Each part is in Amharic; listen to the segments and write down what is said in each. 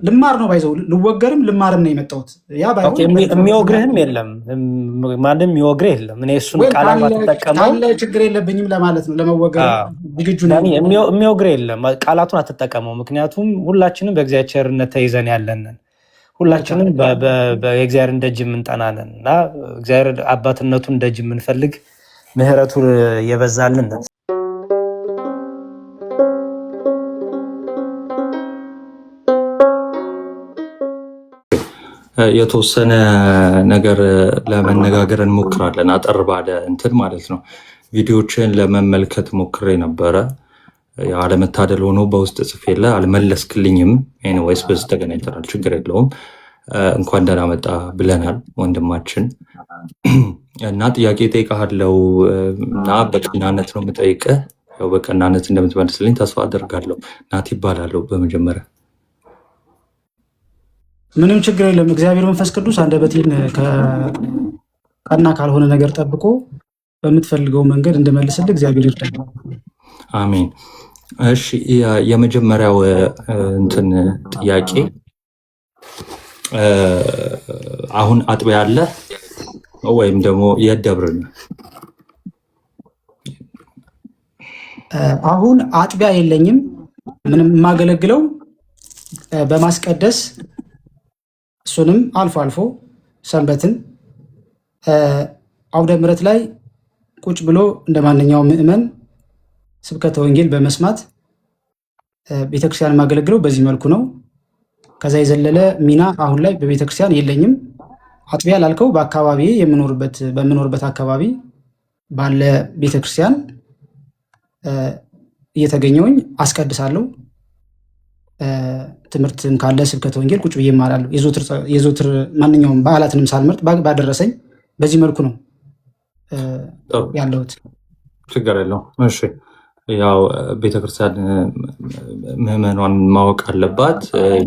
ልማር ነው ባይዘው ልወገርም ልማርም ነው የመጣሁት። ያ ባይሆን የሚወግርህም የለም ማንም የሚወግርህ የለም። እኔ እሱን ቃላት አትጠቀመው ካለ ችግር የለብኝም ለማለት ነው። ለመወገር ዝግጁ ነኝ። የሚወግርህ የለም ቃላቱን አትጠቀመው። ምክንያቱም ሁላችንም በእግዚአብሔር ቸርነት ተይዘን ያለንን ሁላችንም በእግዚአብሔር ደጅ የምንጠናለን እና እግዚአብሔር አባትነቱን ደጅ የምንፈልግ ምህረቱ የበዛልን የተወሰነ ነገር ለመነጋገር እንሞክራለን። አጠር ባለ እንትን ማለት ነው። ቪዲዮችን ለመመልከት ሞክሬ ነበረ። ያለመታደል ሆኖ በውስጥ ጽፌላ አልመለስክልኝም። ኤኒዌይስ በዚህ ተገናኝተናል፣ ችግር የለውም። እንኳን ደህና መጣ ብለናል ወንድማችን እና ጥያቄ እጠይቅሃለሁ እና በቀናነት ነው የምጠይቅህ። ያው በቀናነት እንደምትመልስልኝ ተስፋ አደርጋለሁ። ናቲ ይባላለሁ በመጀመሪያ ምንም ችግር የለም። እግዚአብሔር መንፈስ ቅዱስ አንደበቴን ከቀና ካልሆነ ነገር ጠብቆ በምትፈልገው መንገድ እንደመልስልህ እግዚአብሔር ይርዳል። አሜን። እሺ የመጀመሪያው እንትን ጥያቄ አሁን አጥቢያ አለ ወይም ደግሞ የደብር ነው? አሁን አጥቢያ የለኝም። ምንም የማገለግለው በማስቀደስ እሱንም አልፎ አልፎ ሰንበትን አውደ ምሕረት ላይ ቁጭ ብሎ እንደ ማንኛውም ምዕመን ስብከተ ወንጌል በመስማት ቤተክርስቲያን የማገለግለው በዚህ መልኩ ነው። ከዛ የዘለለ ሚና አሁን ላይ በቤተክርስቲያን የለኝም። አጥቢያ ላልከው በአካባቢ በምኖርበት አካባቢ ባለ ቤተክርስቲያን እየተገኘውኝ አስቀድሳለሁ። ትምህርትም ካለ ስብከተ ወንጌል ቁጭ ብዬ እማራለሁ። የዘወትር ማንኛውም በዓላትንም ሳልመርጥ ባደረሰኝ በዚህ መልኩ ነው ያለሁት። ችግር የለውም። እሺ ያው ቤተክርስቲያን ምዕመኗን ማወቅ አለባት።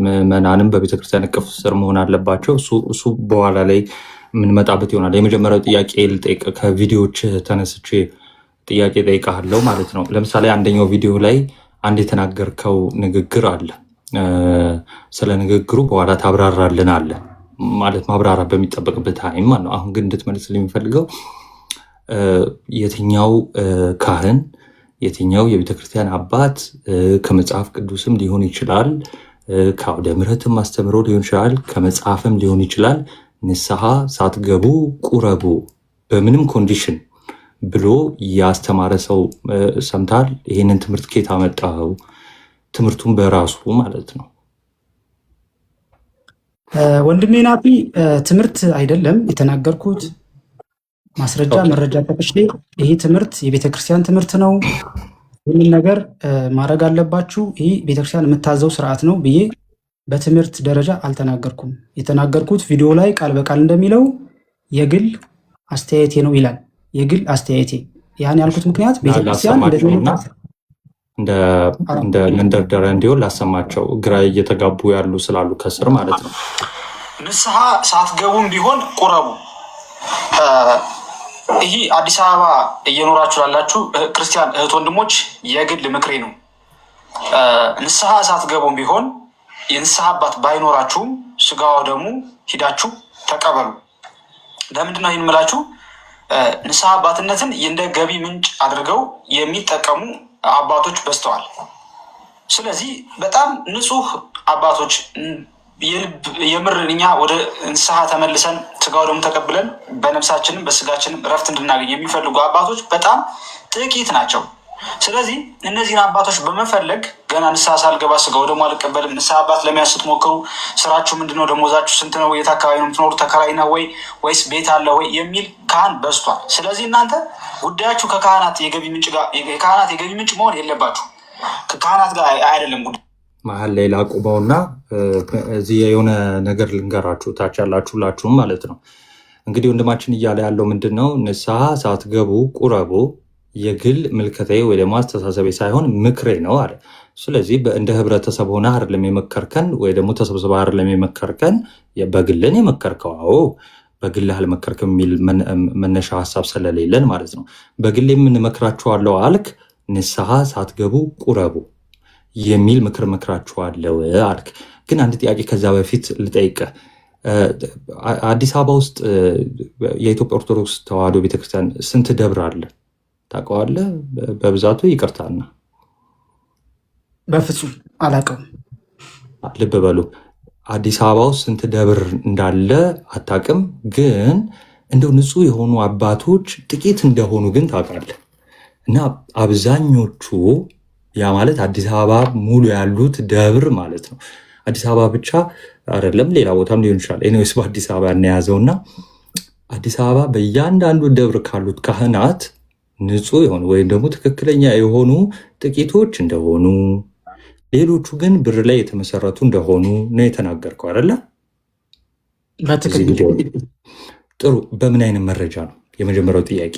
ምዕመናንም በቤተክርስቲያን እቅፍ ስር መሆን አለባቸው። እሱ በኋላ ላይ የምንመጣበት ይሆናል። የመጀመሪያው ጥያቄ ልጠይቅ፣ ከቪዲዮዎች ተነስቼ ጥያቄ ጠይቃለሁ ማለት ነው። ለምሳሌ አንደኛው ቪዲዮ ላይ አንድ የተናገርከው ንግግር አለ። ስለ ንግግሩ በኋላ ታብራራልን አለ ማለት ማብራራት በሚጠበቅበት ታይም ማለት ነው። አሁን ግን እንድትመልስልኝ የሚፈልገው የትኛው ካህን የትኛው የቤተክርስቲያን አባት ከመጽሐፍ ቅዱስም ሊሆን ይችላል፣ ከአውደ ምሕረትም አስተምሮ ሊሆን ይችላል፣ ከመጽሐፍም ሊሆን ይችላል፣ ንስሐ ሳትገቡ ቁረቡ በምንም ኮንዲሽን ብሎ ያስተማረ ሰው ሰምታል? ይህንን ትምህርት ከየት አመጣኸው? ትምህርቱን በራሱ ማለት ነው። ወንድሜ ናቲ፣ ትምህርት አይደለም የተናገርኩት፣ ማስረጃ መረጃ ጠቅሼ ይህ ትምህርት የቤተክርስቲያን ትምህርት ነው፣ ይህንን ነገር ማድረግ አለባችሁ፣ ይህ ቤተክርስቲያን የምታዘው ስርዓት ነው ብዬ በትምህርት ደረጃ አልተናገርኩም። የተናገርኩት ቪዲዮ ላይ ቃል በቃል እንደሚለው የግል አስተያየቴ ነው ይላል። የግል አስተያየቴ። ያን ያልኩት ምክንያት ቤተክርስቲያን እንደ መንደርደሪያ እንዲሆን ላሰማቸው፣ ግራ እየተጋቡ ያሉ ስላሉ ከስር ማለት ነው። ንስሐ ሳትገቡም ቢሆን ቁረቡ። ይህ አዲስ አበባ እየኖራችሁ ላላችሁ ክርስቲያን እህት ወንድሞች የግል ምክሬ ነው። ንስሐ ሳትገቡም ቢሆን የንስሐ አባት ባይኖራችሁም ስጋው ደግሞ ሂዳችሁ ተቀበሉ። ለምንድነው ይህን ምላችሁ? ንስሐ አባትነትን እንደ ገቢ ምንጭ አድርገው የሚጠቀሙ አባቶች በዝተዋል። ስለዚህ በጣም ንጹህ አባቶች የምር እኛ ወደ ንስሐ ተመልሰን ስጋው ደግሞ ተቀብለን በነፍሳችንም በስጋችንም እረፍት እንድናገኝ የሚፈልጉ አባቶች በጣም ጥቂት ናቸው። ስለዚህ እነዚህን አባቶች በመፈለግ ገና ንስሐ ሳልገባ ስጋው ደግሞ አልቀበልም፣ ንስሐ አባት ለመያዝ ስትሞክሩ ስራችሁ ምንድነው? ደሞዛችሁ ስንት ነው? የት አካባቢ ነው የምትኖሩ? ተከራይ ነው ወይ ወይስ ቤት አለ ወይ የሚል ካህን በዝቷል። ስለዚህ እናንተ ጉዳያችሁ ከካህናት የገቢ ምንጭ ጋር የካህናት የገቢ ምንጭ መሆን የለባችሁ። ከካህናት ጋር አይደለም ጉዳይ። መሀል ላይ ላቁመውና እዚህ የሆነ ነገር ልንገራችሁ፣ ታች ያላችሁ ሁላችሁም ማለት ነው። እንግዲህ ወንድማችን እያለ ያለው ምንድን ነው? ንስሐ ሳትገቡ ቁረቡ የግል ምልከታዬ ወይ ደግሞ አስተሳሰቤ ሳይሆን ምክሬ ነው አለ። ስለዚህ እንደ ህብረተሰብ ሆነ አይደለም የመከርከን፣ ወይ ደግሞ ተሰብስበ አይደለም የመከርከን፣ በግልን የመከርከው። አዎ በግልህ አልመከርክም የሚል መነሻ ሀሳብ ስለሌለን ማለት ነው። በግል የምንመክራችኋለሁ አልክ፣ ንስሐ ሳትገቡ ቁረቡ የሚል ምክር መክራችኋለሁ አልክ። ግን አንድ ጥያቄ ከዛ በፊት ልጠይቅህ። አዲስ አበባ ውስጥ የኢትዮጵያ ኦርቶዶክስ ተዋሕዶ ቤተክርስቲያን ስንት ደብር አለ ታውቀዋለህ? በብዛቱ ይቅርታና በፍጹም አላውቀውም። ልብ በሉ፣ አዲስ አበባ ውስጥ ስንት ደብር እንዳለ አታውቅም፣ ግን እንደው ንጹህ የሆኑ አባቶች ጥቂት እንደሆኑ ግን ታውቃለህ። እና አብዛኞቹ ያ ማለት አዲስ አበባ ሙሉ ያሉት ደብር ማለት ነው። አዲስ አበባ ብቻ አይደለም፣ ሌላ ቦታም ሊሆን ይችላል። ኤኒዌይስ በአዲስ አበባ እናያዘውና አዲስ አበባ በእያንዳንዱ ደብር ካሉት ካህናት ንጹህ የሆኑ ወይም ደግሞ ትክክለኛ የሆኑ ጥቂቶች እንደሆኑ፣ ሌሎቹ ግን ብር ላይ የተመሰረቱ እንደሆኑ ነው የተናገርከው አይደለ? በትክክል። ጥሩ። በምን አይነት መረጃ ነው? የመጀመሪያው ጥያቄ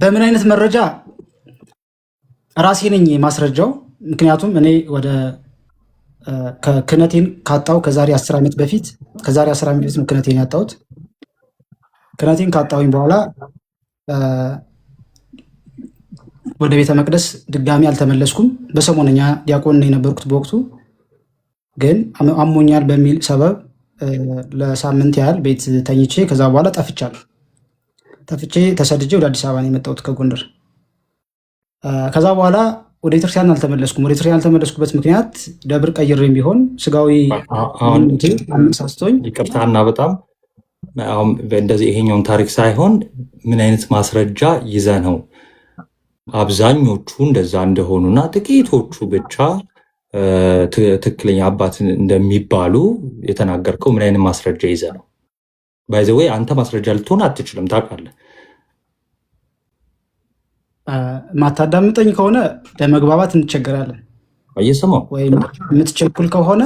በምን አይነት መረጃ? ራሴ ነኝ ማስረጃው። ምክንያቱም እኔ ወደ ክህነቴን ካጣው ከዛሬ 10 ዓመት በፊት ነው ክህነቴን ያጣሁት። ክህነቴን ካጣሁኝ በኋላ ወደ ቤተ መቅደስ ድጋሚ አልተመለስኩም። በሰሞነኛ ዲያቆን ነው የነበርኩት በወቅቱ። ግን አሞኛል በሚል ሰበብ ለሳምንት ያህል ቤት ተኝቼ ከዛ በኋላ ጠፍቻለሁ። ተሰድጄ ወደ አዲስ አበባ ነው የመጣሁት ከጎንደር። ከዛ በኋላ ወደ ቤተክርስቲያን አልተመለስኩም። ወደ ቤተክርስቲያን ያልተመለስኩበት ምክንያት ደብር ቀይሬም ቢሆን ስጋዊ አነሳስቶኝ። ይቅርታና በጣም አሁን እንደዚህ ይሄኛውን ታሪክ ሳይሆን ምን አይነት ማስረጃ ይዘ ነው አብዛኞቹ እንደዛ እንደሆኑና ጥቂቶቹ ብቻ ትክክለኛ አባት እንደሚባሉ የተናገርከው ምን አይነት ማስረጃ ይዘ ነው? ባይ ዘ ዌይ አንተ ማስረጃ ልትሆን አትችልም፣ ታውቃለህ። ማታዳምጠኝ ከሆነ ለመግባባት እንቸገራለን። እየሰማሁ ወይም የምትቸኩል ከሆነ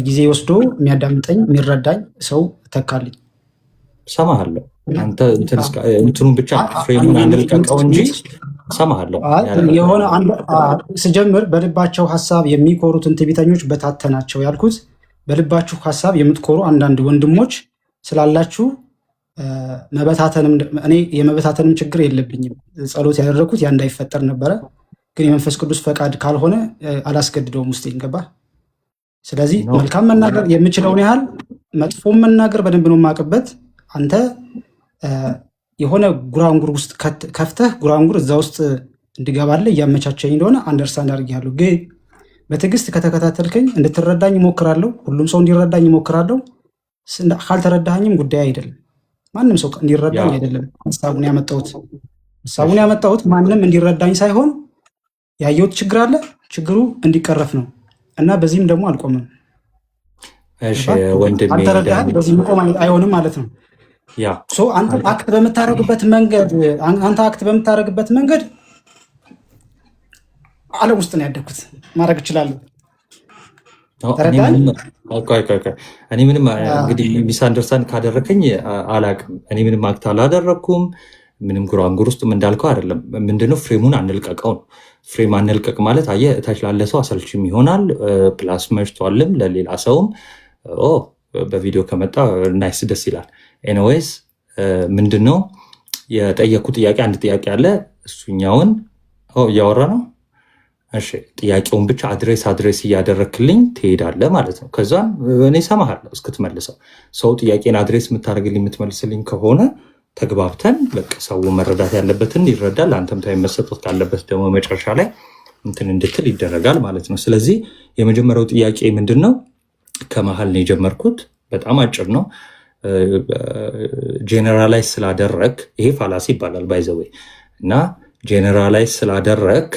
ጊዜ ወስዶ የሚያዳምጠኝ የሚረዳኝ ሰው ተካልኝ። ሰማሃለሁ። አንተ እንትኑን ብቻ ፍሬሙን አንልቀቀው እንጂ ሰማሃለሁ። የሆነ ስጀምር በልባቸው ሀሳብ የሚኮሩትን ትዕቢተኞች በታተናቸው ያልኩት በልባችሁ ሀሳብ የምትኮሩ አንዳንድ ወንድሞች ስላላችሁ እኔ የመበታተንም ችግር የለብኝም። ጸሎት ያደረግኩት ያ እንዳይፈጠር ነበረ። ግን የመንፈስ ቅዱስ ፈቃድ ካልሆነ አላስገድደውም ውስጤን። ገባ? ስለዚህ መልካም መናገር የምችለውን ያህል መጥፎም መናገር በደንብ ነው የማውቅበት። አንተ የሆነ ጉራንጉር ውስጥ ከፍተህ ጉራንጉር እዛ ውስጥ እንድገባለህ እያመቻቸኝ እንደሆነ አንደርስታንድ አድርጌያለሁ። ግን በትዕግስት ከተከታተልከኝ እንድትረዳኝ እሞክራለሁ። ሁሉም ሰው እንዲረዳኝ እሞክራለሁ። ካልተረዳኝም ጉዳይ አይደለም። ማንም ሰው እንዲረዳኝ አይደለም ሀሳቡን ያመጣሁት ማንም እንዲረዳኝ ሳይሆን ያየሁት ችግር አለ፣ ችግሩ እንዲቀረፍ ነው እና በዚህም ደግሞ አልቆምም። አልተረዳህ፣ በዚህ መቆም አይሆንም ማለት ነው። አንተ አክት በምታደርግበት መንገድ ዓለም ውስጥ ነው ያደግኩት፣ ማድረግ እችላለሁ። እኔ ምንም እንግዲህ ሚስ አንደርስታንድ ካደረከኝ አላቅም። እኔ ምንም አክት አላደረግኩም። ምንም ጉራንጉር ውስጥም እንዳልከው አይደለም። ምንድነው ፍሬሙን አንልቀቀው ነው። ፍሬም አንልቀቅ ማለት አየህ፣ እታች ላለ ሰው አሰልችም ይሆናል፣ ፕላስ መሽቷልም ለሌላ ሰውም በቪዲዮ ከመጣ ናይስ ደስ ይላል። ኤኒዌይስ ምንድነው የጠየኩ ጥያቄ? አንድ ጥያቄ አለ። እሱኛውን እያወራ ነው። እሺ ጥያቄውን ብቻ አድሬስ እያደረክልኝ ትሄዳለህ ማለት ነው። ከዛም እኔ እሰማሃለሁ እስክትመልሰው። ሰው ጥያቄን አድሬስ የምታደርግልኝ የምትመልስልኝ ከሆነ ተግባብተን በቃ ሰው መረዳት ያለበትን ይረዳል። አንተም ታይም መሰጠት ካለበት ደግሞ መጨረሻ ላይ እንትን እንድትል ይደረጋል ማለት ነው። ስለዚህ የመጀመሪያው ጥያቄ ምንድን ነው? ከመሀል ነው የጀመርኩት። በጣም አጭር ነው። ጄኔራላይዝ ስላደረግ ይሄ ፋላሲ ይባላል ባይዘዌ እና ጄኔራላይዝ ስላደረግ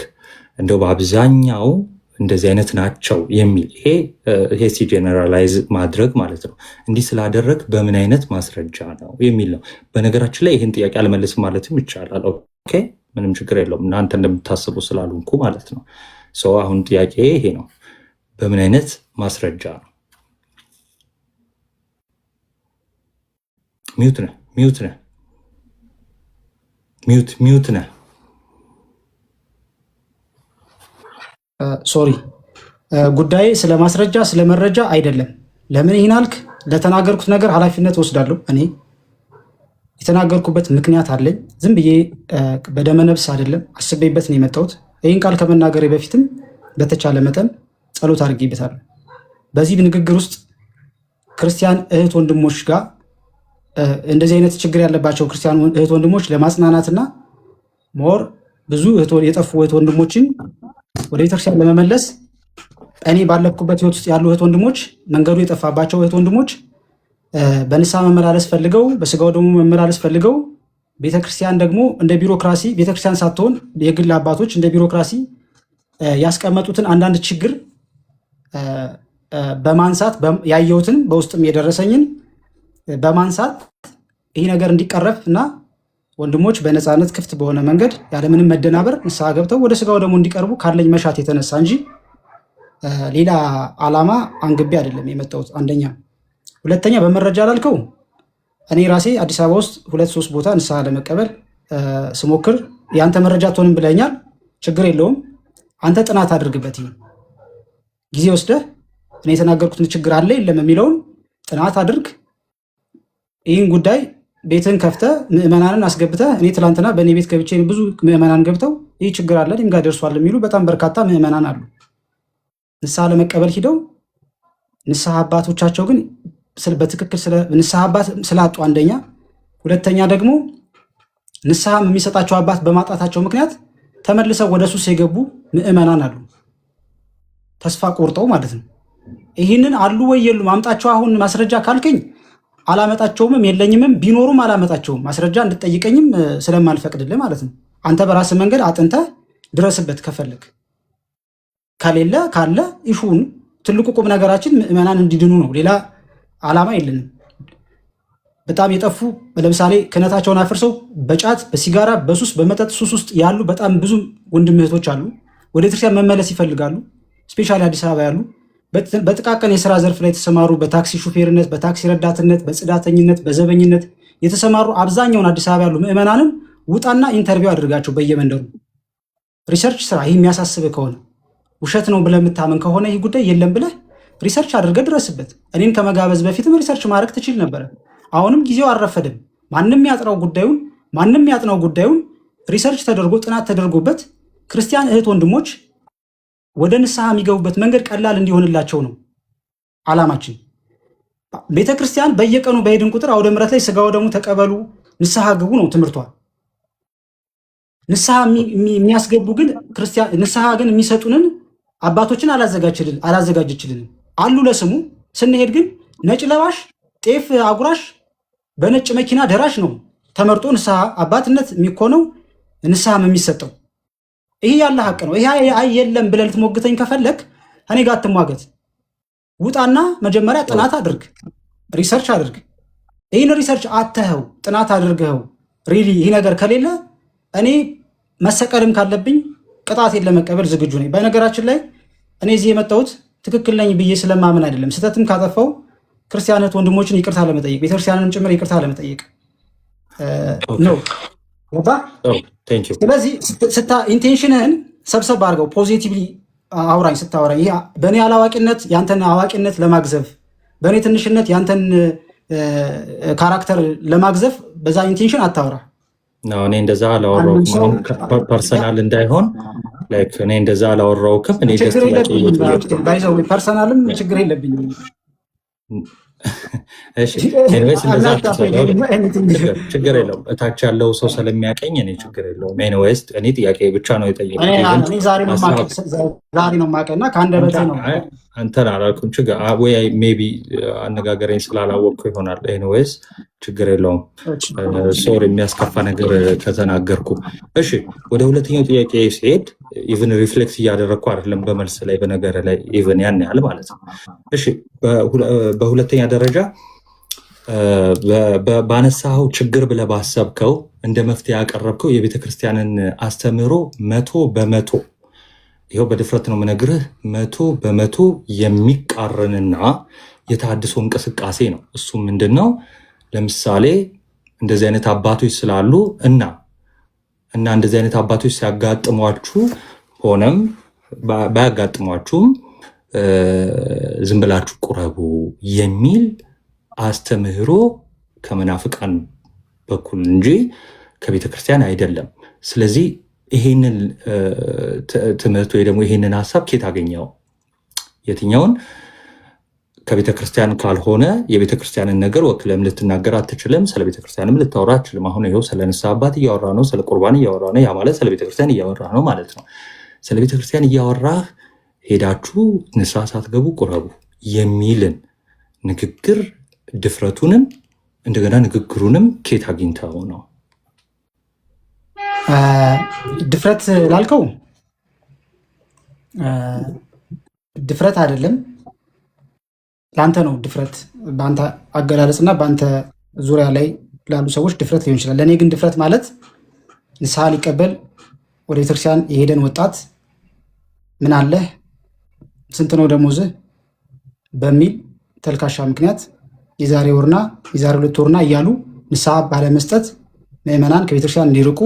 እንደው በአብዛኛው እንደዚህ አይነት ናቸው የሚል ይሄ ጄኔራላይዝ ማድረግ ማለት ነው። እንዲህ ስላደረግ በምን አይነት ማስረጃ ነው የሚል ነው። በነገራችን ላይ ይህን ጥያቄ አልመልስም ማለትም ይቻላል። ኦኬ ምንም ችግር የለውም። እናንተ እንደምታስቡ ስላልሆንኩ ማለት ነው። አሁን ጥያቄ ይሄ ነው። በምን አይነት ማስረጃ ነው? ሚዩት ነህ። ሶሪ ጉዳይ ስለ ማስረጃ ስለ መረጃ አይደለም። ለምን ይህን አልክ? ለተናገርኩት ነገር ኃላፊነት ወስዳለሁ። እኔ የተናገርኩበት ምክንያት አለኝ። ዝም ብዬ በደመነብስ አይደለም፣ አስቤበት ነው የመጣሁት። ይህን ቃል ከመናገሬ በፊትም በተቻለ መጠን ጸሎት አድርጌበታለሁ። በዚህ ንግግር ውስጥ ክርስቲያን እህት ወንድሞች ጋር እንደዚህ አይነት ችግር ያለባቸው ክርስቲያን እህት ወንድሞች ለማጽናናትና ሞር ብዙ የጠፉ እህት ወንድሞችን ወደ ቤተክርስቲያን ለመመለስ እኔ ባለፍኩበት ህይወት ውስጥ ያሉ እህት ወንድሞች መንገዱ የጠፋባቸው እህት ወንድሞች በንስሐ መመላለስ ፈልገው በስጋው ደግሞ መመላለስ ፈልገው ቤተክርስቲያን ደግሞ እንደ ቢሮክራሲ ቤተክርስቲያን ሳትሆን የግል አባቶች እንደ ቢሮክራሲ ያስቀመጡትን አንዳንድ ችግር በማንሳት ያየሁትን በውስጥም የደረሰኝን በማንሳት ይህ ነገር እንዲቀረፍ እና ወንድሞች በነፃነት ክፍት በሆነ መንገድ ያለምንም መደናበር ንስሐ ገብተው ወደ ስጋው ደግሞ እንዲቀርቡ ካለኝ መሻት የተነሳ እንጂ ሌላ ዓላማ አንግቤ አይደለም የመጣሁት። አንደኛ። ሁለተኛ በመረጃ ላልከው እኔ ራሴ አዲስ አበባ ውስጥ 2-3 ቦታ ንስሐ ለመቀበል ስሞክር የአንተ መረጃ አትሆንም ብለኛል። ችግር የለውም። አንተ ጥናት አድርግበት። ጊዜ ወስደህ እኔ የተናገርኩትን ችግር አለ የለም የሚለውን ጥናት አድርግ። ይህን ጉዳይ ቤትን ከፍተህ ምዕመናንን አስገብተህ እኔ ትላንትና በእኔ ቤት ገብቼ ብዙ ምዕመናን ገብተው ይህ ችግር አለ እኔም ጋር ደርሷል የሚሉ በጣም በርካታ ምዕመናን አሉ። ንስሐ ለመቀበል ሂደው ንስሐ አባቶቻቸው ግን በትክክል ንስሐ አባት ስላጡ አንደኛ፣ ሁለተኛ ደግሞ ንስሐ የሚሰጣቸው አባት በማጣታቸው ምክንያት ተመልሰው ወደ ሱስ የገቡ ምዕመናን አሉ። ተስፋ ቆርጠው ማለት ነው። ይህንን አሉ ወይ የሉም? አምጣቸው። አሁን ማስረጃ ካልከኝ አላመጣቸውምም፣ የለኝምም። ቢኖሩም አላመጣቸውም። ማስረጃ እንድጠይቀኝም ስለማልፈቅድልህ ማለት ነው። አንተ በራስህ መንገድ አጥንተህ ድረስበት ከፈለግ። ከሌለ ካለ ይሹን ትልቁ ቁም ነገራችን ምዕመናን እንዲድኑ ነው። ሌላ ዓላማ የለንም። በጣም የጠፉ ለምሳሌ ክህነታቸውን አፍርሰው በጫት በሲጋራ በሱስ በመጠጥ ሱስ ውስጥ ያሉ በጣም ብዙ ወንድም እህቶች አሉ። ወደ ቤተክርስቲያን መመለስ ይፈልጋሉ። ስፔሻሊ አዲስ አበባ ያሉ በጥቃቅን የስራ ዘርፍ ላይ የተሰማሩ በታክሲ ሹፌርነት፣ በታክሲ ረዳትነት፣ በጽዳተኝነት፣ በዘበኝነት የተሰማሩ አብዛኛውን አዲስ አበባ ያሉ ምዕመናንን ውጣና ኢንተርቪው አድርጋቸው በየመንደሩ ሪሰርች ስራ። ይህ የሚያሳስብ ከሆነ ውሸት ነው ብለህ የምታምን ከሆነ ይህ ጉዳይ የለም ብለህ ሪሰርች አድርገህ ድረስበት። እኔን ከመጋበዝ በፊትም ሪሰርች ማድረግ ትችል ነበረ። አሁንም ጊዜው አልረፈደም። ማንም ያጥናው ጉዳዩን ሪሰርች ተደርጎ ጥናት ተደርጎበት ክርስቲያን እህት ወንድሞች ወደ ንስሐ የሚገቡበት መንገድ ቀላል እንዲሆንላቸው ነው ዓላማችን። ቤተክርስቲያን በየቀኑ በሄድን ቁጥር አውደ ምሕረት ላይ ስጋው ደግሞ ተቀበሉ ንስሐ ግቡ ነው ትምህርቷ። ንስሐ የሚያስገቡ ግን ንስሐ ግን የሚሰጡንን አባቶችን አላዘጋጀችልንም አሉ ለስሙ። ስንሄድ ግን ነጭ ለባሽ ጤፍ አጉራሽ በነጭ መኪና ደራሽ ነው ተመርጦ ንስሐ አባትነት የሚኮነው ንስሐም የሚሰጠው። ይሄ ያለ ሀቅ ነው። ይሄ የለም ብለህ ልትሞግተኝ ከፈለክ እኔ ጋር አትሟገት። ውጣና መጀመሪያ ጥናት አድርግ፣ ሪሰርች አድርግ። ይህን ሪሰርች አተኸው ጥናት አድርገኸው ሪሊ ይህ ነገር ከሌለ እኔ መሰቀልም ካለብኝ ቅጣቴን ለመቀበል ዝግጁ ነኝ። በነገራችን ላይ እኔ እዚህ የመጣሁት ትክክል ነኝ ብዬ ስለማምን አይደለም። ስህተትም ካጠፋው ክርስቲያነት ወንድሞችን ይቅርታ ለመጠየቅ ቤተክርስቲያንን ጭምር ይቅርታ ለመጠየቅ ነው። ስለዚህ ኢንቴንሽንህን ሰብሰብ አድርገው ፖዚቲቭሊ አውራኝ። ስታወራኝ በእኔ አላዋቂነት ያንተን አዋቂነት ለማግዘፍ፣ በእኔ ትንሽነት ያንተን ካራክተር ለማግዘፍ በዛ ኢንቴንሽን አታውራ። እኔ እንደዛ አላወራሁም። ፐርሰናል እንዳይሆን እኔ እንደዛ አላወራሁም። ፐርሰናልም ችግር የለብኝም። ችግር የለውም። እታች ያለው ሰው ስለሚያቀኝ እኔ ችግር የለውም። ኤኒዌይስ እኔ ጥያቄ ብቻ ነው የጠየቁት። ዛሬ ነው የማውቀውና ከአንደበቴ ነው አንተን አላልኩም። ወይ ሜይ ቢ አነጋገረኝ ስላላወቅኩ ይሆናል። ኤኒዌይስ ችግር የለውም። ሶሪ የሚያስከፋ ነገር ከተናገርኩ። እሺ ወደ ሁለተኛው ጥያቄ ሲሄድ ኢቭን ሪፍሌክት እያደረግኩ አይደለም በመልስ ላይ በነገር ላይ ኢቭን ያን ያህል ማለት ነው። እሺ በሁለተኛ ደረጃ ባነሳኸው ችግር ብለህ ባሰብከው እንደ መፍትሄ ያቀረብከው የቤተክርስቲያንን አስተምህሮ 100% ይኸው በድፍረት ነው የምነግርህ 100% የሚቃረንና የተሃድሶ እንቅስቃሴ ነው። እሱ ምንድን ነው? ለምሳሌ እንደዚህ አይነት አባቶች ስላሉ እና እንደዚህ አይነት አባቶች ሲያጋጥሟችሁ ሆነም ባያጋጥሟችሁም ዝም ብላችሁ ቁረቡ የሚል አስተምህሮ ከመናፍቃን በኩል እንጂ ከቤተ ክርስቲያን አይደለም። ስለዚህ ይሄንን ትምህርት ወይ ደግሞ ይሄንን ሀሳብ ኬት አገኘው? የትኛውን? ከቤተ ክርስቲያን ካልሆነ የቤተ ክርስቲያንን ነገር ወክለም ልትናገር አትችልም። ስለ ቤተ ክርስቲያንም ልታወራ አትችልም። አሁን ይኸው ስለ ንስሐ አባት እያወራ ነው፣ ስለ ቁርባን እያወራ ነው። ያ ማለት ስለ ቤተ ክርስቲያን እያወራ ነው ማለት ነው። ስለ ቤተ ክርስቲያን እያወራህ ሄዳችሁ ንስሐ ሳትገቡ ቁረቡ የሚልን ንግግር ድፍረቱንም እንደገና ንግግሩንም ኬት አግኝተው ነው? ድፍረት ላልከው ድፍረት አይደለም፣ ለአንተ ነው ድፍረት። በአንተ አገላለጽና በአንተ ዙሪያ ላይ ላሉ ሰዎች ድፍረት ሊሆን ይችላል። ለእኔ ግን ድፍረት ማለት ንስሐ ሊቀበል ወደ ቤተክርስቲያን የሄደን ወጣት ምን አለህ፣ ስንት ነው ደሞዝህ በሚል ተልካሻ ምክንያት የዛሬ ወርና የዛሬ 2 ወርና እያሉ ንስሐ ባለመስጠት ምዕመናን ከቤተክርስቲያን እንዲርቁ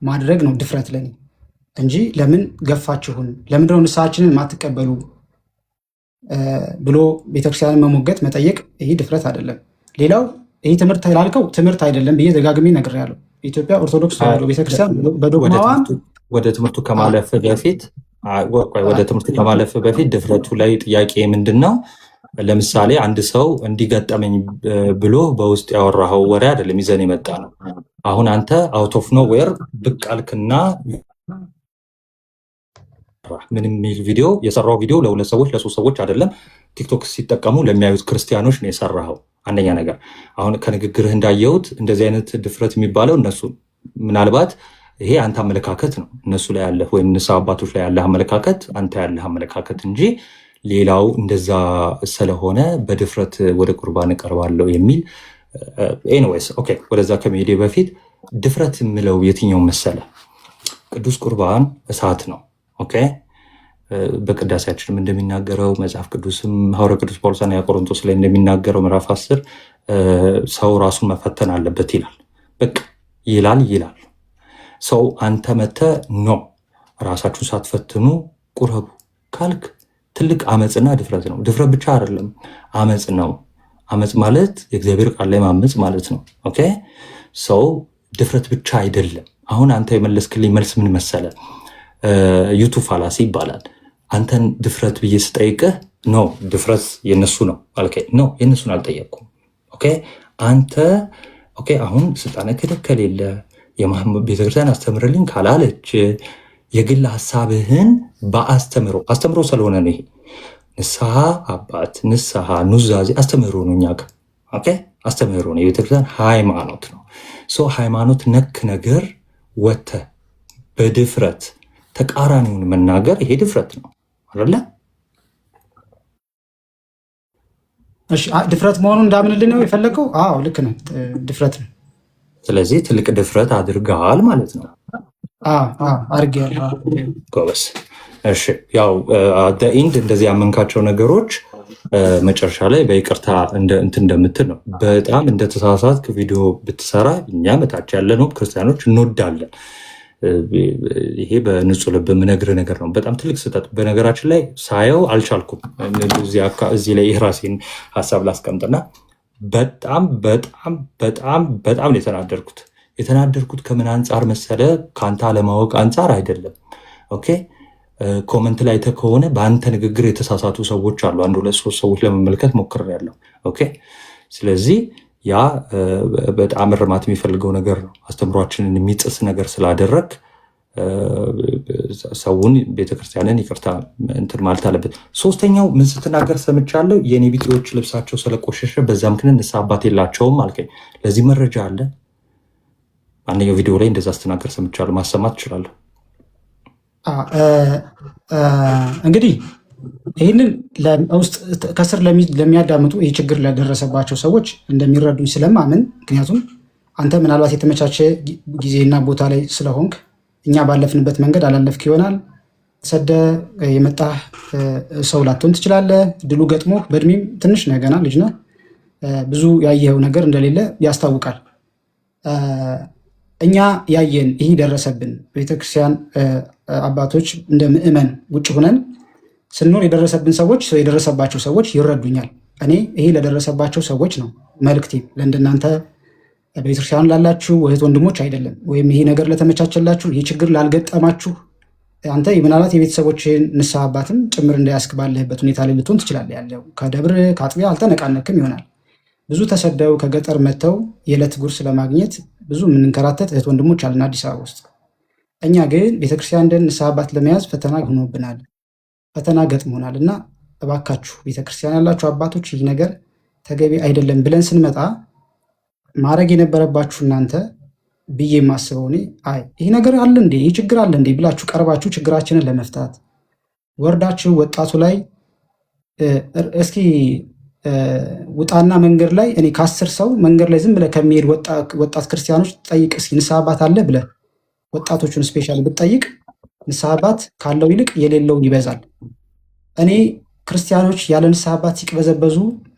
ማድረግ ነው ድፍረት ለኔ እንጂ ለምን ገፋችሁን፣ ለምንድነው ንስሐችንን ማትቀበሉ ብሎ ቤተክርስቲያንን መሞገት መጠየቅ፣ ይሄ ድፍረት አይደለም። ሌላው ይህ ትምህርት ላልከው ትምህርት አይደለም ብዬ ደጋግሜ ነግሬያለሁ። የኢትዮጵያ ኦርቶዶክስ ተዋሕዶ ቤተክርስቲያን በዶግማዋ ወደ ትምህርቱ ከማለፍ በፊት ድፍረቱ ላይ ጥያቄ ምንድን ነው? ለምሳሌ አንድ ሰው እንዲገጠመኝ ብሎ በውስጥ ያወራኸው ወሬ አይደለም ይዘን የመጣ ነው። አሁን አንተ አውት ኦፍ ኖዌር ብቅ አልክና ምን የሚል ቪዲዮ የሰራው ቪዲዮ ለ2 ሰዎች ለ3 ሰዎች አይደለም፣ ቲክቶክ ሲጠቀሙ ለሚያዩት ክርስቲያኖች ነው የሰራኸው። አንደኛ ነገር አሁን ከንግግርህ እንዳየሁት እንደዚህ አይነት ድፍረት የሚባለው እነሱ ምናልባት ይሄ አንተ አመለካከት ነው እነሱ ላይ ያለህ ወይም ንስሐ አባቶች ላይ ያለህ አመለካከት አንተ ያለህ አመለካከት እንጂ ሌላው እንደዛ ስለሆነ በድፍረት ወደ ቁርባን እቀርባለሁ የሚል ኤኒዌይስ ኦኬ። ወደዛ ከመሄዴ በፊት ድፍረት የምለው የትኛው መሰለ? ቅዱስ ቁርባን እሳት ነው። ኦኬ በቅዳሴያችንም እንደሚናገረው መጽሐፍ ቅዱስም ሐዋርያው ቅዱስ ጳውሎስ አንደኛ ቆሮንቶስ ላይ እንደሚናገረው ምዕራፍ 10 ሰው ራሱን መፈተን አለበት ይላል። በቃ ይላል ሰው አንተ መተህ ኖ ራሳችሁን ሳትፈትኑ ቁረቡ ካልክ ትልቅ አመፅና ድፍረት ነው። ድፍረት ብቻ አይደለም አመፅ ነው። አመፅ ማለት የእግዚአብሔር ቃል ላይ ማመፅ ማለት ነው። ኦኬ ሰው ድፍረት ብቻ አይደለም። አሁን አንተ የመለስክልኝ መልስ ምን መሰለ? ዩቱብ ፋላሲ ይባላል። አንተን ድፍረት ብዬ ስጠይቅህ ኖ ድፍረት የነሱ ነው አልከኝ። ኖ የነሱን አልጠየቅኩም። ኦኬ አንተ ኦኬ አሁን ስልጣነ ክህነት ከሌለ ቤተክርስቲያን አስተምርልኝ ካላለች የግል ሀሳብህን አስተምሮ ስለሆነ ነው። ይሄ ንስሐ አባት ንስሐ ኑዛዜ አስተምሮ ነው። እኛ ጋር ኦኬ አስተምሮ ነው። የቤተክርስቲያን ሃይማኖት ነው። ሃይማኖት ነክ ነገር ወጥተህ በድፍረት ተቃራኒውን መናገር ይሄ ድፍረት ነው አይደለ? እሺ ድፍረት መሆኑን እንዳምንልህ ነው የፈለገው? አዎ ልክ ነው፣ ድፍረት ነው። ስለዚህ ትልቅ ድፍረት አድርገሃል ማለት ነው። አድርጌያለሁ። ጎበስ። እሺ ያው ኢንድ እንደዚህ ያመንካቸው ነገሮች መጨረሻ ላይ በይቅርታ እንትን እንደምትል ነው። በጣም እንደተሳሳትክ ቪዲዮ ብትሰራ እኛ መታች ያለነው ክርስቲያኖች እንወዳለን። ይሄ በንጹህ ልብ የምነግርህ ነገር ነው። በጣም ትልቅ ስህተት በነገራችን ላይ ሳየው አልቻልኩም። እዚህ ላይ የራሴን ሀሳብ ላስቀምጥና በጣም በጣም በጣም በጣም ነው የተናደርኩት። ከምን አንጻር መሰለ? ከአንተ አለማወቅ አንጻር አይደለም። ኦኬ ኮመንት ላይ ከሆነ በአንተ ንግግር የተሳሳቱ ሰዎች አሉ። 1 2 3 ሰዎች ለመመልከት ሞክሬያለሁ። ኦኬ ስለዚህ ያ በጣም እርማት የሚፈልገው ነገር ነው። አስተምሯችንን የሚጥስ ነገር ስላደረግ ሰውን ቤተክርስቲያንን ይቅርታ እንትን ማለት አለበት። ሶስተኛው ምን ስትናገር ሰምቻለሁ? የኔ ቢጤዎች ልብሳቸው ስለቆሸሸ በዛ ምክንያት ንስሐ አባት የላቸውም አልከኝ። ለዚህ መረጃ አለ? አንደኛው ቪዲዮ ላይ እንደዛ ስትናገር ሰምቻለሁ። ማሰማት ትችላለህ? እንግዲህ ይህንን ውስጥ ከስር ለሚያዳምጡ ይህ ችግር ለደረሰባቸው ሰዎች እንደሚረዱኝ ስለማምን፣ ምክንያቱም አንተ ምናልባት የተመቻቸ ጊዜና ቦታ ላይ ስለሆንክ እኛ ባለፍንበት መንገድ አላለፍክ ይሆናል። ሰደ የመጣህ ሰው ላትሆን ትችላለህ። ድሉ ገጥሞ በእድሜም ትንሽ ነህ፣ ገና ልጅ ነህ። ብዙ ያየኸው ነገር እንደሌለ ያስታውቃል። እኛ ያየን ይህ ደረሰብን። ቤተክርስቲያን አባቶች እንደ ምዕመን ውጭ ሁነን ስንኖር የደረሰባቸው ሰዎች ይረዱኛል። እኔ ይሄ ለደረሰባቸው ሰዎች ነው መልእክቴ። ለእንደናንተ በቤተክርስቲያኑ ላላችሁ እህት ወንድሞች አይደለም፣ ወይም ይሄ ነገር ለተመቻቸላችሁ፣ ይህ ችግር ላልገጠማችሁ አንተ ምናልባት የቤተሰቦችን ንስሐ አባትም ጭምር እንዳያስክ ባለህበት ሁኔታ ላይ ልትሆን ትችላለህ። ያለው ከደብር ከአጥቢያ አልተነቃነክም ይሆናል። ብዙ ተሰደው ከገጠር መጥተው የዕለት ጉርስ ለማግኘት ብዙ የምንንከራተት እህት ወንድሞች አለን አዲስ አበባ ውስጥ። እኛ ግን ቤተክርስቲያን እንደን ንስሐ አባት ለመያዝ ፈተና ሆኖብናል፣ ፈተና ገጥሞናል እና እባካችሁ ቤተክርስቲያን ያላችሁ አባቶች ይህ ነገር ተገቢ አይደለም ብለን ስንመጣ ማድረግ የነበረባችሁ እናንተ ብዬ የማስበው እኔ ይህ ነገር አለ እንዴ ይህ ችግር አለ እንዴ ብላችሁ ቀርባችሁ ችግራችንን ለመፍታት ወርዳችሁ ወጣቱ ላይ እስኪ ውጣና መንገድ ላይ እኔ ከ10 ሰው መንገድ ላይ ዝም ብለህ ከሚሄድ ወጣት ክርስቲያኖች ጠይቅ እስኪ ንስሐ አባት አለ ብለህ ወጣቶቹን ስፔሻሊ ብትጠይቅ ንስሐ አባት ካለው ይልቅ የሌለው ይበዛል። እኔ ክርስቲያኖች ያለ ንስሐ አባት ሲቅበዘበዙ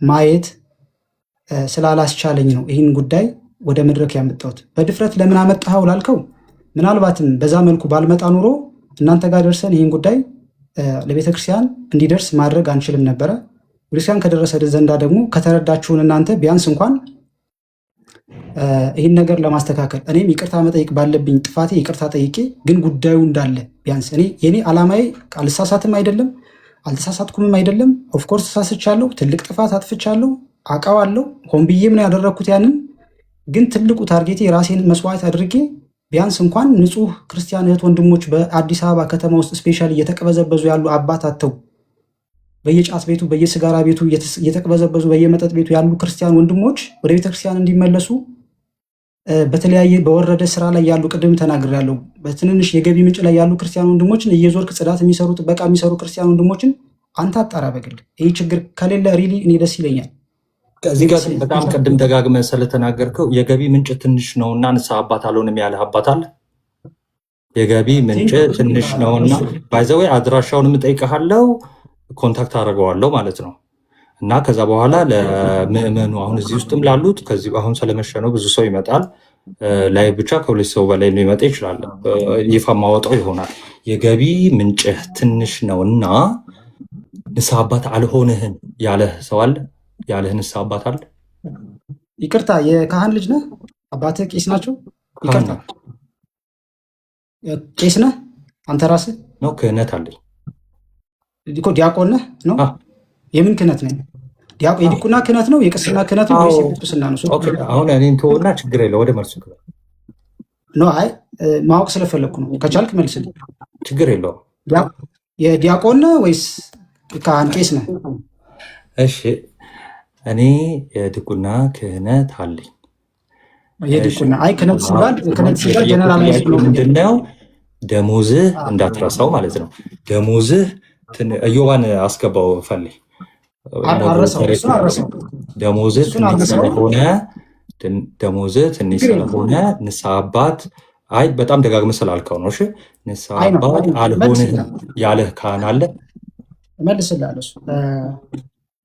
ማየት ስላላስቻለኝ ነው ይህን ጉዳይ ወደ መድረክ ያመጣሁት። በድፍረት ለምን አመጣኸው ላልከው ምናልባትም በዛ መልኩ ባልመጣ ኑሮ እናንተ ጋር ደርሰን ይህን ጉዳይ ለቤተክርስቲያን እንዲደርስ ማድረግ አንችልም ነበረ። ቤተክርስቲያን ከደረሰ ዘንዳ ደግሞ ከተረዳችሁን እናንተ ቢያንስ እንኳን ይህን ነገር ለማስተካከል እኔም ይቅርታ መጠየቅ ባለብኝ ጥፋቴ ይቅርታ ጠይቄ ግን ጉዳዩ እንዳለ ቢያንስ የኔ ዓላማዬ አልሳሳትም አይደለም አልተሳሳትኩምም አይደለም። ኦፍኮርስ ተሳስቻለሁ፣ ትልቅ ጥፋት አጥፍቻለሁ፣ አውቃለሁ። ሆን ብዬ ምን ያደረግኩት ያንን ግን ትልቁ ታርጌቴ የራሴን መስዋዕት አድርጌ ቢያንስ እንኳን ንጹህ ክርስቲያን እህት ወንድሞች በአዲስ አበባ ከተማ ውስጥ ስፔሻሊ እየተቀበዘበዙ ያሉ አባት አተው በየጫት ቤቱ በየስጋራ ቤቱ እየተቀበዘበዙ በየመጠጥ ቤቱ ያሉ ክርስቲያን ወንድሞች ወደ ቤተክርስቲያን እንዲመለሱ በተለያየ በወረደ ስራ ላይ ያሉ ቅድም ተናግሬያለሁ። በትንንሽ የገቢ ምንጭ ላይ ያሉ ክርስቲያን ወንድሞችን እየዞርክ ጽዳት የሚሰሩ ጥበቃ የሚሰሩ ክርስቲያን ወንድሞችን አንተ አጣራ በግል። ይህ ችግር ከሌለ ሪሊ እኔ ደስ ይለኛል። ከዚህ ጋር በጣም ቅድም ደጋግመህ ስለተናገርከው የገቢ ምንጭ ትንሽ ነውና ንስሐ አባት አልሆንም ያለህ አባት አለ። የገቢ ምንጭ ትንሽ ነውና ባይዘዌ አድራሻውን እጠይቅሃለሁ፣ ኮንታክት አደርገዋለሁ ማለት ነው። እና ከዛ በኋላ ለምእመኑ አሁን እዚህ ውስጥም ላሉት ከዚህ አሁን ስለመሸነው ብዙ ሰው ይመጣል ላይ ብቻ ከ2 ሰው በላይ ሊመጣ ይችላል። ይፋ ማወጣው ይሆናል። የገቢ ምንጭህ ትንሽ ነውና ንስሐ አባት አልሆንህም ያለህ ሰው አለ? ያለህ ንስሐ አባት አለ? ይቅርታ የካህን ልጅ ነህ? አባትህ ቄስ ናቸው? ይቅርታ ቄስ ነህ አንተ ራስህ? ነው ክህነት አለኝ እኮ ዲያቆን ነህ ነው? የምን ክህነት ነው? የዲቁና ክህነት ነው? የቅስና ክህነት ነው? ወይስ የጵጵስና ነው? አሁን እኔን ተወውና ችግር የለው ወደ መልሱ ግባ። ነው አይ ማወቅ ስለፈለግኩ ነው። ከቻልክ መልስልኝ። ችግር የለውም። የዲያቆን ነህ ወይስ ካህን ቄስ ነህ? እሺ እኔ የዲቁና ክህነት አለኝ። የዲቁና አይ ክህነት ሲባል ጀነራላይዝ ነው። ምንድነው ደሞዝህ እንዳትረሳው ማለት ነው። ደሞዝህ እዮባን አስገባው ፈልይ ደሞዝህ ትንሽ ስለሆነ ንስሐ አባት አይ በጣም ደጋግመህ ስላልከው ነው። እሺ ንስሐ አባት አልሆንህም ያለህ ካህን አለ? እመልስልሃለሁ።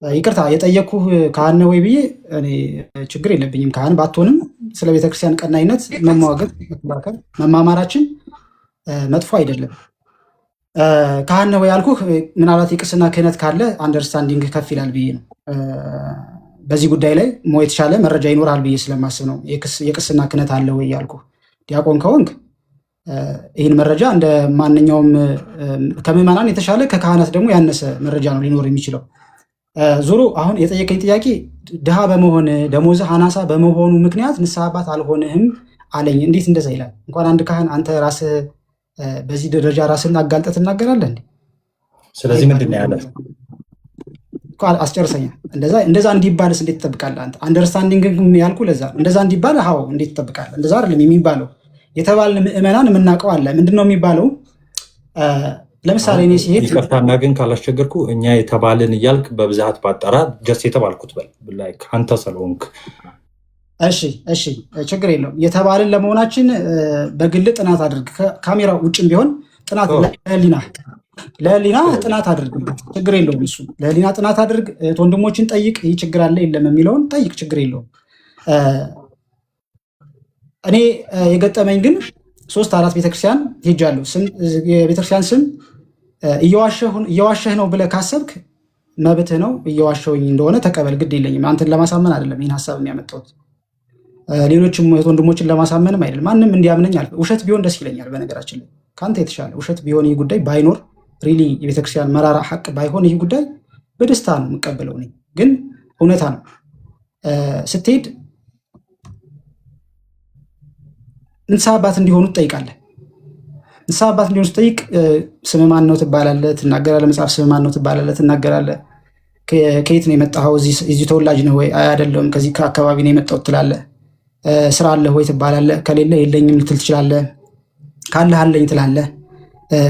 ይቅርታ የጠየኩህ ካህን ነው ወይ ብዬ እኔ ችግር የለብኝም። ካህን ባትሆንም ስለ ቤተክርስቲያን ቀናይነት መሟገት መከባከብ መማማራችን መጥፎ አይደለም። ካህን ነው ያልኩህ ምናልባት የቅስና ክህነት ካለ አንደርስታንዲንግ ከፍ ይላል ብዬ ነው። በዚህ ጉዳይ ላይ የተሻለ መረጃ ይኖራል ብዬ ስለማስብ ነው የቅስና ክህነት አለ ወይ ያልኩህ። ዲያቆን ከሆንክ ይህን መረጃ እንደ ማንኛውም ከምዕመናን የተሻለ ከካህናት ደግሞ ያነሰ መረጃ ነው ሊኖር የሚችለው። ዞሮ አሁን የጠየቀኝ ጥያቄ ድሃ በመሆን ደሞዝህ አናሳ በመሆኑ ምክንያት ንስሐ አባት አልሆንህም አለኝ። እንዴት እንደዛ ይላል? እንኳን አንድ ካህን አንተ ራስህ በዚህ ደረጃ ራስህን አጋልጠህ ትናገራለህ እንዴ? ስለዚህ ምንድን ነው ያለ? አስጨርሰኛ። እንደዛ እንዲባልስ እንዴት ትጠብቃለህ አንተ? አንደርስታንዲንግ ያልኩህ ለዛ እንደዛ እንዲባል ሀው እንዴት ትጠብቃለህ? እንደዛ አይደለም የሚባለው። የተባልን ምዕመናን የምናውቀው አለ። ምንድን ነው የሚባለው? ለምሳሌ እኔ ሲሄድ ይቅርታና ግን ካላስቸገርኩ እኛ የተባልን እያልክ በብዛት ባጠራ ጀስት የተባልኩት በል አንተ ስለሆንክ እሺ ችግር የለውም። የተባልን ለመሆናችን በግል ጥናት አድርግ። ካሜራ ውጭም ቢሆን ጥናት ለህሊና ጥናት አድርግ። ችግር የለውም። እሱ ለህሊና ጥናት አድርግ። ወንድሞችን ጠይቅ። ይህ ችግር አለ የለም የሚለውን ጠይቅ። ችግር የለውም። እኔ የገጠመኝ ግን 3-4 ቤተክርስቲያን ሄጃለሁ። የቤተክርስቲያን ስም እየዋሸህ ነው ብለህ ካሰብክ መብትህ ነው። እየዋሸሁኝ እንደሆነ ተቀበል፣ ግድ የለኝም። አንተን ለማሳመን አይደለም ይህን ሀሳብ የሚያመጣሁት። ሌሎችም ወንድሞችን ለማሳመንም አይደለም። ማንም እንዲያምነኝ ውሸት ቢሆን ደስ ይለኛል። በነገራችን ላይ ከአንተ የተሻለ ውሸት ቢሆን ይህ ጉዳይ ባይኖር ሪሊ የቤተክርስቲያን መራራ ሐቅ ባይሆን ይህ ጉዳይ በደስታ ነው የምቀበለው። ግን እውነታ ነው። ስትሄድ ንስሐ አባት እንዲሆኑ ትጠይቃለህ። ንስሐ አባት እንዲሆኑ ስትጠይቅ ስም ማን ነው ትባላለህ፣ ትናገራለህ። መጽሐፍ ስም ማን ነው ትባላለህ፣ ትናገራለህ። ከየት ነው የመጣኸው? እዚህ ተወላጅ ነው ወይ? አይደለም ከዚህ ከአካባቢ ነው የመጣሁት ትላለህ። ስራ አለህ ወይ ትባላለህ። ከሌለ የለኝም ልትል ትችላለህ። ካለህ አለኝ ትላለህ።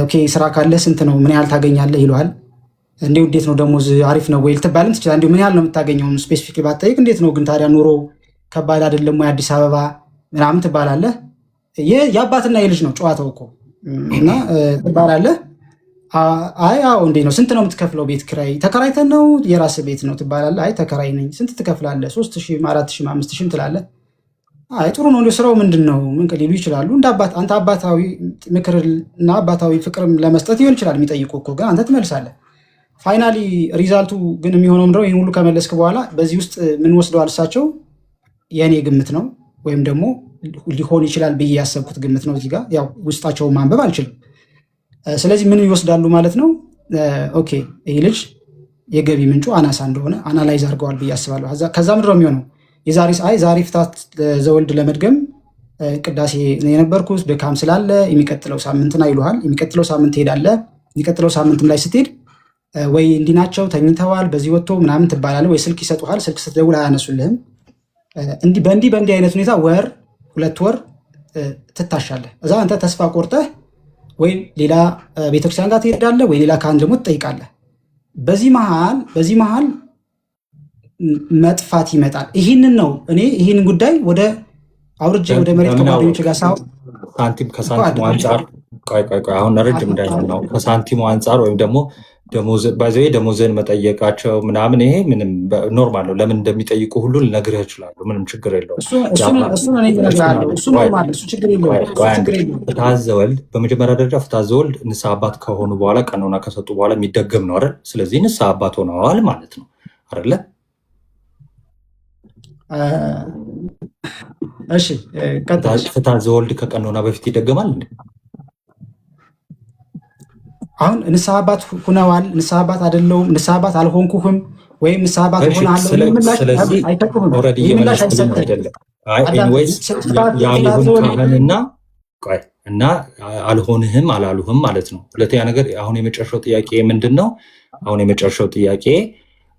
ኦኬ ስራ ካለህ ስንት ነው? ምን ያህል ታገኛለህ ይለዋል። እንዲሁ እንዴት ነው ደሞዝ አሪፍ ነው ወይ ልትባልም ትችላለህ። እንዲሁ ምን ያህል ነው የምታገኘው ስፔሲፊክ ባትጠይቅ፣ እንዴት ነው ግን ታዲያ ኑሮ ከባድ አይደለም ወይ አዲስ አበባ ምናምን ትባላለህ። የአባትና የልጅ ነው ጨዋታው እኮ እና ትባላለህ። አይ አዎ እንዴ ነው ስንት ነው የምትከፍለው ቤት ኪራይ? ተከራይተን ነው የራስህ ቤት ነው ትባላለህ። አይ ተከራይ ነኝ። ስንት ትከፍላለህ? 3000 4000 5000 ትላለህ። አይ ጥሩ ነው ስራው ምንድን ነው ምን ሊሉ ይችላሉ። እንደ አባት አንተ አባታዊ ምክርና አባታዊ ፍቅርም ለመስጠት ይሆን ይችላል የሚጠይቁ እኮ፣ ግን አንተ ትመልሳለህ። ፋይናሊ ሪዛልቱ ግን የሚሆነው ምንድነው? ይህን ሁሉ ከመለስክ በኋላ በዚህ ውስጥ ምን ወስደዋል እሳቸው? የእኔ ግምት ነው ወይም ደግሞ ሊሆን ይችላል ብዬ ያሰብኩት ግምት ነው። እዚህ ጋር ያው ውስጣቸውን ማንበብ አልችልም። ስለዚህ ምን ይወስዳሉ ማለት ነው? ኦኬ ይህ ልጅ የገቢ ምንጩ አናሳ እንደሆነ አናላይዝ አድርገዋል ብዬ አስባለሁ። ከዛ ምንድነው የሚሆነው? ዛሬ ፍታት ዘወልድ ለመድገም ቅዳሴ ነው የነበርኩት ድካም ስላለ የሚቀጥለው ሳምንትና ይሉሃል። የሚቀጥለው ሳምንት ትሄዳለህ። የሚቀጥለው ሳምንትም ላይ ስትሄድ ወይ እንዲህ ናቸው ተኝተዋል በዚህ ወጥቶ ምናምን ትባላለህ፣ ወይ ስልክ ይሰጡሃል። ስልክ ስትደውል አያነሱልህም። በእንዲህ አይነት ሁኔታ ወር 2 ወር ትታሻለህ። እዛ አንተ ተስፋ ቆርጠህ ወይ ሌላ ቤተክርስቲያን ጋር ትሄዳለህ፣ ወይ ሌላ ካህን ደግሞ ትጠይቃለህ። በዚህ መሃል መጥፋት ይመጣል። ይህንን ነው እኔ ይህንን ጉዳይ ወደ አውርጄ ወደ መሬት ከጓደኞች ጋር ሳንቲም ከሳንቲሙ አንጻር አሁን ረጅም እንዳይሆን ነው። ከሳንቲሙ አንጻር ወይም ደግሞ ደሞዝን መጠየቃቸው ምናምን ይሄ ምንም ኖርማል ነው። ለምን እንደሚጠይቁ ሁሉ ልነግርህ እችላለሁ። ምንም ችግር የለውም። ፍትሐ ዘወልድ በመጀመሪያ ደረጃ ፍትሐ ዘወልድ ንስሐ አባት ከሆኑ በኋላ ቀኖና ከሰጡ በኋላ የሚደገም ነው አይደል? ስለዚህ ንስሐ አባት ሆነዋል ማለት ነው አይደለ? እሺ ፍትሐ ዘወልድ ከቀኖና በፊት ይደገማል እንዴ? አሁን ንስሐ አባት ሁነዋል፣ ንስሐ አባት አይደለሁም፣ ንስሐ አባት አልሆንኩህም ወይም ንስሐ አባት ሆነሃለሁ አይተቁህም። ያልሆን ካህንና እና አልሆንህም አላሉህም ማለት ነው። ሁለተኛ ነገር አሁን የመጨረሻው ጥያቄ ምንድን ነው? አሁን የመጨረሻው ጥያቄ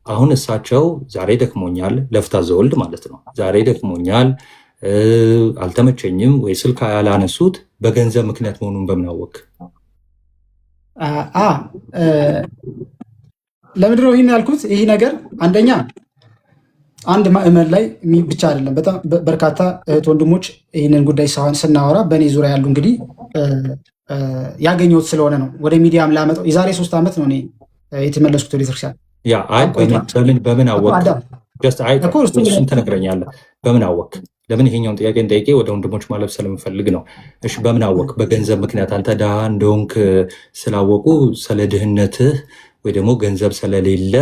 አሁን እሳቸው ዛሬ ደክሞኛል፣ ለፍትሐ ዘወልድ ማለት ነው። ዛሬ ደክሞኛል አልተመቸኝም ወይ ስልክ ያላነሱት በገንዘብ ምክንያት መሆኑን በምን አወቅ? ለምንድን ነው ይህን ያልኩት? ይህ ነገር አንደኛ አንድ ማእመን ላይ ብቻ አይደለም፣ በጣም በርካታ እህት ወንድሞች ይህንን ጉዳይ ስናወራ በእኔ ዙሪያ ያሉ እንግዲህ ያገኘሁት ስለሆነ ነው ወደ ሚዲያም ላመጣው። የዛሬ 3 ዓመት ነው እኔ የተመለስኩት ወደ ቤተክርስቲያን። በምን አወቅ? እሱን ትነግረኛለህ። በምን አወቅ? ለምን ይሄኛውን ጥያቄ እንጠይቄ ወደ ወንድሞች ማለፍ ስለምፈልግ ነው። እሺ በምን አወቅ? በገንዘብ ምክንያት አንተ ድሃ እንደሆንክ ስላወቁ ስለ ድህነትህ ወይ ደግሞ ገንዘብ ስለሌለ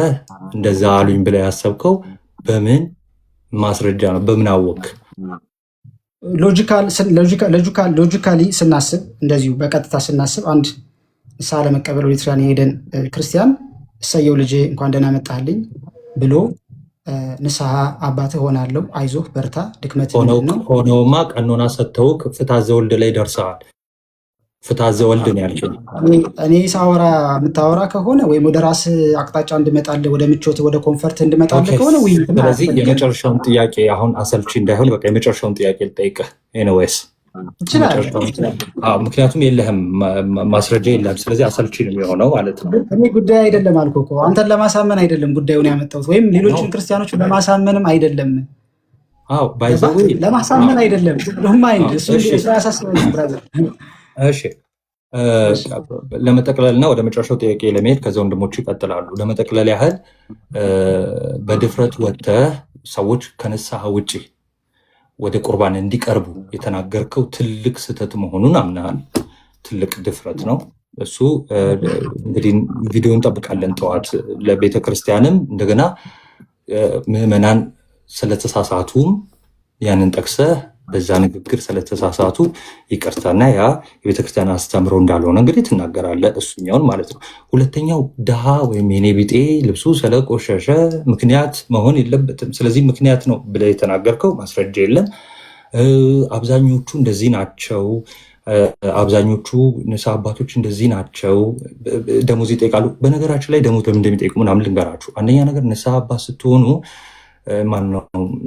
እንደዛ አሉኝ ብለህ ያሰብከው በምን ማስረጃ ነው? በምን አወቅ? ሎጂካሊ ስናስብ እንደዚሁ በቀጥታ ስናስብ አንድ ንስሐ ለመቀበል ወደ ቤተክርስቲያን የሄደን ክርስቲያን እሰየው ልጄ እንኳን ደህና መጣህልኝ ብሎ ንስሐ አባትህ ሆናለሁ፣ አይዞህ በርታ፣ ድክመት ነው። ሆነውማ ቀኖና ሰጥተው ፍትሐ ዘወልድ ላይ ደርሰዋል። ፍትሐ ዘወልድ ነው ያልከኝ። እኔ ሳወራ የምታወራ ከሆነ ወይም ወደ ራስ አቅጣጫ እንድመጣልህ ወደ ምቾት ወደ ኮንፈርት እንድመጣልህ ከሆነ ስለዚህ የመጨረሻውን ጥያቄ አሁን አሰልቺ እንዳይሆን በቃ የመጨረሻውን ጥያቄ ልጠይቅህ ኤኒዌይስ ይችላል። ምክንያቱም የለህም ማስረጃ የለህም። ስለዚህ አሰልቺ ነው የሚሆነው ማለት ነው። እኔ ጉዳይ አይደለም አልኩህ እኮ አንተን ለማሳመን አይደለም ጉዳዩን ያመጣሁት፣ ወይም ሌሎችን ክርስቲያኖች ለማሳመንም አይደለም። ለማሳመን አይደለም። ዶማይንድ እሱ ያሳስበኝ ብራዘር። እሺ ለመጠቅለልና ወደ መጨረሻው ጥያቄ ለመሄድ ከዛ ወንድሞቹ ይቀጥላሉ። ለመጠቅለል ያህል በድፍረት ወጥተህ ሰዎች ከንስሐ ውጭ ወደ ቁርባን እንዲቀርቡ የተናገርከው ትልቅ ስህተት መሆኑን አምናሃል። ትልቅ ድፍረት ነው እሱ። እንግዲህ ቪዲዮ እንጠብቃለን ጠዋት ለቤተ ክርስቲያንም እንደገና ምዕመናን ስለተሳሳቱም ያንን ጠቅሰህ በዛ ንግግር ስለተሳሳቱ ይቅርታና ያ የቤተክርስቲያን አስተምሮ እንዳልሆነ እንግዲህ ትናገራለህ፣ እሱኛውን ማለት ነው። ሁለተኛው ድሃ ወይም የኔ ቢጤ ልብሱ ስለቆሸሸ ምክንያት መሆን የለበትም። ስለዚህ ምክንያት ነው ብለህ የተናገርከው ማስረጃ የለም። አብዛኞቹ እንደዚህ ናቸው፣ አብዛኞቹ ንስሐ አባቶች እንደዚህ ናቸው፣ ደሞዝ ይጠይቃሉ። በነገራችን ላይ ደሞዝ ለምን እንደሚጠይቁ ምናምን ልንገራችሁ። አንደኛ ነገር ንስሐ አባት ስትሆኑ ማነው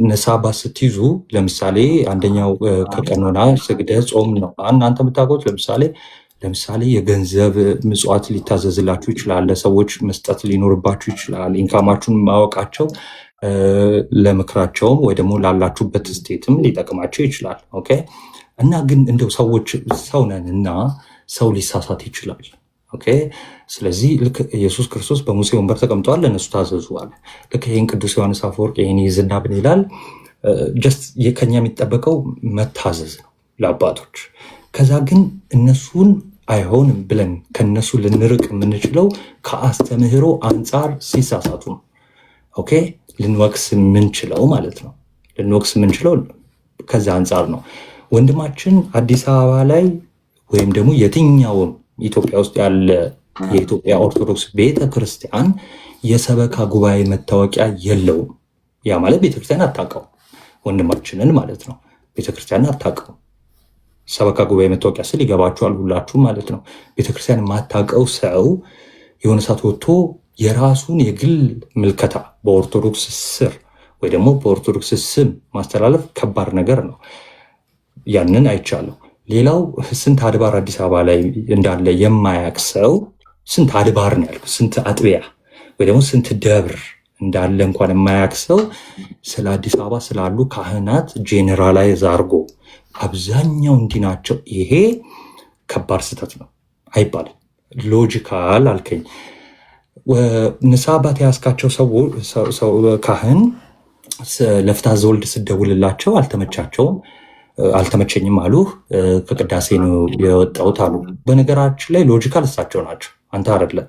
ንስሐ አባት ስትይዙ፣ ለምሳሌ አንደኛው ከቀኖና ስግደት፣ ጾም ነው። እናንተ የምታውቁት ለምሳሌ የገንዘብ ምጽዋት ሊታዘዝላችሁ ይችላል። ለሰዎች መስጠት ሊኖርባችሁ ይችላል። ኢንካማችሁን ማወቃቸው ለምክራቸውም ወይ ደግሞ ላላችሁበት ስቴትም ሊጠቅማቸው ይችላል። ኦኬ። እና ግን እንደው ሰዎች ሰው ነን እና ሰው ሊሳሳት ይችላል። ኦኬ። ስለዚህ ልክ ኢየሱስ ክርስቶስ በሙሴ ወንበር ተቀምጠዋል፣ ለእነሱ ታዘዙዋል። ልክ ይህን ቅዱስ ዮሐንስ አፈወርቅ ይህን ይዝና ብን ይላል። ጀስት ከኛ የሚጠበቀው መታዘዝ ነው ለአባቶች። ከዛ ግን እነሱን አይሆንም ብለን ከነሱ ልንርቅ የምንችለው ከአስተምህሮ አንጻር ሲሳሳቱ ነው። ኦኬ። ልንወቅስ የምንችለው ማለት ነው። ልንወቅስ የምንችለው ከዛ አንጻር ነው። ወንድማችን አዲስ አበባ ላይ ወይም ደግሞ የትኛውም ኢትዮጵያ ውስጥ ያለ የኢትዮጵያ ኦርቶዶክስ ቤተክርስቲያን የሰበካ ጉባኤ መታወቂያ የለውም። ያ ማለት ቤተክርስቲያን አታውቀው፣ ወንድማችንን ማለት ነው። ቤተክርስቲያን አታውቀው። ሰበካ ጉባኤ መታወቂያ ስል ይገባችኋል ሁላችሁ ማለት ነው። ቤተክርስቲያን የማታውቀው ሰው የሆነ ሰዓት ወጥቶ የራሱን የግል ምልከታ በኦርቶዶክስ ስር ወይ ደግሞ በኦርቶዶክስ ስም ማስተላለፍ ከባድ ነገር ነው። ያንን አይቻለሁ። ሌላው ስንት አድባር አዲስ አበባ ላይ እንዳለ የማያውቅ ሰው ስንት አድባር ነው ያልኩት፣ ስንት አጥቢያ ወይ ደግሞ ስንት ደብር እንዳለ እንኳን የማያውቅ ሰው ስለ አዲስ አበባ ስላሉ ካህናት ጄኔራላይዝ አድርጎ አብዛኛው እንዲህ ናቸው፣ ይሄ ከባድ ስህተት ነው አይባልም። ሎጂካል አልከኝ። ንስሐ አባት ያስካቸው ሰው ካህን ለፍትሐ ዘወልድ ስደውልላቸው አልተመቻቸውም፣ አልተመቸኝም አሉ። ከቅዳሴ ነው የወጣሁት አሉ። በነገራችን ላይ ሎጂካል እሳቸው ናቸው፣ አንተ አይደለም።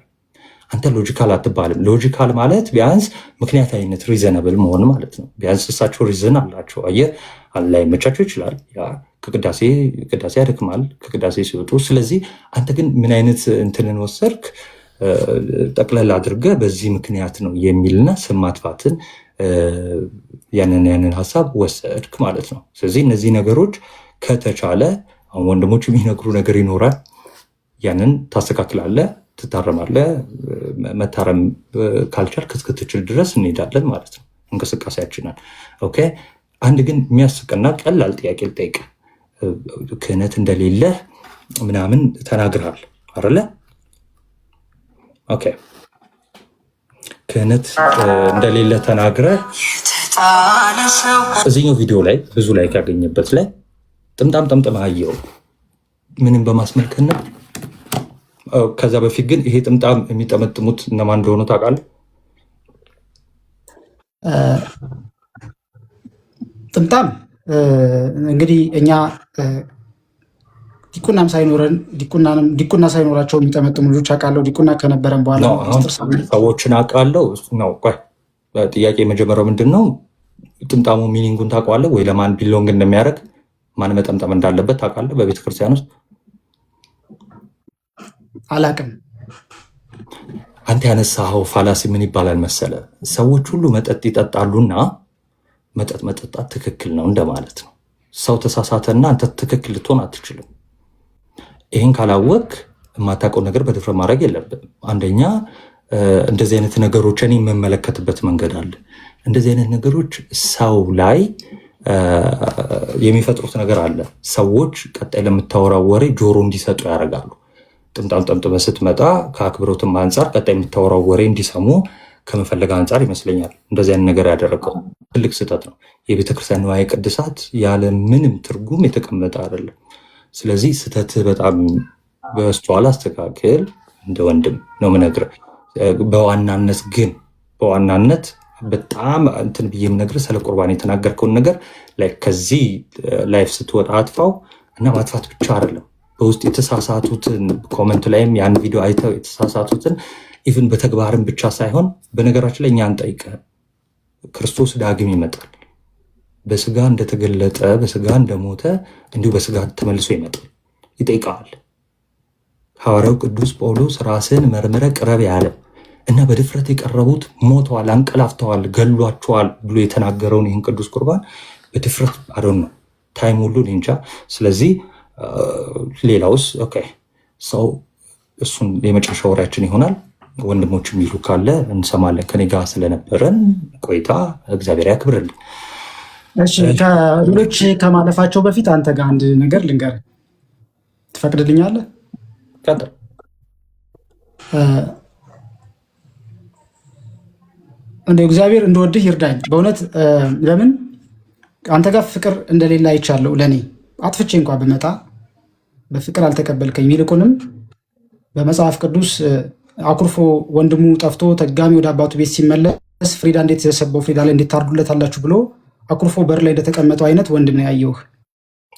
አንተ ሎጂካል አትባልም። ሎጂካል ማለት ቢያንስ ምክንያታዊነት ሪዘነብል መሆን ማለት ነው። ቢያንስ እሳቸው ሪዝን አላቸው። አየህ ላይመቻቸው ይችላል። ቅዳሴ ያደክማል ከቅዳሴ ሲወጡ። ስለዚህ አንተ ግን ምን አይነት እንትንን ወሰድክ? ጠቅለል አድርገህ በዚህ ምክንያት ነው የሚልና ስም ማጥፋትን ያንን ሀሳብ ወሰድክ ማለት ነው። ስለዚህ እነዚህ ነገሮች ከተቻለ አሁን ወንድሞች የሚነግሩ ነገር ይኖራል። ያንን ታስተካክላለህ፣ ትታረማለህ። መታረም ካልቻልክ እስክትችል ድረስ እንሄዳለን ማለት ነው እንቅስቃሴያችንን። ኦኬ። አንድ ግን የሚያስቅና ቀላል ጥያቄ ልጠይቅህ። ክህነት እንደሌለ ምናምን ተናግረሃል አይደለ? ኦኬ። ክህነት እንደሌለ ተናግረህ እዚህኛው ቪዲዮ ላይ ብዙ ላይ ካገኘበት ላይ ጥምጣም ጠምጥመህ አየኸው፣ ምንም በማስመልከት ነው። ከዛ በፊት ግን ይሄ ጥምጣም የሚጠመጥሙት እነማን እንደሆኑ ታውቃለህ? ጥምጣም እንግዲህ እኛ ዲቁናም ሳይኖረን ዲቁና ሳይኖራቸው የሚጠመጥሙ ልጆች አውቃለሁ። ዲቁና ከነበረን በኋላ ሰዎችን አውቃለሁ ነው። ቆይ ጥያቄ የመጀመሪያው ምንድን ነው? ጥምጣሙ ሚኒንጉን ታውቀዋለህ ወይ? ለማን ቢሎንግ እንደሚያደርግ ማን መጠምጠም እንዳለበት ታውቃለህ? በቤተክርስቲያን ውስጥ አላውቅም። አንተ ያነሳኸው ፋላሲ ምን ይባላል መሰለ? ሰዎች ሁሉ መጠጥ ይጠጣሉና መጠጥ መጠጣት ትክክል ነው እንደማለት ነው። ሰው ተሳሳተና አንተ ትክክል ልትሆን አትችልም። ይህን ካላወቅ የማታውቀው ነገር በድፍረት ማድረግ የለብንም። አንደኛ እንደዚህ አይነት ነገሮች እኔ የምመለከትበት መንገድ አለ። እንደዚህ አይነት ነገሮች ሰው ላይ የሚፈጥሩት ነገር አለ። ሰዎች ቀጣይ ለምታወራው ወሬ ጆሮ እንዲሰጡ ያደርጋሉ። ጥምጣም ጠምጥመህ ስትመጣ ከአክብሮትም አንጻር ቀጣይ የምታወራው ወሬ እንዲሰሙ ከመፈለግ አንጻር ይመስለኛል እንደዚህ አይነት ነገር ያደረገው። ትልቅ ስህተት ነው። የቤተክርስቲያን ንዋየ ቅድሳት ያለ ምንም ትርጉም የተቀመጠ አይደለም። ስለዚህ ስህተትህ በጣም በስተኋላ አስተካክል። እንደ ወንድም ነው የምነግርህ። በዋናነት በጣም እንትን ብዬ የምነግርህ ስለ ቁርባን የተናገርከውን ነገር ከዚህ ላይፍ ስትወጣ አጥፋው እና ማጥፋት ብቻ አይደለም፣ በውስጥ የተሳሳቱትን ኮመንት ላይም ያን ቪዲዮ አይተው የተሳሳቱትን ኢቭን በተግባርም ብቻ ሳይሆን በነገራችን ላይ እኛ አንጠይቅህም። ክርስቶስ ዳግም ይመጣል። በስጋ እንደተገለጠ በስጋ እንደሞተ እንዲሁ በስጋ ተመልሶ ይመጣል፣ ይጠይቀዋል። ሐዋርያው ቅዱስ ጳውሎስ ራስን መርምረ ቅረብ ያለ እና በድፍረት የቀረቡት ሞተዋል፣ አንቀላፍተዋል፣ ገሏቸዋል ብሎ የተናገረውን ይህን ቅዱስ ቁርባን በድፍረት አዶን ነው ታይም ሁሉ እንጃ። ስለዚህ ሌላውስ ኦኬ ሰው እሱን የመጨረሻ ወሬያችን ይሆናል። ወንድሞች የሚሉ ካለ እንሰማለን። ከኔ ጋር ስለነበረን ቆይታ እግዚአብሔር ያክብርልን። ከሌሎች ከማለፋቸው በፊት አንተ ጋር አንድ ነገር ልንገር፣ ትፈቅድልኛለህ? እንደ እግዚአብሔር እንደወድህ ይርዳኝ በእውነት። ለምን አንተ ጋር ፍቅር እንደሌለ አይቻለሁ። ለእኔ አጥፍቼ እንኳ ብመጣ በፍቅር አልተቀበልከኝ። ይልቁንም በመጽሐፍ ቅዱስ አኩርፎ ወንድሙ ጠፍቶ ተጋሚ ወደ አባቱ ቤት ሲመለስ ፍሪዳ እንዴት የሰበው ፍሪዳ ላይ እንዴት ታርዱለታላችሁ ብሎ አኩርፎ በር ላይ እንደተቀመጠው አይነት ወንድም ነው ያየሁህ።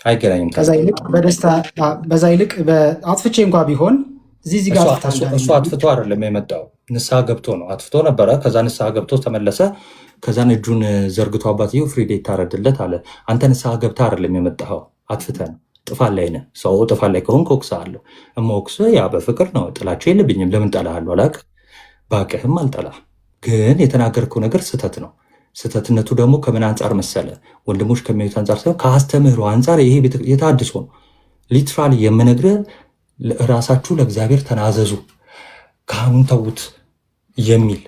አይገናኝም። በዛ ይልቅ አጥፍቼ እንኳ ቢሆን እዚህ ጋር እሱ አጥፍቶ አይደለም የመጣው፣ ንስሐ ገብቶ ነው። አጥፍቶ ነበረ፣ ከዛ ንስሐ ገብቶ ተመለሰ። ከዛን እጁን ዘርግቶ አባትየው ፍሪዳ ይታረድለት አለ። አንተ ንስሐ ገብታ አይደለም የመጣኸው፣ አጥፍተህ ነው። ጥፋት ላይ ነህ። ሰው ጥፋት ላይ ከሆንክ እወቅስሃለሁ። እምወቅስህ ያ በፍቅር ነው። ጥላቸው የለብኝም። ለምን ጠላሃለሁ አላውቅም። ባቅህም አልጠላህ። ግን የተናገርከው ነገር ስህተት ነው። ስህተትነቱ ደግሞ ከምን አንጻር መሰለ? ወንድሞች ከሚያዩት አንጻር ሳይሆን ከአስተምህሮ አንጻር ይሄ የታድሶ ነው። ሊትራሊ የምነግርህ ራሳችሁ ለእግዚአብሔር ተናዘዙ፣ ካህኑን ተዉት የሚል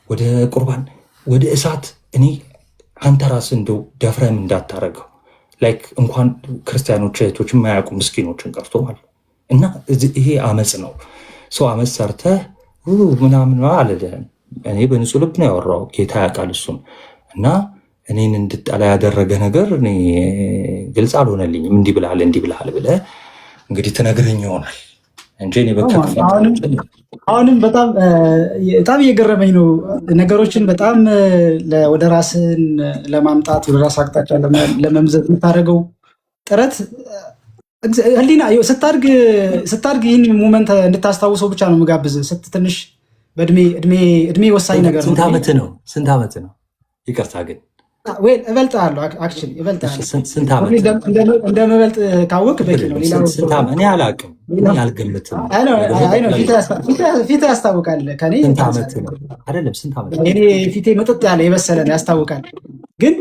ወደ ቁርባን ወደ እሳት እኔ አንተ ራስህ እንደው ደፍረህም እንዳታረገው ላይክ እንኳን ክርስቲያኖች እህቶች የማያውቁ ምስኪኖችን ቀርቶ ማለት እና ይሄ አመፅ ነው። ሰው አመፅ ሰርተህ ምናምን አልልህም። እኔ በንጹህ ልብ ነው ያወራው። ጌታ ያውቃል እሱን እና እኔን እንድጠላ ያደረገ ነገር እኔ ግልጽ አልሆነልኝም። እንዲህ ብልሃል ብለህ እንግዲህ ትነግረኝ ይሆናል እንጂ እኔ አሁንም በጣም እየገረመኝ ነው። ነገሮችን በጣም ወደ ራስን ለማምጣት ወደ ራስ አቅጣጫ ለመምዘት የምታደርገው ጥረት ህሊና ስታድግ ይህን ሞመንት እንድታስታውሰው ብቻ ነው የምጋብዝ። ትንሽ በእድሜ ወሳኝ ነገር ነው። ስንት ዓመት ነው? ይቅርታ ግን እበልጥሃለሁ። አክቹዋሊ እበልጥሃለሁ። እንደምበልጥ ካወቅ በቂ ነው። እኔ አላውቅም፣ አልገምትም። ፊትህ ያስታውቃል። ከእኔ ፊቴ መጠጥ ያለ የበሰለ ነው ያስታውቃል። ግን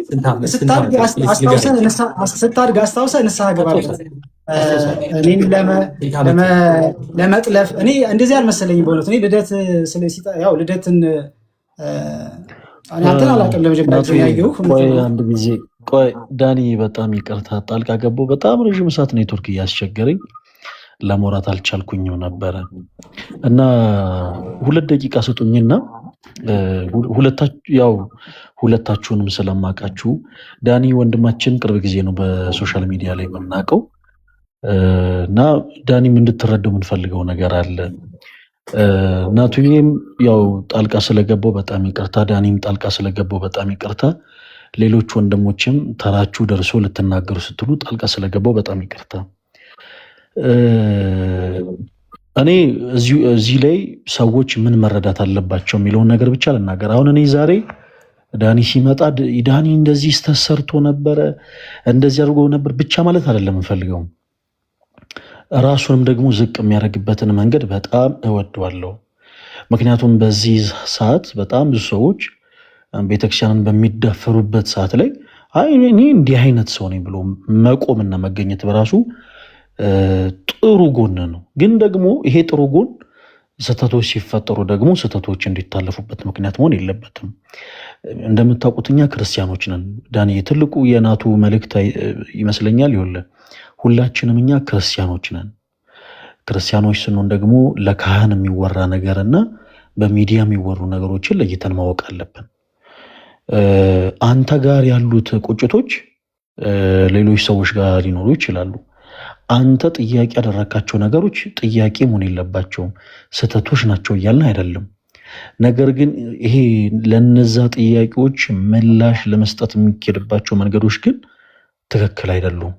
ስታድግ አስታውሰህ ንስሐ ግባበት። እኔም ለመጥለፍ እኔ እንደዚህ አልመሰለኝም በእውነት። እኔ ልደትን አንተን አላውቅም። ለመጀመሪያ ያየሁህ አንድ ጊዜ ቆይ ዳኒ፣ በጣም ይቅርታ ጣልቃ ገባሁ። በጣም ረዥም ሰዓት ኔትወርክ እያስቸገረኝ ለመውራት አልቻልኩኝም ነበረ እና 2 ደቂቃ ስጡኝና ሁለታችሁንም ስለማውቃችሁ ዳኒ ወንድማችን ቅርብ ጊዜ ነው በሶሻል ሚዲያ ላይ የምናውቀው እና ዳኒም እንድትረዳው የምንፈልገው ነገር አለ። እናቱዬም ጣልቃ ስለገባው በጣም ይቅርታ፣ ዳኒም ጣልቃ ስለገባው በጣም ይቅርታ። ሌሎች ወንድሞችም ተራችሁ ደርሶ ልትናገሩ ስትሉ ጣልቃ ስለገባው በጣም ይቅርታ። እኔ እዚህ ላይ ሰዎች ምን መረዳት አለባቸው የሚለውን ነገር ብቻ ልናገር። አሁን እኔ ዛሬ ዳኒ ሲመጣ ዳኒ እንደዚህ ስተሰርቶ ነበረ እንደዚህ አድርጎ ነበር ብቻ ማለት አይደለም እንፈልገው። ራሱንም ደግሞ ዝቅ የሚያደርግበትን መንገድ በጣም እወደዋለሁ። ምክንያቱም በዚህ ሰዓት በጣም ብዙ ሰዎች ቤተክርስቲያንን በሚዳፈሩበት ሰዓት ላይ እኔ እንዲህ አይነት ሰው ነኝ ብሎ መቆምና መገኘት በራሱ ጥሩ ጎን ነው። ግን ደግሞ ይሄ ጥሩ ጎን ስህተቶች ሲፈጠሩ ደግሞ ስህተቶች እንዲታለፉበት ምክንያት መሆን የለበትም። እንደምታውቁት እኛ ክርስቲያኖች ነን። ዳኒ ትልቁ የናቱ መልእክት ይመስለኛል። ይኸውልህ ሁላችንም እኛ ክርስቲያኖች ነን። ክርስቲያኖች ስንሆን ደግሞ ለካህን የሚወራ ነገርና በሚዲያ የሚወሩ ነገሮችን ለይተን ማወቅ አለብን። አንተ ጋር ያሉት ቁጭቶች ሌሎች ሰዎች ጋር ሊኖሩ ይችላሉ። አንተ ጥያቄ ያደረካቸው ነገሮች ጥያቄ መሆን የለባቸውም፣ ስህተቶች ናቸው እያልን አይደለም። ነገር ግን ይሄ ለነዛ ጥያቄዎች ምላሽ ለመስጠት የሚኬድባቸው መንገዶች ግን ትክክል አይደሉም።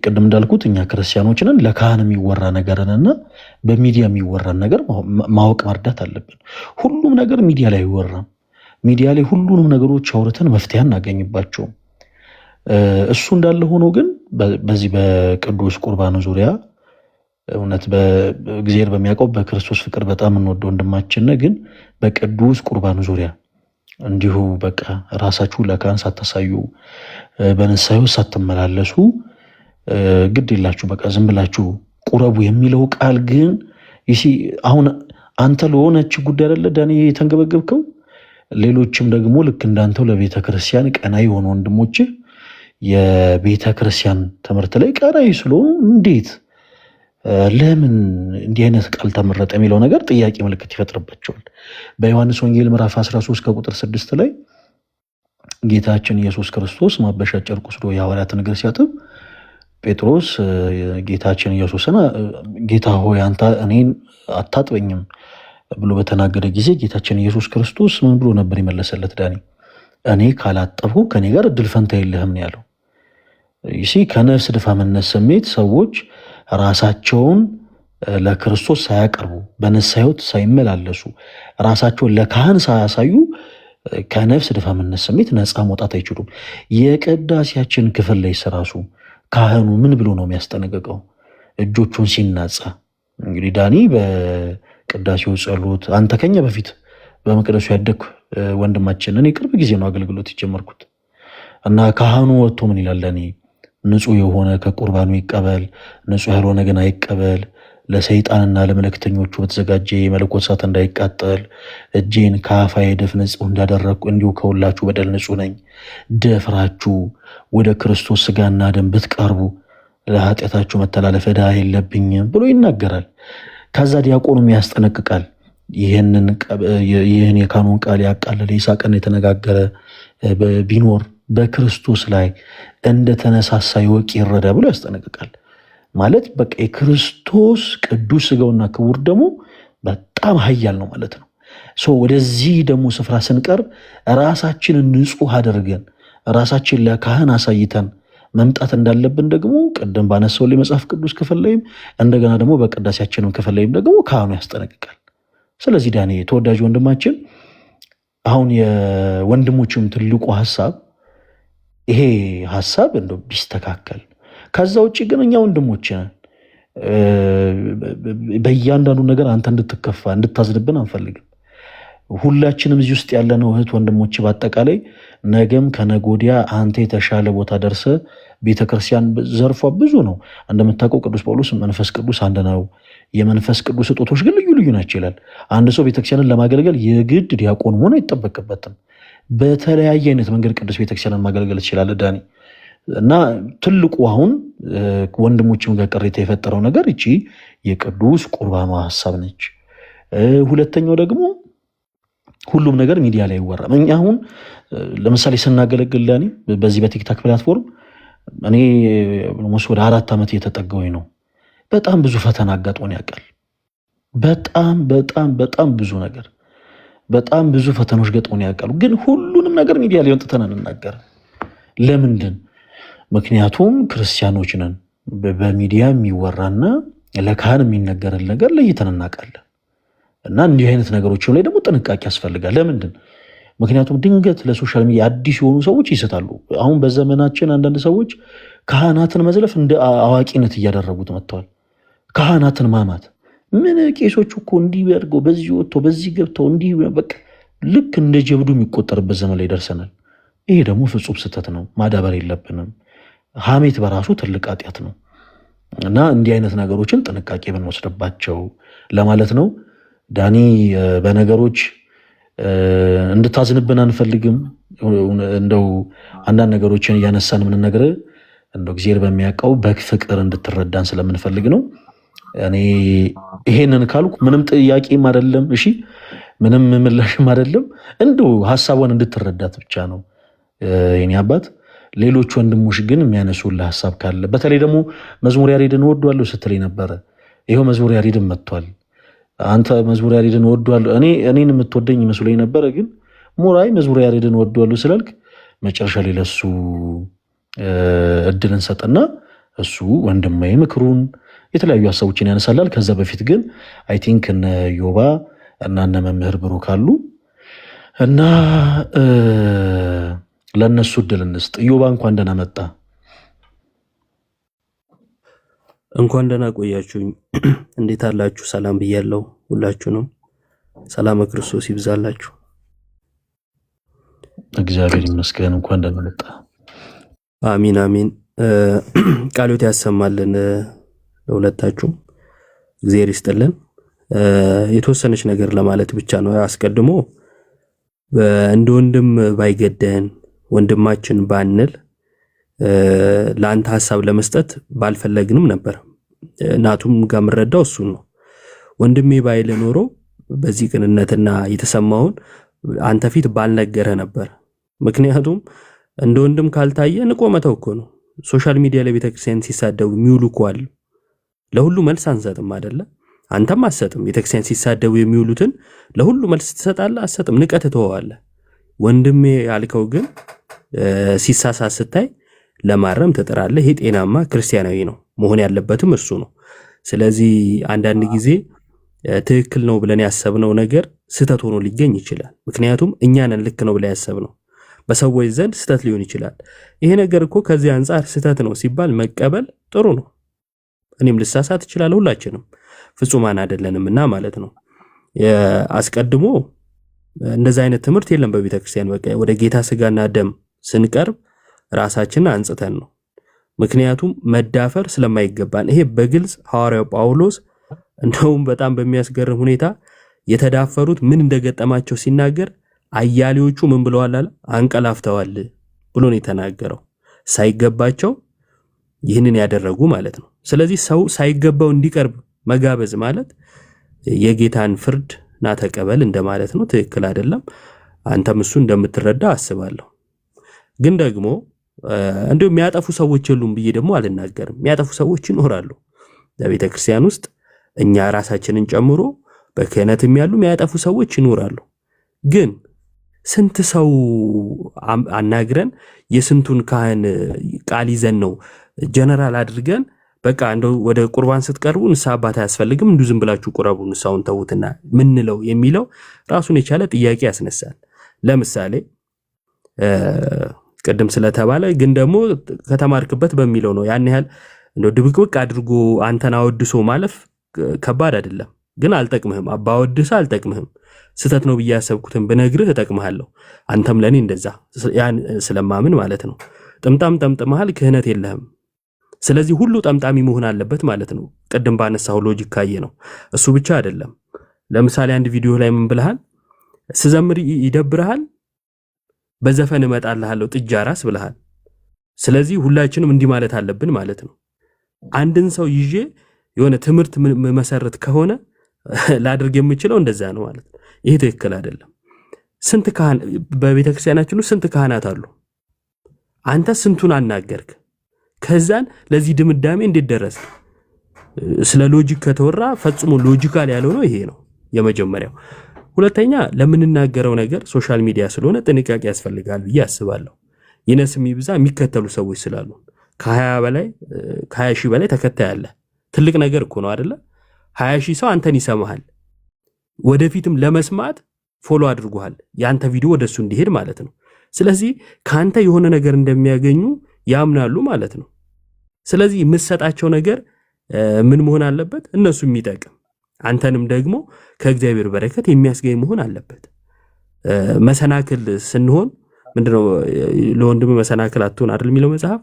ቅድም እንዳልኩት እኛ ክርስቲያኖችንን ለካህን የሚወራ ነገርንና በሚዲያ የሚወራን ነገር ማወቅ መርዳት አለብን። ሁሉም ነገር ሚዲያ ላይ አይወራም። ሚዲያ ላይ ሁሉንም ነገሮች አውርተን መፍትሄ እናገኝባቸው። እሱ እንዳለ ሆኖ ግን በዚህ በቅዱስ ቁርባኑ ዙሪያ እውነት በእግዚአብሔር በሚያውቀው በክርስቶስ ፍቅር በጣም እንወደው ወንድማችን ግን በቅዱስ ቁርባኑ ዙሪያ እንዲሁ በቃ ራሳችሁ ለካህን ሳታሳዩ በንስሐ ሳትመላለሱ ግድ የላችሁ በቃ ዝም ብላችሁ ቁረቡ የሚለው ቃል ግን አሁን አንተ ለሆነች ጉዳይ አይደለ ዳኒ የተንገበገብከው፣ ሌሎችም ደግሞ ልክ እንዳንተው ለቤተ ክርስቲያን ቀናይ የሆኑ ወንድሞች የቤተ ክርስቲያን ትምህርት ላይ ቀናይ ስለሆኑ እንዴት ለምን እንዲህ አይነት ቃል ተመረጠ የሚለው ነገር ጥያቄ ምልክት ይፈጥርባቸዋል። በዮሐንስ ወንጌል ምዕራፍ 13 ከቁጥር 6 ላይ ጌታችን ኢየሱስ ክርስቶስ ማበሻ ጨርቅ ወስዶ የሐዋርያትን እግር ሲያጥብ ጴጥሮስ ጌታችን ኢየሱስን ጌታ ሆይ አንተ እኔን አታጥበኝም ብሎ በተናገረ ጊዜ ጌታችን ኢየሱስ ክርስቶስ ምን ብሎ ነበር የመለሰለት? ዳኒ እኔ ካላጠብሁ ከኔ ጋር እድል ፈንታ የለህም ነው ያለው። ከነፍስ ድፋምነት ስሜት ሰዎች ራሳቸውን ለክርስቶስ ሳያቀርቡ በንስሐ ሕይወት ሳይመላለሱ ራሳቸውን ለካህን ሳያሳዩ ከነፍስ ድፋምነት ስሜት ነፃ መውጣት አይችሉም። የቅዳሴያችን ክፍል ላይ ራሱ ካህኑ ምን ብሎ ነው የሚያስጠነቅቀው? እጆቹን ሲናጻ እንግዲህ ዳኒ በቅዳሴው ጸሎት አንተ ከኛ በፊት በመቅደሱ ያደግኩ ወንድማችን እኔ ቅርብ ጊዜ ነው አገልግሎት የጀመርኩት እና ካህኑ ወጥቶ ምን ይላል? ለኔ ንጹህ የሆነ ከቁርባኑ ይቀበል፣ ንጹህ ያልሆነ ግን አይቀበል፣ ለሰይጣንና ለመለክተኞቹ በተዘጋጀ የመለኮት እሳት እንዳይቃጠል እጄን ከአፋዬ ደፍ ንጹህ እንዳደረግኩ እንዲሁ ከሁላችሁ በደል ንጹህ ነኝ። ደፍራችሁ ወደ ክርስቶስ ስጋና ደም ብትቀርቡ ለኃጢአታችሁ መተላለፍ ዕዳ የለብኝም ብሎ ይናገራል። ከዛ ዲያቆኑም ያስጠነቅቃል። ይህን የካህኑን ቃል ያቃለለ ይሳቅን የተነጋገረ ቢኖር በክርስቶስ ላይ እንደተነሳሳ ይወቅ ይረዳ ብሎ ያስጠነቅቃል። ማለት በቃ የክርስቶስ ቅዱስ ስጋውና ክቡር ደግሞ በጣም ኃያል ነው ማለት ነው። ወደዚህ ደግሞ ስፍራ ስንቀርብ ራሳችንን ንጹህ አድርገን ራሳችን ለካህን አሳይተን መምጣት እንዳለብን ደግሞ ቅድም ባነሳው ላይ መጽሐፍ ቅዱስ ክፍል ላይም እንደገና ደግሞ በቅዳሴያችንም ክፍል ላይም ደግሞ ካህኑ ያስጠነቅቃል። ስለዚህ ዳኒ ተወዳጅ ወንድማችን አሁን የወንድሞችም ትልቁ ሐሳብ ይሄ ሐሳብ እንደው ቢስተካከል። ከዛ ውጭ ግን እኛ ወንድሞች ነን። በእያንዳንዱ ነገር አንተ እንድትከፋ እንድታዝንብን አንፈልግም። ሁላችንም እዚህ ውስጥ ያለነው እህት ወንድሞች በአጠቃላይ ነገም ከነጎዲያ አንተ የተሻለ ቦታ ደርሰ ቤተክርስቲያን ዘርፏ ብዙ ነው። እንደምታውቀው ቅዱስ ጳውሎስ መንፈስ ቅዱስ አንድ ነው፣ የመንፈስ ቅዱስ ስጦቶች ግን ልዩ ልዩ ናቸው ይላል። አንድ ሰው ቤተክርስቲያንን ለማገልገል የግድ ዲያቆን መሆን አይጠበቅበትም። በተለያየ አይነት መንገድ ቅዱስ ቤተክርስቲያንን ማገልገል ትችላለ ዳኒ። እና ትልቁ አሁን ወንድሞችም ጋር ቅሬታ የፈጠረው ነገር እቺ የቅዱስ ቁርባኗ ሀሳብ ነች። ሁለተኛው ደግሞ ሁሉም ነገር ሚዲያ ላይ ይወራል። እኛ አሁን ለምሳሌ ስናገለግል ዳኒ በዚህ በቲክታክ ፕላትፎርም እኔ ወደ 4 ዓመት እየተጠጋሁኝ ነው። በጣም ብዙ ፈተና አጋጥሞን ያውቃል። በጣም በጣም በጣም ብዙ ነገር በጣም ብዙ ፈተኖች ገጥሞን ያውቃሉ። ግን ሁሉንም ነገር ሚዲያ ላይ ወጥተን እንናገር። ለምንድን? ምክንያቱም ክርስቲያኖች ነን። በሚዲያ የሚወራና ለካህን የሚነገርን ነገር ለይተን እናውቃለን። እና እንዲህ አይነት ነገሮችም ላይ ደግሞ ጥንቃቄ ያስፈልጋል። ለምንድን? ምክንያቱም ድንገት ለሶሻል ሚዲያ አዲስ የሆኑ ሰዎች ይስታሉ። አሁን በዘመናችን አንዳንድ ሰዎች ካህናትን መዝለፍ እንደ አዋቂነት እያደረጉት መጥተዋል። ካህናትን ማማት ምን ቄሶቹ እኮ እንዲህ ያድርገው በዚህ ወጥቶ በዚህ ገብተው እንዲህ በቃ ልክ እንደ ጀብዱ የሚቆጠርበት ዘመን ላይ ደርሰናል። ይሄ ደግሞ ፍጹም ስህተት ነው። ማዳበር የለብንም። ሐሜት በራሱ ትልቅ ኃጢአት ነው እና እንዲህ አይነት ነገሮችን ጥንቃቄ ብንወስድባቸው ለማለት ነው። ዳኒ በነገሮች እንድታዝንብን አንፈልግም። እንደው አንዳንድ ነገሮችን እያነሳን የምንነግር እንደው እግዚአብሔር በሚያውቀው በፍቅር እንድትረዳን ስለምንፈልግ ነው። እኔ ይሄንን ካልኩ ምንም ጥያቄም አይደለም፣ እሺ ምንም ምላሽም አይደለም። እንደው ሐሳቧን እንድትረዳት ብቻ ነው የኔ አባት። ሌሎች ወንድሞች ግን የሚያነሱልህ ሐሳብ ካለ በተለይ ደግሞ መዝሙር ያሬድን እወደዋለሁ ስትለኝ ነበረ። ይኸው መዝሙር ያሬድን መጥቷል። አንተ መዝሙር ያሬድን እወደዋለሁ እኔን የምትወደኝ መስሎኝ ነበረ፣ ግን ሞራይ መዝሙር ያሬድን እወደዋለሁ ስላልክ መጨረሻ ላይ ለሱ እድልን ሰጠና እሱ ወንድማዊ ምክሩን የተለያዩ ሐሳቦችን ያነሳላል። ከዛ በፊት ግን አይ ቲንክ እነ ዮባ እና እነ መምህር ብሩክ አሉ እና ለእነሱ እድል እንስጥ። ኢዮባ እንኳን ደህና መጣ። እንኳን ደህና ቆያችሁኝ። እንዴት አላችሁ? ሰላም ብያለሁ ሁላችሁንም። ሰላም ክርስቶስ ይብዛላችሁ። እግዚአብሔር ይመስገን። እንኳን ደህና መጣ። አሚን አሚን። ቃሎት ያሰማልን ለሁለታችሁም፣ እግዚአብሔር ይስጥልን። የተወሰነች ነገር ለማለት ብቻ ነው። አስቀድሞ እንደ ወንድም ባይገደን ወንድማችን ባንል ለአንተ ሐሳብ ለመስጠት ባልፈለግንም ነበር። ናቱም ጋር የምረዳው እሱን ነው። ወንድሜ ባይል ኖሮ በዚህ ቅንነትና የተሰማውን አንተ ፊት ባልነገረ ነበር። ምክንያቱም እንደ ወንድም ካልታየ ንቆ መተው እኮ ነው። ሶሻል ሚዲያ ላይ ቤተክርስቲያን ሲሳደቡ የሚውሉ እኮ አሉ። ለሁሉ መልስ አንሰጥም አይደለ? አንተም አትሰጥም። ቤተክርስቲያን ሲሳደቡ የሚውሉትን ለሁሉ መልስ ትሰጣለህ? አትሰጥም። ንቀት ትተዋለህ። ወንድሜ ያልከው ግን ሲሳሳት ስታይ ለማረም ትጥራለህ። ይሄ ጤናማ ክርስቲያናዊ ነው። መሆን ያለበትም እሱ ነው። ስለዚህ አንዳንድ ጊዜ ትክክል ነው ብለን ያሰብነው ነገር ስህተት ሆኖ ሊገኝ ይችላል። ምክንያቱም እኛ ነን ልክ ነው ብለን ያሰብነው፣ በሰዎች ዘንድ ስህተት ሊሆን ይችላል። ይሄ ነገር እኮ ከዚህ አንጻር ስህተት ነው ሲባል መቀበል ጥሩ ነው። እኔም ልሳሳት እችላለሁ፣ ሁላችንም ፍጹማን አይደለንምና ማለት ነው። አስቀድሞ እንደዚህ አይነት ትምህርት የለም በቤተክርስቲያን። በቃ ወደ ጌታ ስጋና ደም ስንቀርብ ራሳችንን አንጽተን ነው። ምክንያቱም መዳፈር ስለማይገባን ይሄ በግልጽ ሐዋርያው ጳውሎስ እንደውም በጣም በሚያስገርም ሁኔታ የተዳፈሩት ምን እንደገጠማቸው ሲናገር አያሌዎቹ ምን ብለዋል አለ? አንቀላፍተዋል ብሎ ነው የተናገረው። ሳይገባቸው ይህንን ያደረጉ ማለት ነው። ስለዚህ ሰው ሳይገባው እንዲቀርብ መጋበዝ ማለት የጌታን ፍርድ ና ተቀበል እንደማለት ነው። ትክክል አይደለም። አንተም እሱ እንደምትረዳ አስባለሁ። ግን ደግሞ እንደው የሚያጠፉ ሰዎች የሉም ብዬ ደግሞ አልናገርም። የሚያጠፉ ሰዎች ይኖራሉ በቤተ ክርስቲያን ውስጥ፣ እኛ ራሳችንን ጨምሮ በክህነትም ያሉ የሚያጠፉ ሰዎች ይኖራሉ። ግን ስንት ሰው አናግረን የስንቱን ካህን ቃል ይዘን ነው ጀነራል አድርገን በቃ እንደው ወደ ቁርባን ስትቀርቡ ንስሐ አባት አያስፈልግም እንዲሁ ዝም ብላችሁ ቁረቡ ንስሐውን ተውትና ምንለው የሚለው ራሱን የቻለ ጥያቄ ያስነሳል። ለምሳሌ ቅድም ስለተባለ ግን ደግሞ ከተማርክበት በሚለው ነው። ያን ያህል እንደው ድብቅብቅ አድርጎ አንተን አወድሶ ማለፍ ከባድ አይደለም። ግን አልጠቅምህም። አባወድሰ አልጠቅምህም። ስተት ነው ብዬ ያሰብኩትን ብነግርህ እጠቅምሃለሁ። አንተም ለኔ እንደዛ ያን ስለማምን ማለት ነው። ጥምጣም ጠምጥመሃል፣ ክህነት የለህም። ስለዚህ ሁሉ ጠምጣሚ መሆን አለበት ማለት ነው። ቅድም ባነሳው ሎጂክ ካየ ነው። እሱ ብቻ አይደለም። ለምሳሌ አንድ ቪዲዮ ላይ ምን ብለሃል? ስዘምር ይደብርሃል፣ በዘፈን እመጣልሃለሁ ጥጃ ራስ ብለሃል። ስለዚህ ሁላችንም እንዲህ ማለት አለብን ማለት ነው። አንድን ሰው ይዤ የሆነ ትምህርት መሰረት ከሆነ ላድርግ የምችለው እንደዛ ነው ማለት ነው። ይሄ ትክክል አይደለም። ስንት ካህን በቤተክርስቲያናችን ውስጥ ስንት ካህናት አሉ? አንተ ስንቱን አናገርክ? ከዛን ለዚህ ድምዳሜ እንዴት ደረስክ? ስለ ሎጂክ ከተወራ ፈጽሞ ሎጂካል ያለው ነው ይሄ ነው የመጀመሪያው። ሁለተኛ ለምንናገረው ነገር ሶሻል ሚዲያ ስለሆነ ጥንቃቄ ያስፈልጋል ብዬ አስባለሁ። ይነስም ይብዛ የሚከተሉ ሰዎች ስላሉ ከ20 ሺህ በላይ ተከታይ አለ። ትልቅ ነገር እኮ ነው አይደለ? 20 ሺህ ሰው አንተን ይሰማሃል። ወደፊትም ለመስማት ፎሎ አድርጓል ያንተ ቪዲዮ ወደሱ እንዲሄድ ማለት ነው። ስለዚህ ካንተ የሆነ ነገር እንደሚያገኙ ያምናሉ ማለት ነው። ስለዚህ የምትሰጣቸው ነገር ምን መሆን አለበት? እነሱ የሚጠቅም አንተንም ደግሞ ከእግዚአብሔር በረከት የሚያስገኝ መሆን አለበት። መሰናክል ስንሆን ምንድነው ለወንድም መሰናክል አትሆን አይደል የሚለው መጽሐፍ።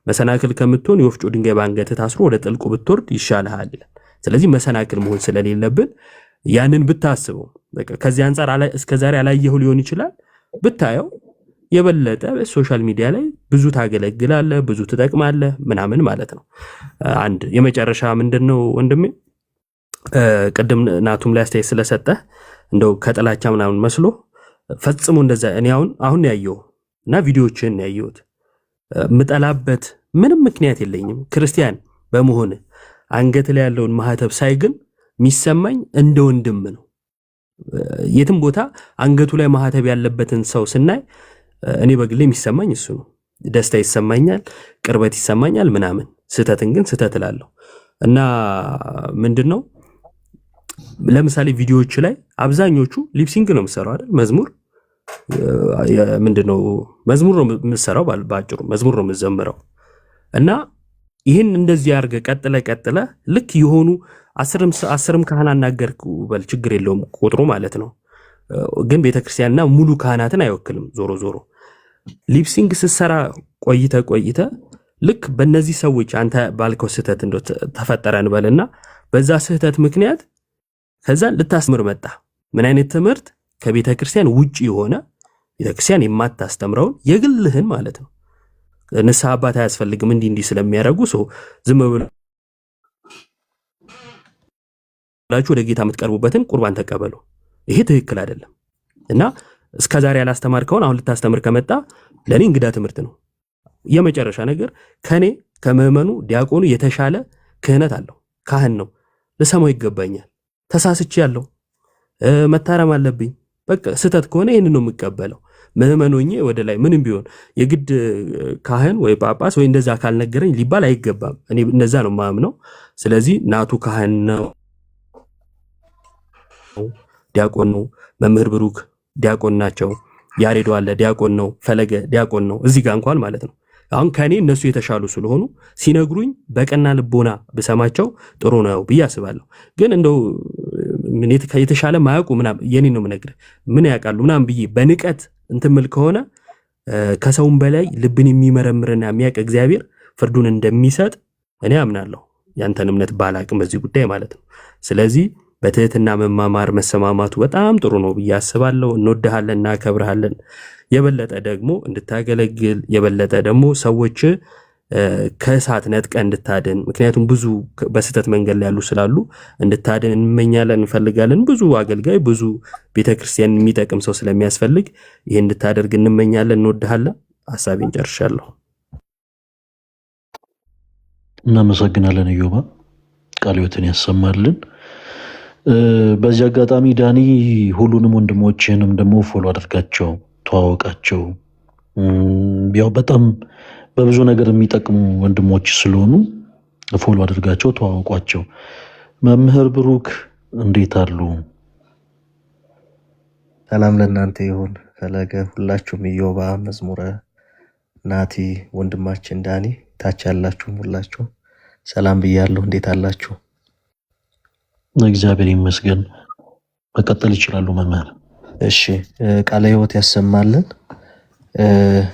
መሰናክል ከምትሆን የወፍጮ ድንጋይ ባንገት ታስሮ ወደ ጥልቁ ብትወርድ ይሻልሃል ይላል። ስለዚህ መሰናክል መሆን ስለሌለብን ያንን ብታስበው በቃ ከዚህ አንፃር እስከዛሬ አላየኸው ሊሆን ይችላል። ብታየው የበለጠ ሶሻል ሚዲያ ላይ ብዙ ታገለግላለህ፣ ብዙ ትጠቅማለህ ምናምን ማለት ነው። አንድ የመጨረሻ ምንድነው ወንድሜ ቅድም ናቱም ላይ አስተያየት ስለሰጠህ እንደው ከጥላቻ ምናምን መስሎ ፈጽሞ እንደዛ እኔ አሁን ያየው እና ቪዲዮዎችን ያየሁት ምጠላበት ምንም ምክንያት የለኝም። ክርስቲያን በመሆን አንገት ላይ ያለውን ማህተብ ሳይ ግን የሚሰማኝ እንደ ወንድም ነው። የትም ቦታ አንገቱ ላይ ማህተብ ያለበትን ሰው ስናይ እኔ በግሌ የሚሰማኝ እሱ ነው። ደስታ ይሰማኛል፣ ቅርበት ይሰማኛል ምናምን። ስህተትን ግን ስህተት እላለሁ እና ምንድነው ለምሳሌ ቪዲዮዎች ላይ አብዛኞቹ ሊፕሲንግ ነው የምሰራው አይደል? መዝሙር ምንድነው መዝሙር ነው የምትሰራው፣ ባጭሩ መዝሙር ነው የምትዘምረው። እና ይህን እንደዚህ አድርገህ ቀጥለ ልክ የሆኑ አስርም ካህን አናገርክ በል ችግር የለውም ቁጥሩ ማለት ነው። ግን ቤተክርስቲያንና ሙሉ ካህናትን አይወክልም። ዞሮ ዞሮ ሊፕሲንግ ስትሰራ ቆይተ ልክ በእነዚህ ሰዎች አንተ ባልከው ስህተት እንደው ተፈጠረ እንበልና በዛ ስህተት ምክንያት ከዛ ልታስተምር መጣ። ምን አይነት ትምህርት? ከቤተክርስቲያን ውጪ የሆነ ቤተክርስቲያን የማታስተምረውን የግልህን ማለት ነው። ንስሐ አባት አያስፈልግም እንዲህ ስለሚያደርጉ ሰው ዝም ብላችሁ ወደ ጌታ የምትቀርቡበትን ቁርባን ተቀበሉ። ይሄ ትክክል አይደለም እና እስከዛሬ ያላስተማርከውን አሁን ልታስተምር ከመጣ ለኔ እንግዳ ትምህርት ነው። የመጨረሻ ነገር ከኔ ከምዕመኑ ዲያቆኑ የተሻለ ክህነት አለው፣ ካህን ነው፣ ልሰማው ይገባኛል። ተሳስቼ ያለው መታረም አለብኝ። በቃ ስህተት ከሆነ ይህን ነው የምቀበለው። ምዕመኖኜ ወደ ላይ ምንም ቢሆን የግድ ካህን ወይ ጳጳስ ወይ እንደዛ ካልነገረኝ ሊባል አይገባም። እኔ እንደዛ ነው ማምነው። ስለዚህ ናቱ ካህን ነው፣ ዲያቆን ነው፣ መምህር ብሩክ ዲያቆን ናቸው፣ ያሬዶ አለ ዲያቆን ነው፣ ፈለገ ዲያቆን ነው። እዚህ ጋር እንኳን ማለት ነው አሁን ከኔ እነሱ የተሻሉ ስለሆኑ ሲነግሩኝ በቀና ልቦና ብሰማቸው ጥሩ ነው ብዬ አስባለሁ። ግን እንደው ምን የተሻለ ማያውቁ ምናምን የኔ ነው የምነግርህ ምን ያውቃሉ ምናምን ብዬ በንቀት እንትምል ከሆነ ከሰውም በላይ ልብን የሚመረምርና የሚያውቅ እግዚአብሔር ፍርዱን እንደሚሰጥ እኔ አምናለሁ። ያንተን እምነት ባላቅም በዚህ ጉዳይ ማለት ነው። ስለዚህ በትህትና መማማር መሰማማቱ በጣም ጥሩ ነው ብዬ አስባለሁ። እንወድሃለን፣ እናከብርሃለን። የበለጠ ደግሞ እንድታገለግል የበለጠ ደግሞ ሰዎች ከእሳት ነጥቀ እንድታድን፣ ምክንያቱም ብዙ በስህተት መንገድ ላይ ያሉ ስላሉ እንድታድን እንመኛለን፣ እንፈልጋለን። ብዙ አገልጋይ ብዙ ቤተክርስቲያን የሚጠቅም ሰው ስለሚያስፈልግ ይሄ እንድታደርግ እንመኛለን። እንወድሃለን። ሐሳቤን ጨርሻለሁ። እናመሰግናለን። ኢዮባ ቃለ ሕይወትን ያሰማልን። በዚህ አጋጣሚ ዳኒ ሁሉንም ወንድሞችህንም ደግሞ ፎሎ አድርጋቸው፣ ተዋወቃቸው። ያው በጣም በብዙ ነገር የሚጠቅሙ ወንድሞች ስለሆኑ ፎሎ አድርጋቸው፣ ተዋወቋቸው። መምህር ብሩክ እንዴት አሉ? ሰላም ለእናንተ ይሁን። ፈለገ፣ ሁላችሁም፣ ኢዮባ፣ መዝሙረ፣ ናቲ፣ ወንድማችን ዳኒ፣ ታች ያላችሁም ሁላችሁ ሰላም ብያለሁ። እንዴት አላችሁ? እግዚአብሔር ይመስገን። መቀጠል ይችላሉ መምህር። እሺ፣ ቃለ ሕይወት ያሰማልን።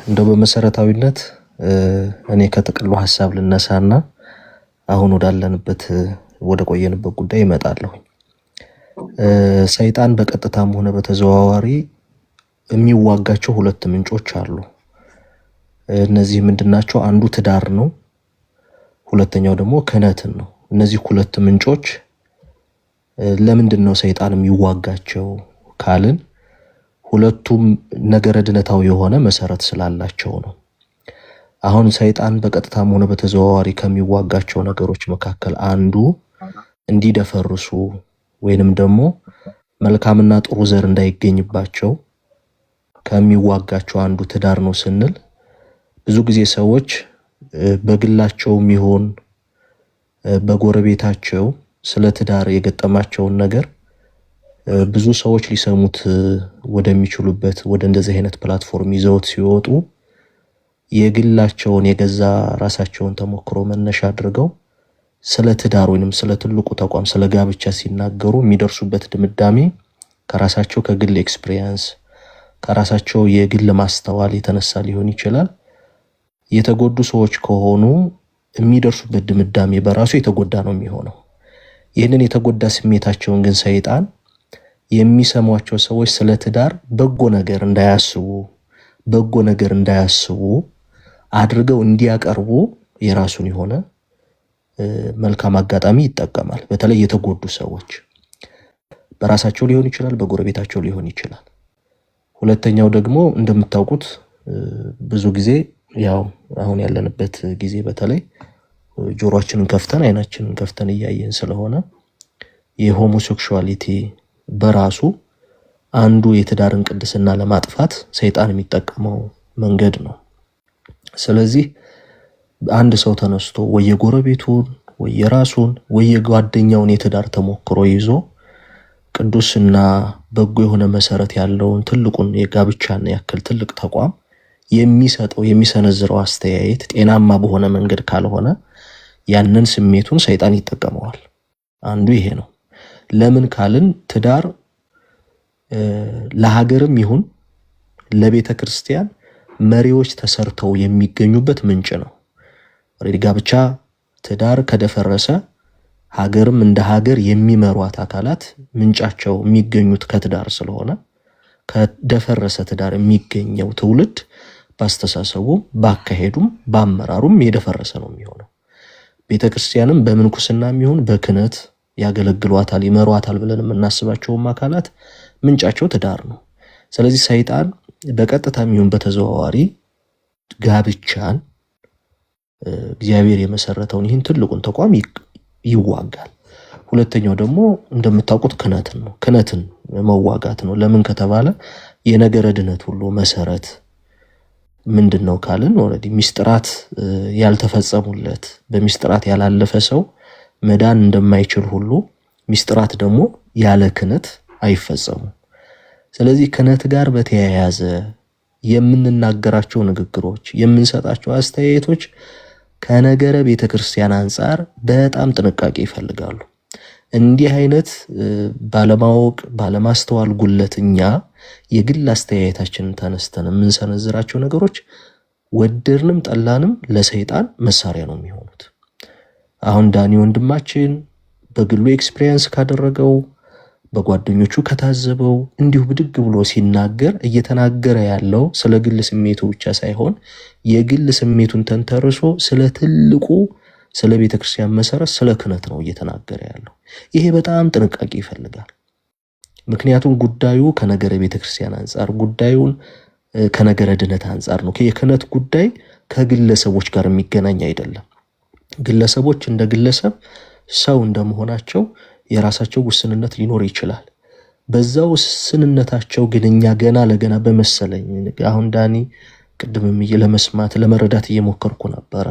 እንደው በመሰረታዊነት እኔ ከጥቅሉ ሐሳብ ልነሳና አሁን ወዳለንበት ወደ ቆየንበት ጉዳይ እመጣለሁ። ሰይጣን በቀጥታም ሆነ በተዘዋዋሪ የሚዋጋቸው ሁለት ምንጮች አሉ። እነዚህ ምንድናቸው? አንዱ ትዳር ነው፣ ሁለተኛው ደግሞ ክህነትን ነው። እነዚህ ሁለት ምንጮች ለምንድን ነው ሰይጣን የሚዋጋቸው ካልን ሁለቱም ነገረ ድነታዊ የሆነ መሰረት ስላላቸው ነው። አሁን ሰይጣን በቀጥታም ሆነ በተዘዋዋሪ ከሚዋጋቸው ነገሮች መካከል አንዱ እንዲደፈርሱ ወይንም ደግሞ መልካምና ጥሩ ዘር እንዳይገኝባቸው ከሚዋጋቸው አንዱ ትዳር ነው ስንል ብዙ ጊዜ ሰዎች በግላቸውም ይሆን በጎረቤታቸው ስለ ትዳር የገጠማቸውን ነገር ብዙ ሰዎች ሊሰሙት ወደሚችሉበት ወደ እንደዚህ አይነት ፕላትፎርም ይዘውት ሲወጡ የግላቸውን የገዛ ራሳቸውን ተሞክሮ መነሻ አድርገው ስለ ትዳር ወይንም ስለ ትልቁ ተቋም ስለ ጋብቻ ሲናገሩ የሚደርሱበት ድምዳሜ ከራሳቸው ከግል ኤክስፒሪየንስ ከራሳቸው የግል ማስተዋል የተነሳ ሊሆን ይችላል። የተጎዱ ሰዎች ከሆኑ የሚደርሱበት ድምዳሜ በራሱ የተጎዳ ነው የሚሆነው። ይህንን የተጎዳ ስሜታቸውን ግን ሰይጣን የሚሰሟቸው ሰዎች ስለ ትዳር በጎ ነገር እንዳያስቡ አድርገው እንዲያቀርቡ የራሱን የሆነ መልካም አጋጣሚ ይጠቀማል። በተለይ የተጎዱ ሰዎች በራሳቸው ሊሆን ይችላል፣ በጎረቤታቸው ሊሆን ይችላል። ሁለተኛው ደግሞ እንደምታውቁት ብዙ ጊዜ ያው አሁን ያለንበት ጊዜ በተለይ ጆሮአችንን ከፍተን አይናችንን ከፍተን እያየን ስለሆነ የሆሞሴክሹዋሊቲ በራሱ አንዱ የትዳርን ቅድስና ለማጥፋት ሰይጣን የሚጠቀመው መንገድ ነው። ስለዚህ አንድ ሰው ተነስቶ ወየጎረቤቱን ወየራሱን ወየጓደኛውን የትዳር ተሞክሮ ይዞ ቅዱስና በጎ የሆነ መሰረት ያለውን ትልቁን የጋብቻን ያክል ትልቅ ተቋም የሚሰጠው የሚሰነዝረው አስተያየት ጤናማ በሆነ መንገድ ካልሆነ ያንን ስሜቱን ሰይጣን ይጠቀመዋል። አንዱ ይሄ ነው። ለምን ካልን ትዳር ለሀገርም ይሁን ለቤተ ክርስቲያን መሪዎች ተሰርተው የሚገኙበት ምንጭ ነው። ጋብቻ ትዳር ከደፈረሰ ሀገርም እንደ ሀገር የሚመሯት አካላት ምንጫቸው የሚገኙት ከትዳር ስለሆነ ከደፈረሰ ትዳር የሚገኘው ትውልድ ባስተሳሰቡ ባካሄዱም ባመራሩም የደፈረሰ ነው የሚሆነው። ቤተክርስቲያንም በምንኩስናም ይሁን በክህነት ያገለግሏታል ይመሯታል ብለን የምናስባቸውም አካላት ምንጫቸው ትዳር ነው። ስለዚህ ሰይጣን በቀጥታም ይሁን በተዘዋዋሪ ጋብቻን እግዚአብሔር የመሰረተውን ይህን ትልቁን ተቋም ይዋጋል። ሁለተኛው ደግሞ እንደምታውቁት ክህነትን ነው። ክህነትን መዋጋት ነው። ለምን ከተባለ የነገረ ድነት ሁሉ መሰረት ምንድነው ካልን ኦሬዲ ሚስጥራት ያልተፈጸሙለት በሚስጥራት ያላለፈ ሰው መዳን እንደማይችል ሁሉ ሚስጥራት ደግሞ ያለ ክህነት አይፈጸሙም። ስለዚህ ክህነት ጋር በተያያዘ የምንናገራቸው ንግግሮች የምንሰጣቸው አስተያየቶች ከነገረ ቤተክርስቲያን አንፃር በጣም ጥንቃቄ ይፈልጋሉ። እንዲህ አይነት ባለማወቅ ባለማስተዋል ጉለትኛ የግል አስተያየታችንን ተነስተን የምንሰነዝራቸው ነገሮች ወደድንም ጠላንም ለሰይጣን መሳሪያ ነው የሚሆኑት። አሁን ዳኒ ወንድማችን በግሉ ኤክስፒሪየንስ ካደረገው በጓደኞቹ ከታዘበው እንዲሁ ብድግ ብሎ ሲናገር እየተናገረ ያለው ስለ ግል ስሜቱ ብቻ ሳይሆን የግል ስሜቱን ተንተርሶ ስለ ትልቁ ስለ ቤተክርስቲያን መሰረት ስለ ክህነት ነው እየተናገረ ያለው። ይሄ በጣም ጥንቃቄ ይፈልጋል። ምክንያቱም ጉዳዩ ከነገረ ቤተክርስቲያን አንፃር ጉዳዩን ከነገረ ድነት አንፃር ነው። የክህነት ጉዳይ ከግለሰቦች ጋር የሚገናኝ አይደለም። ግለሰቦች እንደ ግለሰብ ሰው እንደመሆናቸው የራሳቸው ውስንነት ሊኖር ይችላል። በዛው ውስንነታቸው ግን እኛ ገና ለገና በመሰለኝ አሁን ዳኒ ቅድምም ለመስማት ለመረዳት እየሞከርኩ ነበረ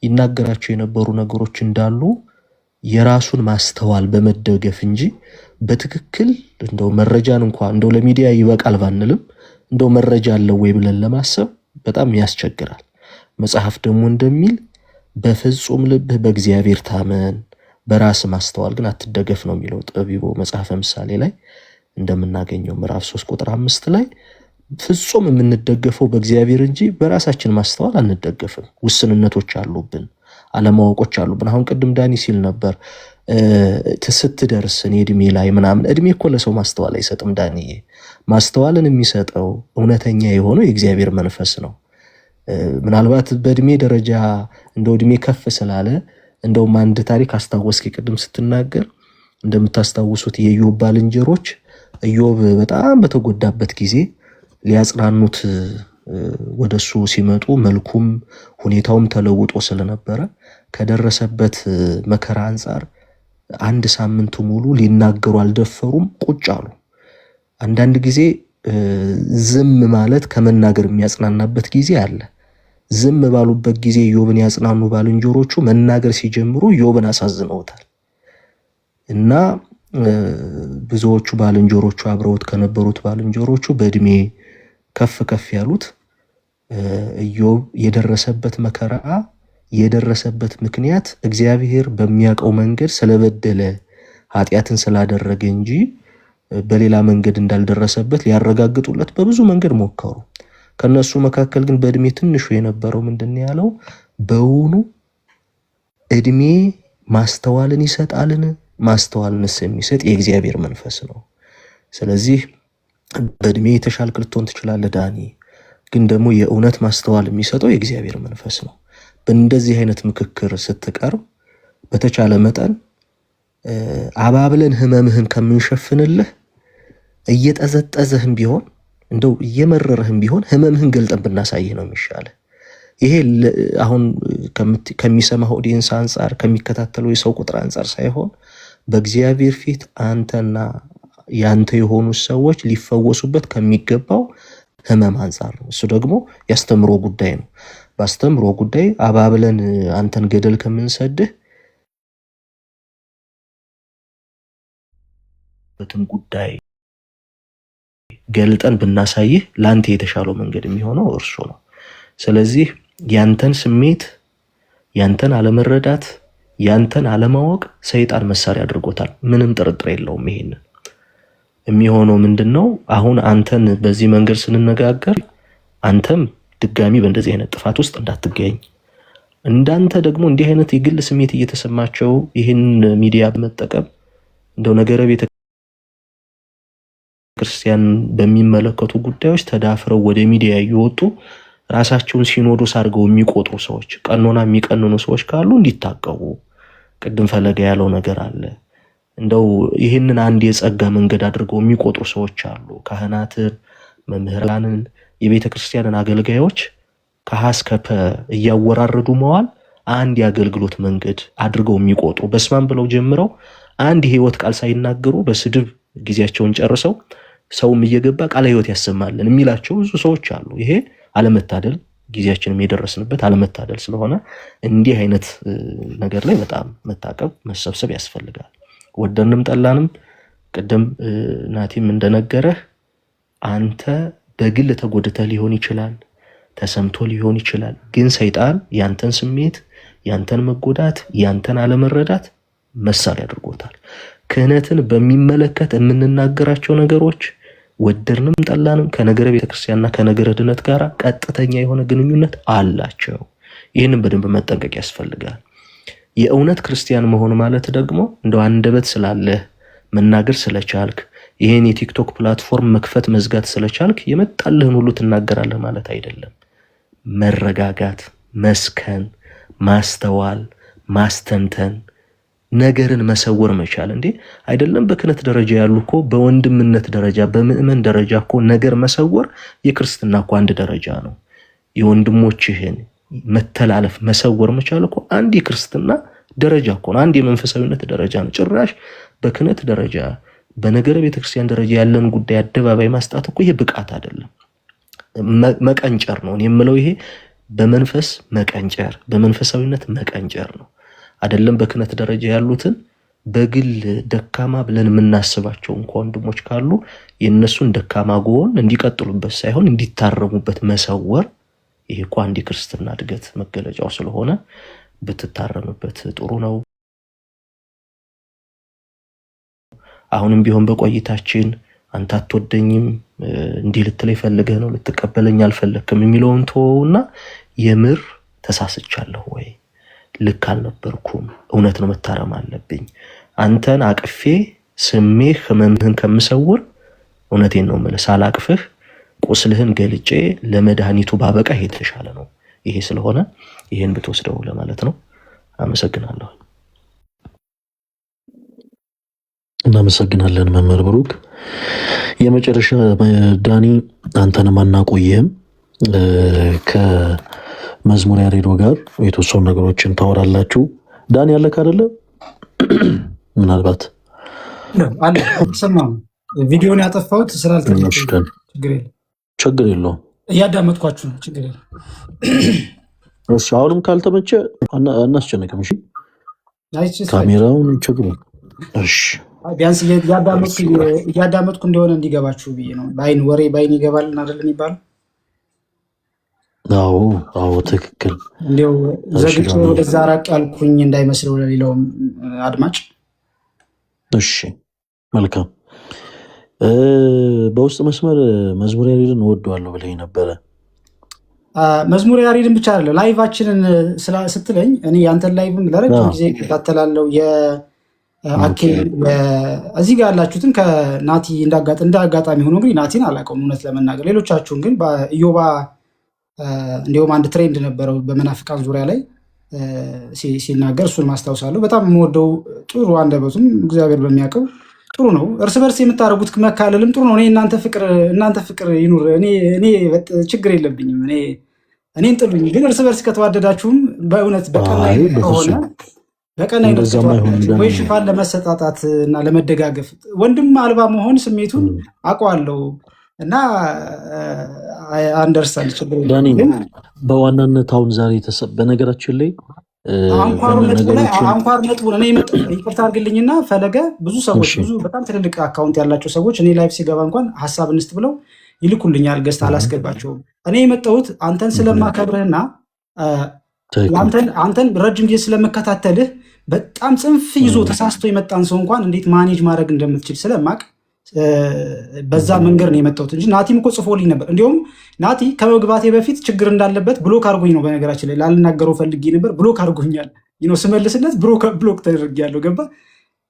ይናገራቸው የነበሩ ነገሮች እንዳሉ የራሱን ማስተዋል በመደገፍ እንጂ በትክክል እንደው መረጃን እንኳን እንደው ለሚዲያ ይበቃል ባንልም እንደው መረጃ አለው ወይ ብለን ለማሰብ በጣም ያስቸግራል። መጽሐፍ ደግሞ እንደሚል በፍጹም ልብ በእግዚአብሔር ታመን በራስ ማስተዋል ግን አትደገፍ ነው የሚለው ጠቢቡ መጽሐፈ ምሳሌ ላይ እንደምናገኘው ምዕራፍ 3 ቁጥር 5 ላይ ፍጹም የምንደገፈው በእግዚአብሔር እንጂ በራሳችን ማስተዋል አንደገፍም። ውስንነቶች አሉብን፣ አለማወቆች አሉብን። አሁን ቅድም ዳኒ ሲል ነበር ስትደርስ እድሜ ላይ ምናምን እድሜ እኮ ለሰው ማስተዋል አይሰጥም ዳኒ። ማስተዋልን የሚሰጠው እውነተኛ የሆነው የእግዚአብሔር መንፈስ ነው። ምናልባት በእድሜ ደረጃ እንደው እድሜ ከፍ ስላለ እንደውም አንድ ታሪክ አስታወስኪ ቅድም ስትናገር እንደምታስታውሱት የኢዮብ ባልንጀሮች ኢዮብ በጣም በተጎዳበት ጊዜ ሊያጽናኑት ወደሱ ሲመጡ መልኩም ሁኔታውም ተለውጦ ስለነበረ ከደረሰበት መከራ አንፃር አንድ ሳምንት ሙሉ ሊናገሩ አልደፈሩም፣ ቁጭ አሉ። አንዳንድ ጊዜ ዝም ማለት ከመናገር የሚያጽናናበት ጊዜ አለ። ዝም ባሉበት ጊዜ ኢዮብን ያጽናኑ ባልንጀሮቹ መናገር ሲጀምሩ ኢዮብን አሳዝነውታል እና ብዙዎቹ ባልንጀሮቹ አብረውት ከነበሩት ባልንጀሮቹ በእድሜ ከፍ ከፍ ያሉት ኢዮብ የደረሰበት መከራ የደረሰበት ምክንያት እግዚአብሔር በሚያውቀው መንገድ ስለበደለ ኃጢአትን ስላደረገ እንጂ በሌላ መንገድ እንዳልደረሰበት ሊያረጋግጡለት በብዙ መንገድ ሞከሩ። ከነሱ መካከል ግን በእድሜ ትንሹ የነበረው ምንድነው ያለው? በውኑ እድሜ ማስተዋልን ይሰጣልን? ማስተዋልንስ የሚሰጥ የእግዚአብሔር መንፈስ ነው። ስለዚህ በእድሜ የተሻልክ ልትሆን ትችላለህ ዳኒ፣ ግን ደግሞ የእውነት ማስተዋል የሚሰጠው የእግዚአብሔር መንፈስ ነው። በእንደዚህ አይነት ምክክር ስትቀርብ በተቻለ መጠን አባብለን ህመምህን ከምንሸፍንልህ እየጠዘጠዘህም ቢሆን እንደው እየመረረህም ቢሆን ህመምህን ገልጠን ብናሳይህ ነው የሚሻለው። ይሄ አሁን ከሚሰማው ኦዲየንስ አንፃር ከሚከታተለው የሰው ቁጥር አንፃር ሳይሆን በእግዚአብሔር ፊት አንተና ያንተ የሆኑ ሰዎች ሊፈወሱበት ከሚገባው ህመም አንፃር ነው። እሱ ደግሞ ያስተምሮ ጉዳይ ነው። ባስተምሮ ጉዳይ አባብለን አንተን ገደል ከምንሰድህ በትን ጉዳይ ገልጠን ብናሳይህ ላንተ የተሻለው መንገድ የሚሆነው እርሱ ነው። ስለዚህ ያንተን ስሜት፣ ያንተን አለመረዳት፣ ያንተን አለማወቅ ሰይጣን መሳሪያ አድርጎታል። ምንም ጥርጥር የለውም። ይሄንን የሚሆነው ምንድነው? አሁን አንተን በዚህ መንገድ ስንነጋገር አንተም ድጋሚ በእንደዚህ አይነት ጥፋት ውስጥ እንዳትገኝ፣ እንዳንተ ደግሞ እንዲህ አይነት የግል ስሜት እየተሰማቸው ይህን ሚዲያ በመጠቀም እንደው ነገረ ቤተ ክርስቲያን በሚመለከቱ ጉዳዮች ተዳፍረው ወደ ሚዲያ እየወጡ ራሳቸውን ሲኖዶስ አድርገው የሚቆጥሩ ሰዎች፣ ቀኖና የሚቀንኑ ሰዎች ካሉ እንዲታቀቡ። ቅድም ፈለገ ያለው ነገር አለ። እንደው ይህንን አንድ የጸጋ መንገድ አድርገው የሚቆጥሩ ሰዎች አሉ። ካህናትን፣ መምህራንን፣ የቤተ ክርስቲያንን አገልጋዮች ከሀስከፐ እያወራረዱ መዋል አንድ የአገልግሎት መንገድ አድርገው የሚቆጥሩ በስማም ብለው ጀምረው አንድ የህይወት ቃል ሳይናገሩ በስድብ ጊዜያቸውን ጨርሰው ሰውም እየገባ ቃለ ህይወት ያሰማልን የሚላቸው ብዙ ሰዎች አሉ። ይሄ አለመታደል፣ ጊዜያችንም የደረስንበት አለመታደል ስለሆነ እንዲህ አይነት ነገር ላይ በጣም መታቀብ መሰብሰብ ያስፈልጋል። ወደንም ጠላንም ቅድም ናቲም እንደነገረህ አንተ በግል ተጎድተህ ሊሆን ይችላል፣ ተሰምቶ ሊሆን ይችላል። ግን ሰይጣን ያንተን ስሜት፣ ያንተን መጎዳት፣ ያንተን አለመረዳት መሳሪያ አድርጎታል። ክህነትን በሚመለከት የምንናገራቸው ነገሮች ወደድንም ጠላንም ከነገረ ቤተክርስቲያንና ከነገረ ድነት ጋር ቀጥተኛ የሆነ ግንኙነት አላቸው። ይህንን በደንብ መጠንቀቅ ያስፈልጋል። የእውነት ክርስቲያን መሆን ማለት ደግሞ እንደው አንደበት ስላለህ መናገር ስለቻልክ ይህን የቲክቶክ ፕላትፎርም መክፈት መዝጋት ስለቻልክ የመጣልህን ሁሉ ትናገራለህ ማለት አይደለም። መረጋጋት፣ መስከን፣ ማስተዋል፣ ማስተንተን፣ ነገርን መሰወር መቻል እንዴ አይደለም። በክህነት ደረጃ ያሉ እኮ በወንድምነት ደረጃ በምእመን ደረጃ እኮ ነገር መሰወር የክርስትና እኮ አንድ ደረጃ ነው። የወንድሞችህን መተላለፍ መሰወር መቻል እኮ አንድ የክርስትና ደረጃ እኮ ነው። አንድ የመንፈሳዊነት ደረጃ ነው። ጭራሽ በክህነት ደረጃ በነገረ ቤተክርስቲያን ደረጃ ያለን ጉዳይ አደባባይ ማስጣት እኮ ይሄ ብቃት አይደለም፣ መቀንጨር ነው የምለው። ይሄ በመንፈስ መቀንጨር፣ በመንፈሳዊነት መቀንጨር ነው። አይደለም በክህነት ደረጃ ያሉትን በግል ደካማ ብለን የምናስባቸው እንኳን ወንድሞች ካሉ የነሱን ደካማ ጎን እንዲቀጥሉበት ሳይሆን እንዲታረሙበት መሰወር፣ ይሄ እኮ አንድ የክርስትና እድገት መገለጫው ስለሆነ ብትታረምበት ጥሩ ነው። አሁንም ቢሆን በቆይታችን አንተ አትወደኝም እንዲህ ልትለኝ ፈልገህ ነው ልትቀበለኝ አልፈለክም የሚለውን ተወውና የምር ተሳስቻለሁ ወይ ልክ አልነበርኩም፣ እውነት ነው መታረም አለብኝ፣ አንተን አቅፌ ስሜህ ህመምህን ከምሰውር እውነቴን ነው የምልህ ሳላቅፍህ ቁስልህን ገልጬ ለመድኃኒቱ ባበቃ ይሄ የተሻለ ነው። ይሄ ስለሆነ ይሄን ብትወስደው ለማለት ነው። አመሰግናለሁ። እናመሰግናለን መምህር ብሩክ። የመጨረሻ ዳኒ አንተንም አናቆየህም። ከመዝሙር ያሬዶ ጋር የተወሰኑ ነገሮችን ታወራላችሁ። ዳኒ ያለክ አይደለ? ምናልባት ሰማሁ። ቪዲዮን ያጠፋሁት ስላልተመቸኝ ችግር የለውም። እያዳመጥኳችሁ ነው። ችግር የለም። እሺ፣ አሁንም ካልተመቸ አናስጨንቅም። እሺ፣ ካሜራውን ችግር እሺ፣ ቢያንስ እያዳመጥኩ እንደሆነ እንዲገባችሁ ብዬ ነው። በአይን ወሬ በአይን ይገባል አይደል የሚባለው? አዎ ትክክል። እንዲያው ዘግቼ ወደዛ ራቅ ያልኩኝ እንዳይመስለው ለሌላውም አድማጭ። እሺ፣ መልካም። በውስጥ መስመር መዝሙር ያሬድን እወደዋለሁ ብለኝ ነበረ። መዝሙር ያሬድን ብቻ አይደለም ላይቫችንን ስትለኝ እኔ ያንተን ላይቭም ለረጅም ጊዜ እከታተላለሁ። የአኬ እዚህ ጋር ያላችሁትን ከናቲ እንደ አጋጣሚ ሆኖ እንግዲህ ናቲን አላውቀውም እውነት ለመናገር ሌሎቻችሁን ግን በኢዮባ እንዲሁም አንድ ትሬንድ ነበረው በመናፍቃን ዙሪያ ላይ ሲናገር እሱን ማስታወሳለሁ። በጣም የምወደው ጥሩ አንደበቱም እግዚአብሔር በሚያውቀው ጥሩ ነው። እርስ በርስ የምታደርጉት መካለልም ጥሩ ነው። እኔ እናንተ ፍቅር ይኑር፣ እኔ ችግር የለብኝም። እኔን ጥሉኝ፣ ግን እርስ በርስ ከተዋደዳችሁም በእውነት በቀናይነት ከሆነ በቀናይነት ከተዋደዳችሁ ወይ ሽፋን ለመሰጣጣት እና ለመደጋገፍ ወንድም አልባ መሆን ስሜቱን አውቀዋለሁ እና አንደርስታንድ ችግር ዳኒ በዋናነት አሁን ዛሬ በነገራችን ላይ አንኳር ነጥቡ እኔ ይቅርታ አድርግልኝና ፈለገ ብዙ ሰዎች ብዙ በጣም ትልልቅ አካውንት ያላቸው ሰዎች እኔ ላይፍ ሲገባ እንኳን ሀሳብ እንስጥ ብለው ይልኩልኛል። ገዝታ አላስገባቸውም። እኔ የመጣሁት አንተን ስለማከብርህና አንተን ረጅም ጊዜ ስለምከታተልህ በጣም ጽንፍ ይዞ ተሳስቶ የመጣን ሰው እንኳን እንዴት ማኔጅ ማድረግ እንደምትችል ስለማቅ በዛ መንገድ ነው የመጣሁት እንጂ ናቲም እኮ ጽፎልኝ ነበር። እንዲሁም ናቲ ከመግባቴ በፊት ችግር እንዳለበት ብሎክ አድርጎኝ ነው። በነገራችን ላይ ላልናገረው ፈልጌ ነበር፣ ብሎክ አድርጎኛል። ስመልስነት ብሎክ ተደርጌያለሁ። ገባ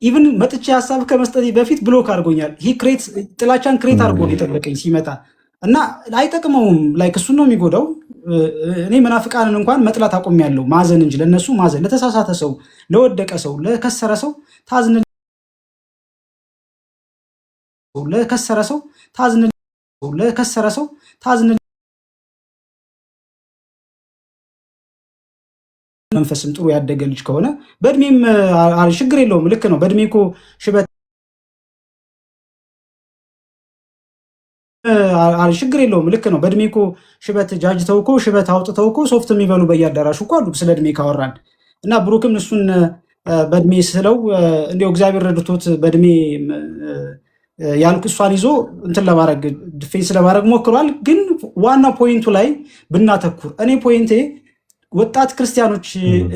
ኢቭን መጥቼ ሀሳብ ከመስጠቴ በፊት ብሎክ አድርጎኛል። ጥላቻን ክሬት አድርጎ ነው የጠበቀኝ ሲመጣ እና አይጠቅመውም። ላይክ እሱን ነው የሚጎዳው። እኔ መናፍቃንን እንኳን መጥላት አቆሚያለሁ፣ ማዘን እንጂ ለነሱ ማዘን። ለተሳሳተ ሰው፣ ለወደቀ ሰው፣ ለከሰረ ሰው ታዝን ለከሰረ ሰው ታዝን መንፈስም ጥሩ ያደገ ልጅ ከሆነ በእድሜም ችግር የለውም። ልክ ነው። በእድሜ እኮ ሽበት ችግር የለውም። ልክ ነው። በእድሜ እኮ ሽበት ጃጅተው እኮ ሽበት አውጥተው እኮ ሶፍት የሚበሉ በየአዳራሹ እኮ አሉ። ስለ እድሜ ካወራን እና ብሩክም እሱን በእድሜ ስለው እንዲያው እግዚአብሔር ረድቶት በእድሜ ያልኩ እሷን ይዞ እንትን ለማድረግ ዲፌንስ ለማድረግ ሞክሯል። ግን ዋና ፖይንቱ ላይ ብናተኩር እኔ ፖይንቴ ወጣት ክርስቲያኖች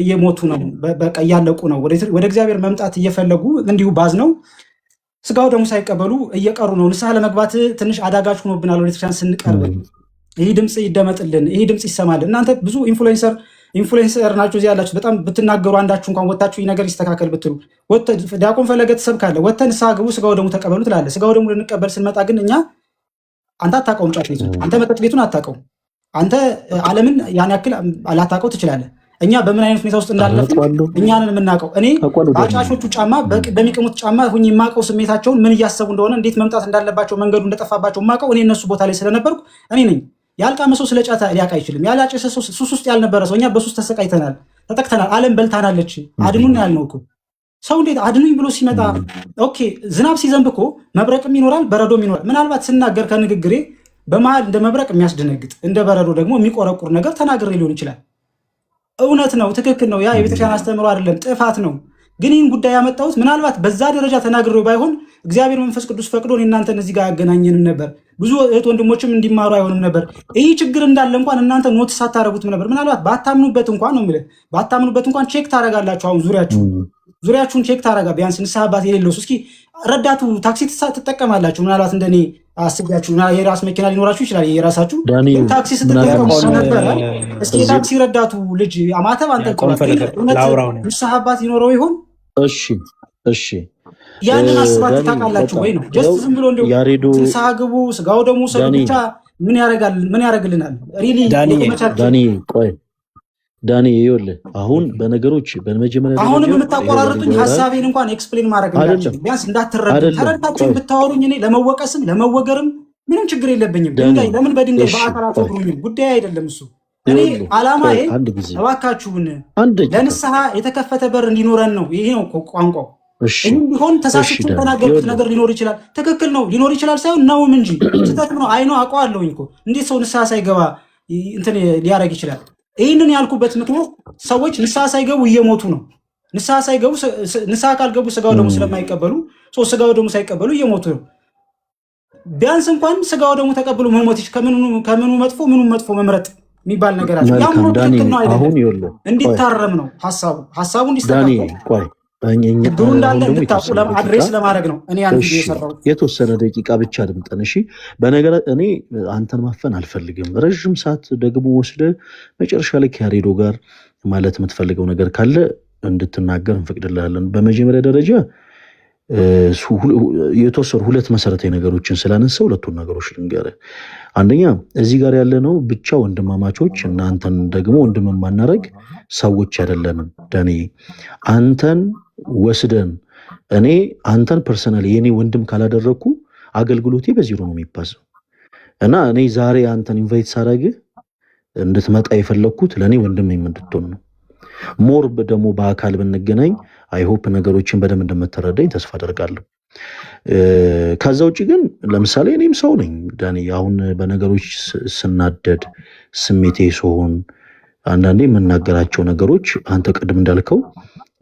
እየሞቱ ነው፣ በቃ እያለቁ ነው። ወደ እግዚአብሔር መምጣት እየፈለጉ እንዲሁ ባዝ ነው ስጋው ደግሞ ሳይቀበሉ እየቀሩ ነው። ንስሐ ለመግባት ትንሽ አዳጋች ሆኖብናል። ወደ ቤተክርስቲያን ስንቀርብ ይህ ድምፅ ይደመጥልን፣ ይህ ድምፅ ይሰማልን። እናንተ ብዙ ኢንፍሉዌንሰር ናቸው እዚህ ያላችሁ። በጣም ብትናገሩ አንዳችሁ እንኳን ወታችሁ ይህ ነገር ይስተካከል ብትሉ ዲያቆን ፈለገ ትሰብካለህ፣ ወጥተህ ንስሐ ግቡ ስጋው ደግሞ ተቀበሉ ትላለህ። ስጋው ደግሞ ልንቀበል ስንመጣ ግን እኛ አንተ አታውቀውም፣ ጫት ቤቱን አንተ መጠጥ ቤቱን አታውቀውም፣ አንተ ዓለምን ያን ያክል ላታውቀው ትችላለህ። እኛ በምን አይነት ሁኔታ ውስጥ እንዳለፍን እኛንን የምናውቀው። እኔ በአጫሾቹ ጫማ በሚቀሙት ጫማ ሁኝ የማውቀው ስሜታቸውን ምን እያሰቡ እንደሆነ እንዴት መምጣት እንዳለባቸው መንገዱ እንደጠፋባቸው የማውቀው እኔ እነሱ ቦታ ላይ ስለነበርኩ እኔ ነኝ። ያልቃመ ሰው ስለ ጫት ሊያውቅ አይችልም። ያላጨሰ ሰው ሱስ ውስጥ ያልነበረ ሰው እኛ በሱስ ተሰቃይተናል፣ ተጠቅተናል፣ ዓለም በልታናለች። አድኑን ያልነው እኮ ሰው እንዴት አድኑኝ ብሎ ሲመጣ ኦኬ። ዝናብ ሲዘንብ እኮ መብረቅም ይኖራል በረዶም ይኖራል። ምናልባት ስናገር ከንግግሬ በመሀል እንደ መብረቅ የሚያስደነግጥ እንደ በረዶ ደግሞ የሚቆረቁር ነገር ተናግሬ ሊሆን ይችላል። እውነት ነው፣ ትክክል ነው። ያ የቤተክርስቲያን አስተምሮ አይደለም፣ ጥፋት ነው። ግን ይህን ጉዳይ ያመጣሁት ምናልባት በዛ ደረጃ ተናግሬው ባይሆን እግዚአብሔር መንፈስ ቅዱስ ፈቅዶ እናንተን እዚህ ጋር ያገናኘንም ነበር። ብዙ እህት ወንድሞችም እንዲማሩ አይሆንም ነበር። ይህ ችግር እንዳለ እንኳን እናንተ ኖትስ አታደርጉትም ነበር። ምናልባት ባታምኑበት እንኳን ነው የምልህ፣ ባታምኑበት እንኳን ቼክ ታደርጋላችሁ። አሁን ዙሪያችሁን ቼክ ታደርጋ። ቢያንስ ንስሐ አባት የሌለው እስኪ ረዳቱ ታክሲ ትጠቀማላችሁ። ምናልባት እንደኔ አስቢያችሁ የራስ መኪና ሊኖራችሁ ይችላል። የራሳችሁ ታክሲ ስትጠቀሙ ነበረ። እስኪ የታክሲ ረዳቱ ልጅ አማተብ አንጠልጥሏል። ንስሐ አባት ይኖረው ይሆን? እሺ ያንን አስባችሁ ታውቃላችሁ ወይ ነው? ጀስት ዝም ብሎ እንደው ንስሐ ግቡ ስጋው ደግሞ ሰው ብቻ ምን ያደርግልናል? ዳኒ ይኸውልህ፣ አሁን በነገሮች በመጀመሪያ አሁንም የምታቆራርጡኝ ሀሳቤን እንኳን ኤክስፕሌን ማድረግ እንዳችል ቢያንስ እንዳትረዱ ተረድታችሁ ብታወሩኝ እኔ ለመወቀስም ለመወገርም ምንም ችግር የለብኝም። ድንጋይ ለምን በድንጋይ በአካል አትወግሩኝም? ጉዳይ አይደለም እሱ። እኔ ዓላማዬ እባካችሁን ለንስሐ የተከፈተ በር እንዲኖረን ነው። ይሄ ነው ቋንቋው። ይህም ቢሆን ተሳስቼ ተናገርኩት ነገር ሊኖር ይችላል። ትክክል ነው ሊኖር ይችላል ሳይሆን ነውም እንጂ ስህተት ነው። አይኖ አውቀዋለሁኝ እኮ እንዴት ሰው ንስሐ ሳይገባ እንትን ሊያደርግ ይችላል? ይህንን ያልኩበት ምክንያት ሰዎች ንስሐ ሳይገቡ እየሞቱ ነው። ንስሐ ካልገቡ ስጋው ደግሞ ስለማይቀበሉ ስጋው ደግሞ ሳይቀበሉ እየሞቱ ነው። ቢያንስ እንኳን ስጋው ደግሞ ተቀብሎ መሞት ከምኑ መጥፎ መምረጥ የሚባል ነገር አለ። ያም ትክክል ነው አይደለም? እንዲታረም ነው ሀሳቡ እንዲስተካከል ችግሩ እንዳለ እንድታውቁ አድሬስ ለማድረግ ነው እኔ ያን ቪዲዮ የሰራሁት። የተወሰነ ደቂቃ ብቻ ድምጠን። እሺ፣ በነገር እኔ አንተን ማፈን አልፈልግም። ረዥም ሰዓት ደግሞ ወስደ መጨረሻ ላይ ከያሬዶ ጋር ማለት የምትፈልገው ነገር ካለ እንድትናገር እንፈቅድልሃለን። በመጀመሪያ ደረጃ የተወሰኑ ሁለት መሰረታዊ ነገሮችን ስላነሳ ሁለቱን ነገሮች ልንገርህ። አንደኛ እዚህ ጋር ያለነው ብቻ ወንድማማቾች እና አንተን ደግሞ ወንድም ማናረግ ሰዎች አይደለንም። ዳኒ አንተን ወስደን እኔ አንተን ፐርሰናሊ የኔ ወንድም ካላደረግኩ አገልግሎቴ በዜሮ ነው የሚባዘው እና እኔ ዛሬ አንተን ኢንቫይት ሳደርግህ እንድትመጣ የፈለግኩት ለእኔ ወንድም እንድትሆን ነው። ሞር ደግሞ በአካል ብንገናኝ አይሆፕ ነገሮችን በደንብ እንደምትረዳኝ ተስፋ አደርጋለሁ። ከዛ ውጭ ግን ለምሳሌ እኔም ሰው ነኝ ዳኒ። አሁን በነገሮች ስናደድ ስሜቴ ሲሆን አንዳንዴ የምናገራቸው ነገሮች አንተ ቅድም እንዳልከው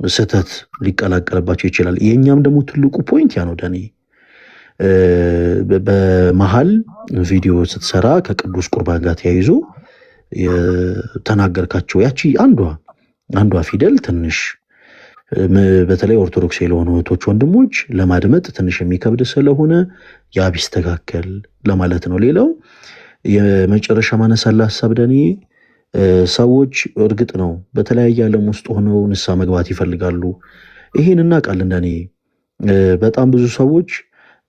ስህተት ሊቀላቀልባቸው ይችላል። የእኛም ደግሞ ትልቁ ፖይንት ያ ነው ዳኒ። በመሀል ቪዲዮ ስትሰራ ከቅዱስ ቁርባን ጋር ተያይዞ የተናገርካቸው ያቺ አንዷ ፊደል ትንሽ በተለይ ኦርቶዶክስ ለሆኑ እህቶች ወንድሞች ለማድመጥ ትንሽ የሚከብድ ስለሆነ ያ ቢስተካከል ለማለት ነው። ሌላው የመጨረሻ ማነሳላ ሀሳብ ዳኒ፣ ሰዎች እርግጥ ነው በተለያየ ዓለም ውስጥ ሆነው ንስሐ መግባት ይፈልጋሉ። ይሄን እናውቃለን ዳኒ። በጣም ብዙ ሰዎች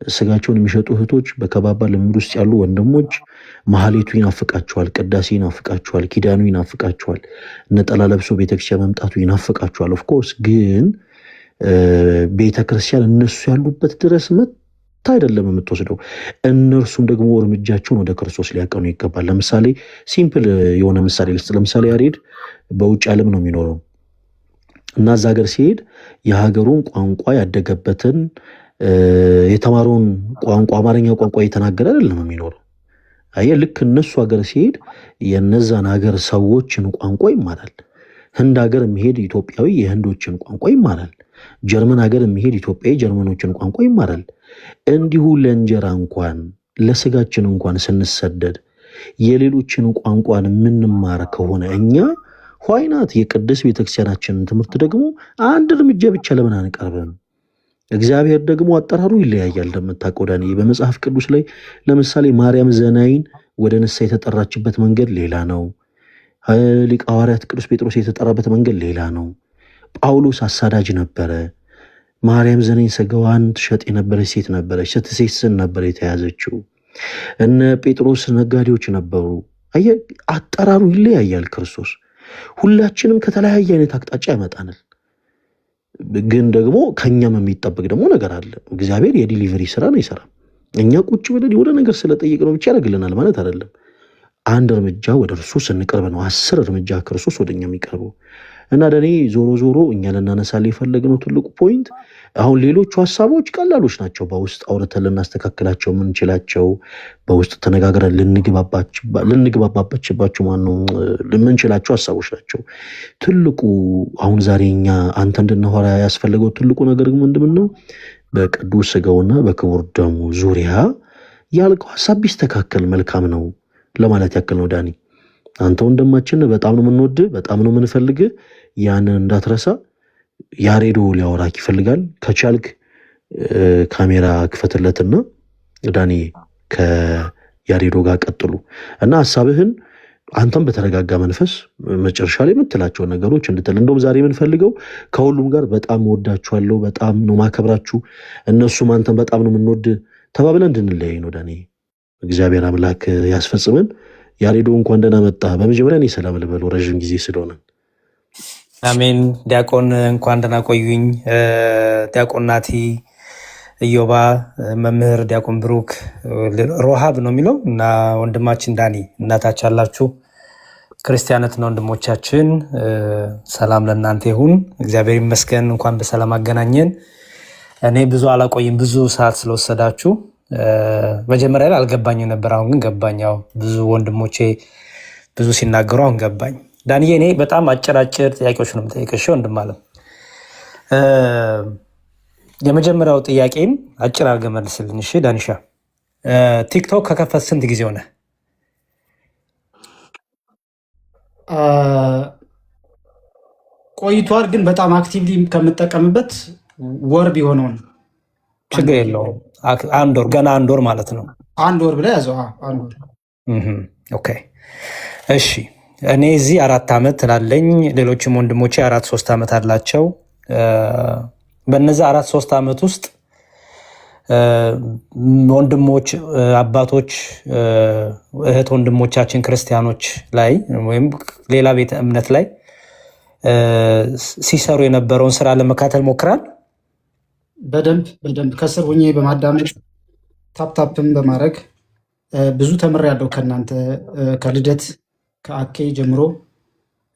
ስጋቸውን የሚሸጡ እህቶች፣ በከባባ ልምድ ውስጥ ያሉ ወንድሞች ማህሌቱ ይናፍቃቸዋል፣ ቅዳሴ ይናፍቃቸዋል፣ ኪዳኑ ይናፍቃቸዋል፣ ነጠላ ለብሶ ቤተክርስቲያን መምጣቱ ይናፍቃቸዋል። ኦፍኮርስ ግን ቤተክርስቲያን እነሱ ያሉበት ድረስ መታ አይደለም የምትወስደው። እነርሱም ደግሞ እርምጃቸውን ወደ ክርስቶስ ሊያቀኑ ይገባል። ለምሳሌ ሲምፕል የሆነ ምሳሌ ልስጥ። ለምሳሌ ያሬድ በውጭ ዓለም ነው የሚኖረው እና እዛ ሀገር ሲሄድ የሀገሩን ቋንቋ ያደገበትን የተማረውን ቋንቋ አማርኛ ቋንቋ እየተናገረ አይደለም የሚኖረው። አየህ፣ ልክ እነሱ ሀገር ሲሄድ የነዛን ሀገር ሰዎችን ቋንቋ ይማራል። ህንድ ሀገር የሚሄድ ኢትዮጵያዊ የህንዶችን ቋንቋ ይማራል። ጀርመን ሀገር የሚሄድ ኢትዮጵያዊ ጀርመኖችን ቋንቋ ይማራል። እንዲሁ ለእንጀራ እንኳን ለስጋችን እንኳን ስንሰደድ የሌሎችን ቋንቋን የምንማር ከሆነ እኛ ዋይናት የቅድስት ቤተክርስቲያናችንን ትምህርት ደግሞ አንድ እርምጃ ብቻ ለምን አንቀርብም? እግዚአብሔር ደግሞ አጠራሩ ይለያያል። እንደምታውቀው ዳኒ፣ በመጽሐፍ ቅዱስ ላይ ለምሳሌ ማርያም ዘናይን ወደ ንስሐ የተጠራችበት መንገድ ሌላ ነው። ሊቀ ሐዋርያት ቅዱስ ጴጥሮስ የተጠራበት መንገድ ሌላ ነው። ጳውሎስ አሳዳጅ ነበረ። ማርያም ዘናይን ስጋዋን ትሸጥ የነበረች ሴት ነበረች። ስትሴስን ነበር የተያዘችው። እነ ጴጥሮስ ነጋዴዎች ነበሩ። አየህ፣ አጠራሩ ይለያያል። ክርስቶስ ሁላችንም ከተለያየ አይነት አቅጣጫ ያመጣናል። ግን ደግሞ ከኛም የሚጠበቅ ደግሞ ነገር አለ። እግዚአብሔር የዲሊቨሪ ስራን አይሰራም። እኛ ቁጭ ብለን የሆነ ነገር ስለጠየቅ ነው ብቻ ያደርግልናል ማለት አይደለም። አንድ እርምጃ ወደ እርሱ ስንቀርብ ነው 10 እርምጃ ክርስቶስ ወደ እኛ የሚቀርበው። እና ለእኔ ዞሮ ዞሮ እኛ ልናነሳል የፈለግነው ትልቁ ፖይንት፣ አሁን ሌሎቹ ሀሳቦች ቀላሎች ናቸው። በውስጥ አውርተን ልናስተካክላቸው የምንችላቸው፣ በውስጥ ተነጋግረን ልንግባባባቸው የምንችላቸው ሀሳቦች ናቸው። ትልቁ አሁን ዛሬ እኛ አንተ እንድናወራ ያስፈለገው ትልቁ ነገር ምንድን ነው? በቅዱስ ስጋውና በክቡር ደሙ ዙሪያ ያልከው ሀሳብ ቢስተካከል መልካም ነው ለማለት ያክል ነው ዳኒ። አንተ ወንድማችን በጣም ነው የምንወድ፣ በጣም ነው የምንፈልግ። ያንን እንዳትረሳ። ያሬዶ ሊያወራክ ይፈልጋል። ከቻልክ ካሜራ ክፈትለትና ዳኒ ከያሬዶ ጋር ቀጥሉ እና ሀሳብህን አንተም በተረጋጋ መንፈስ መጨረሻ ላይ የምትላቸው ነገሮች እንድትል። እንደውም ዛሬ የምንፈልገው ከሁሉም ጋር በጣም ወዳችኋለሁ፣ በጣም ነው ማከብራችሁ፣ እነሱም አንተም በጣም ነው የምንወድ ተባብለን እንድንለያይ ነው ዳኒ። እግዚአብሔር አምላክ ያስፈጽመን። ያሬዶ እንኳን ደህና መጣ። በመጀመሪያ እኔ ሰላም ልበሉ፣ ረዥም ጊዜ ስለሆነ። አሜን። ዲያቆን እንኳን ደህና ቆዩኝ። ዲያቆን ናቲ፣ ኢዮባ፣ መምህር ዲያቆን ብሩክ፣ ሮሃብ ነው የሚለው እና ወንድማችን ዳኒ እናታች አላችሁ። ክርስቲያኖትና ወንድሞቻችን ሰላም ለእናንተ ይሁን። እግዚአብሔር ይመስገን። እንኳን በሰላም አገናኘን። እኔ ብዙ አላቆይም፣ ብዙ ሰዓት ስለወሰዳችሁ። መጀመሪያ ላይ አልገባኝም ነበር፣ አሁን ግን ገባኝ። ያው ብዙ ወንድሞቼ ብዙ ሲናገሩ አሁን ገባኝ። ዳንዬ፣ እኔ በጣም አጭር ጥያቄዎች ነው የምጠይቅሽ ወንድም አለም። የመጀመሪያው ጥያቄም አጭር አድርገህ መልስልኝ እሺ ዳኒሻ። ቲክቶክ ከከፈት ስንት ጊዜ ሆነ? ቆይቷል፣ ግን በጣም አክቲቭሊ ከምጠቀምበት ወር ቢሆነው ነው። ችግር የለውም። አንድ ወር፣ ገና አንድ ወር ማለት ነው። አንድ ወር ብለህ ያዘው። አንድ ወር። ኦኬ እሺ። እኔ እዚህ 4 ዓመት ላለኝ፣ ሌሎችም ወንድሞቼ 4-3 ዓመት አላቸው። በነዛ 4-3 ዓመት ውስጥ ወንድሞች፣ አባቶች፣ እህት ወንድሞቻችን ክርስቲያኖች ላይ ወይም ሌላ ቤተ እምነት ላይ ሲሰሩ የነበረውን ስራ ለመካተል ሞክራል። በደንብ ከስር ሁኜ በማዳመጥ ታፕታፕም በማድረግ ብዙ ተምሬያለሁ ከእናንተ ከልደት ከአኬ ጀምሮ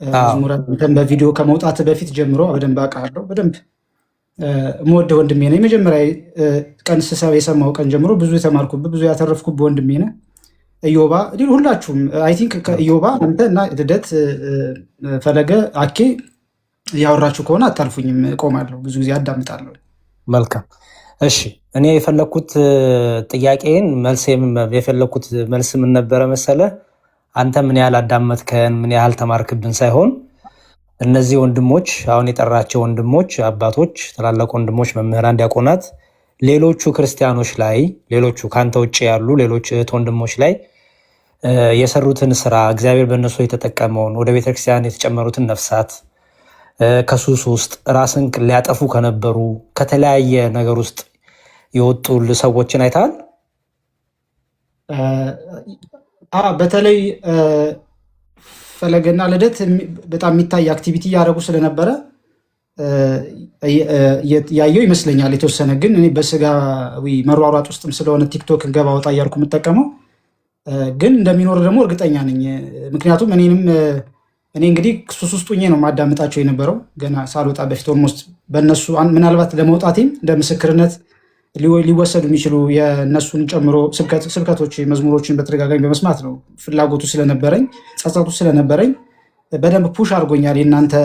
መዝሙራን በቪዲዮ ከመውጣት በፊት ጀምሮ በደንብ አውቃለሁ። በደንብ የምወደው ወንድሜ ነው። የመጀመሪያ ቀን ስሰብ የሰማው ቀን ጀምሮ ብዙ የተማርኩብህ ብዙ ያተረፍኩብህ ወንድሜ ነህ። እዮባ ሁላችሁም አይ ቲንክ ከእዮባ አንተ እና ልደት ፈለገ አኬ እያወራችሁ ከሆነ አታልፉኝም፣ እቆማለሁ፣ ብዙ ጊዜ አዳምጣለሁ። መልካም እሺ። እኔ የፈለግኩት ጥያቄን የፈለግኩት መልስ ምን ነበረ መሰለ? አንተ ምን ያህል አዳመጥከን፣ ምን ያህል ተማርክብን ሳይሆን እነዚህ ወንድሞች አሁን የጠራቸው ወንድሞች፣ አባቶች፣ ታላላቅ ወንድሞች፣ መምህራን፣ ዲያቆናት ሌሎቹ ክርስቲያኖች ላይ ሌሎቹ ከአንተ ውጭ ያሉ ሌሎች እህት ወንድሞች ላይ የሰሩትን ስራ እግዚአብሔር በእነሱ የተጠቀመውን ወደ ቤተክርስቲያን የተጨመሩትን ነፍሳት ከሱስ ውስጥ ራስን ሊያጠፉ ከነበሩ ከተለያየ ነገር ውስጥ የወጡ ሰዎችን አይተሃል? በተለይ ፈለገና ልደት በጣም የሚታይ አክቲቪቲ እያደረጉ ስለነበረ ያየው ይመስለኛል የተወሰነ። ግን እኔ በስጋዊ መሯሯጥ ውስጥም ስለሆነ ቲክቶክ ገባ ወጣ እያልኩ የምጠቀመው ግን እንደሚኖር ደግሞ እርግጠኛ ነኝ። ምክንያቱም እኔ እንግዲህ ሱስ ውስጥ ሆኜ ነው ማዳመጣቸው የነበረው ገና ሳልወጣ በፊት ኦልሞስት በእነሱ ምናልባት ለመውጣቴም እንደ ምስክርነት ሊወሰዱ የሚችሉ የእነሱን ጨምሮ ስብከቶች፣ መዝሙሮችን በተደጋጋሚ በመስማት ነው ፍላጎቱ ስለነበረኝ ጸጸቱ ስለነበረኝ በደንብ ፑሽ አድርጎኛል። የእናንተ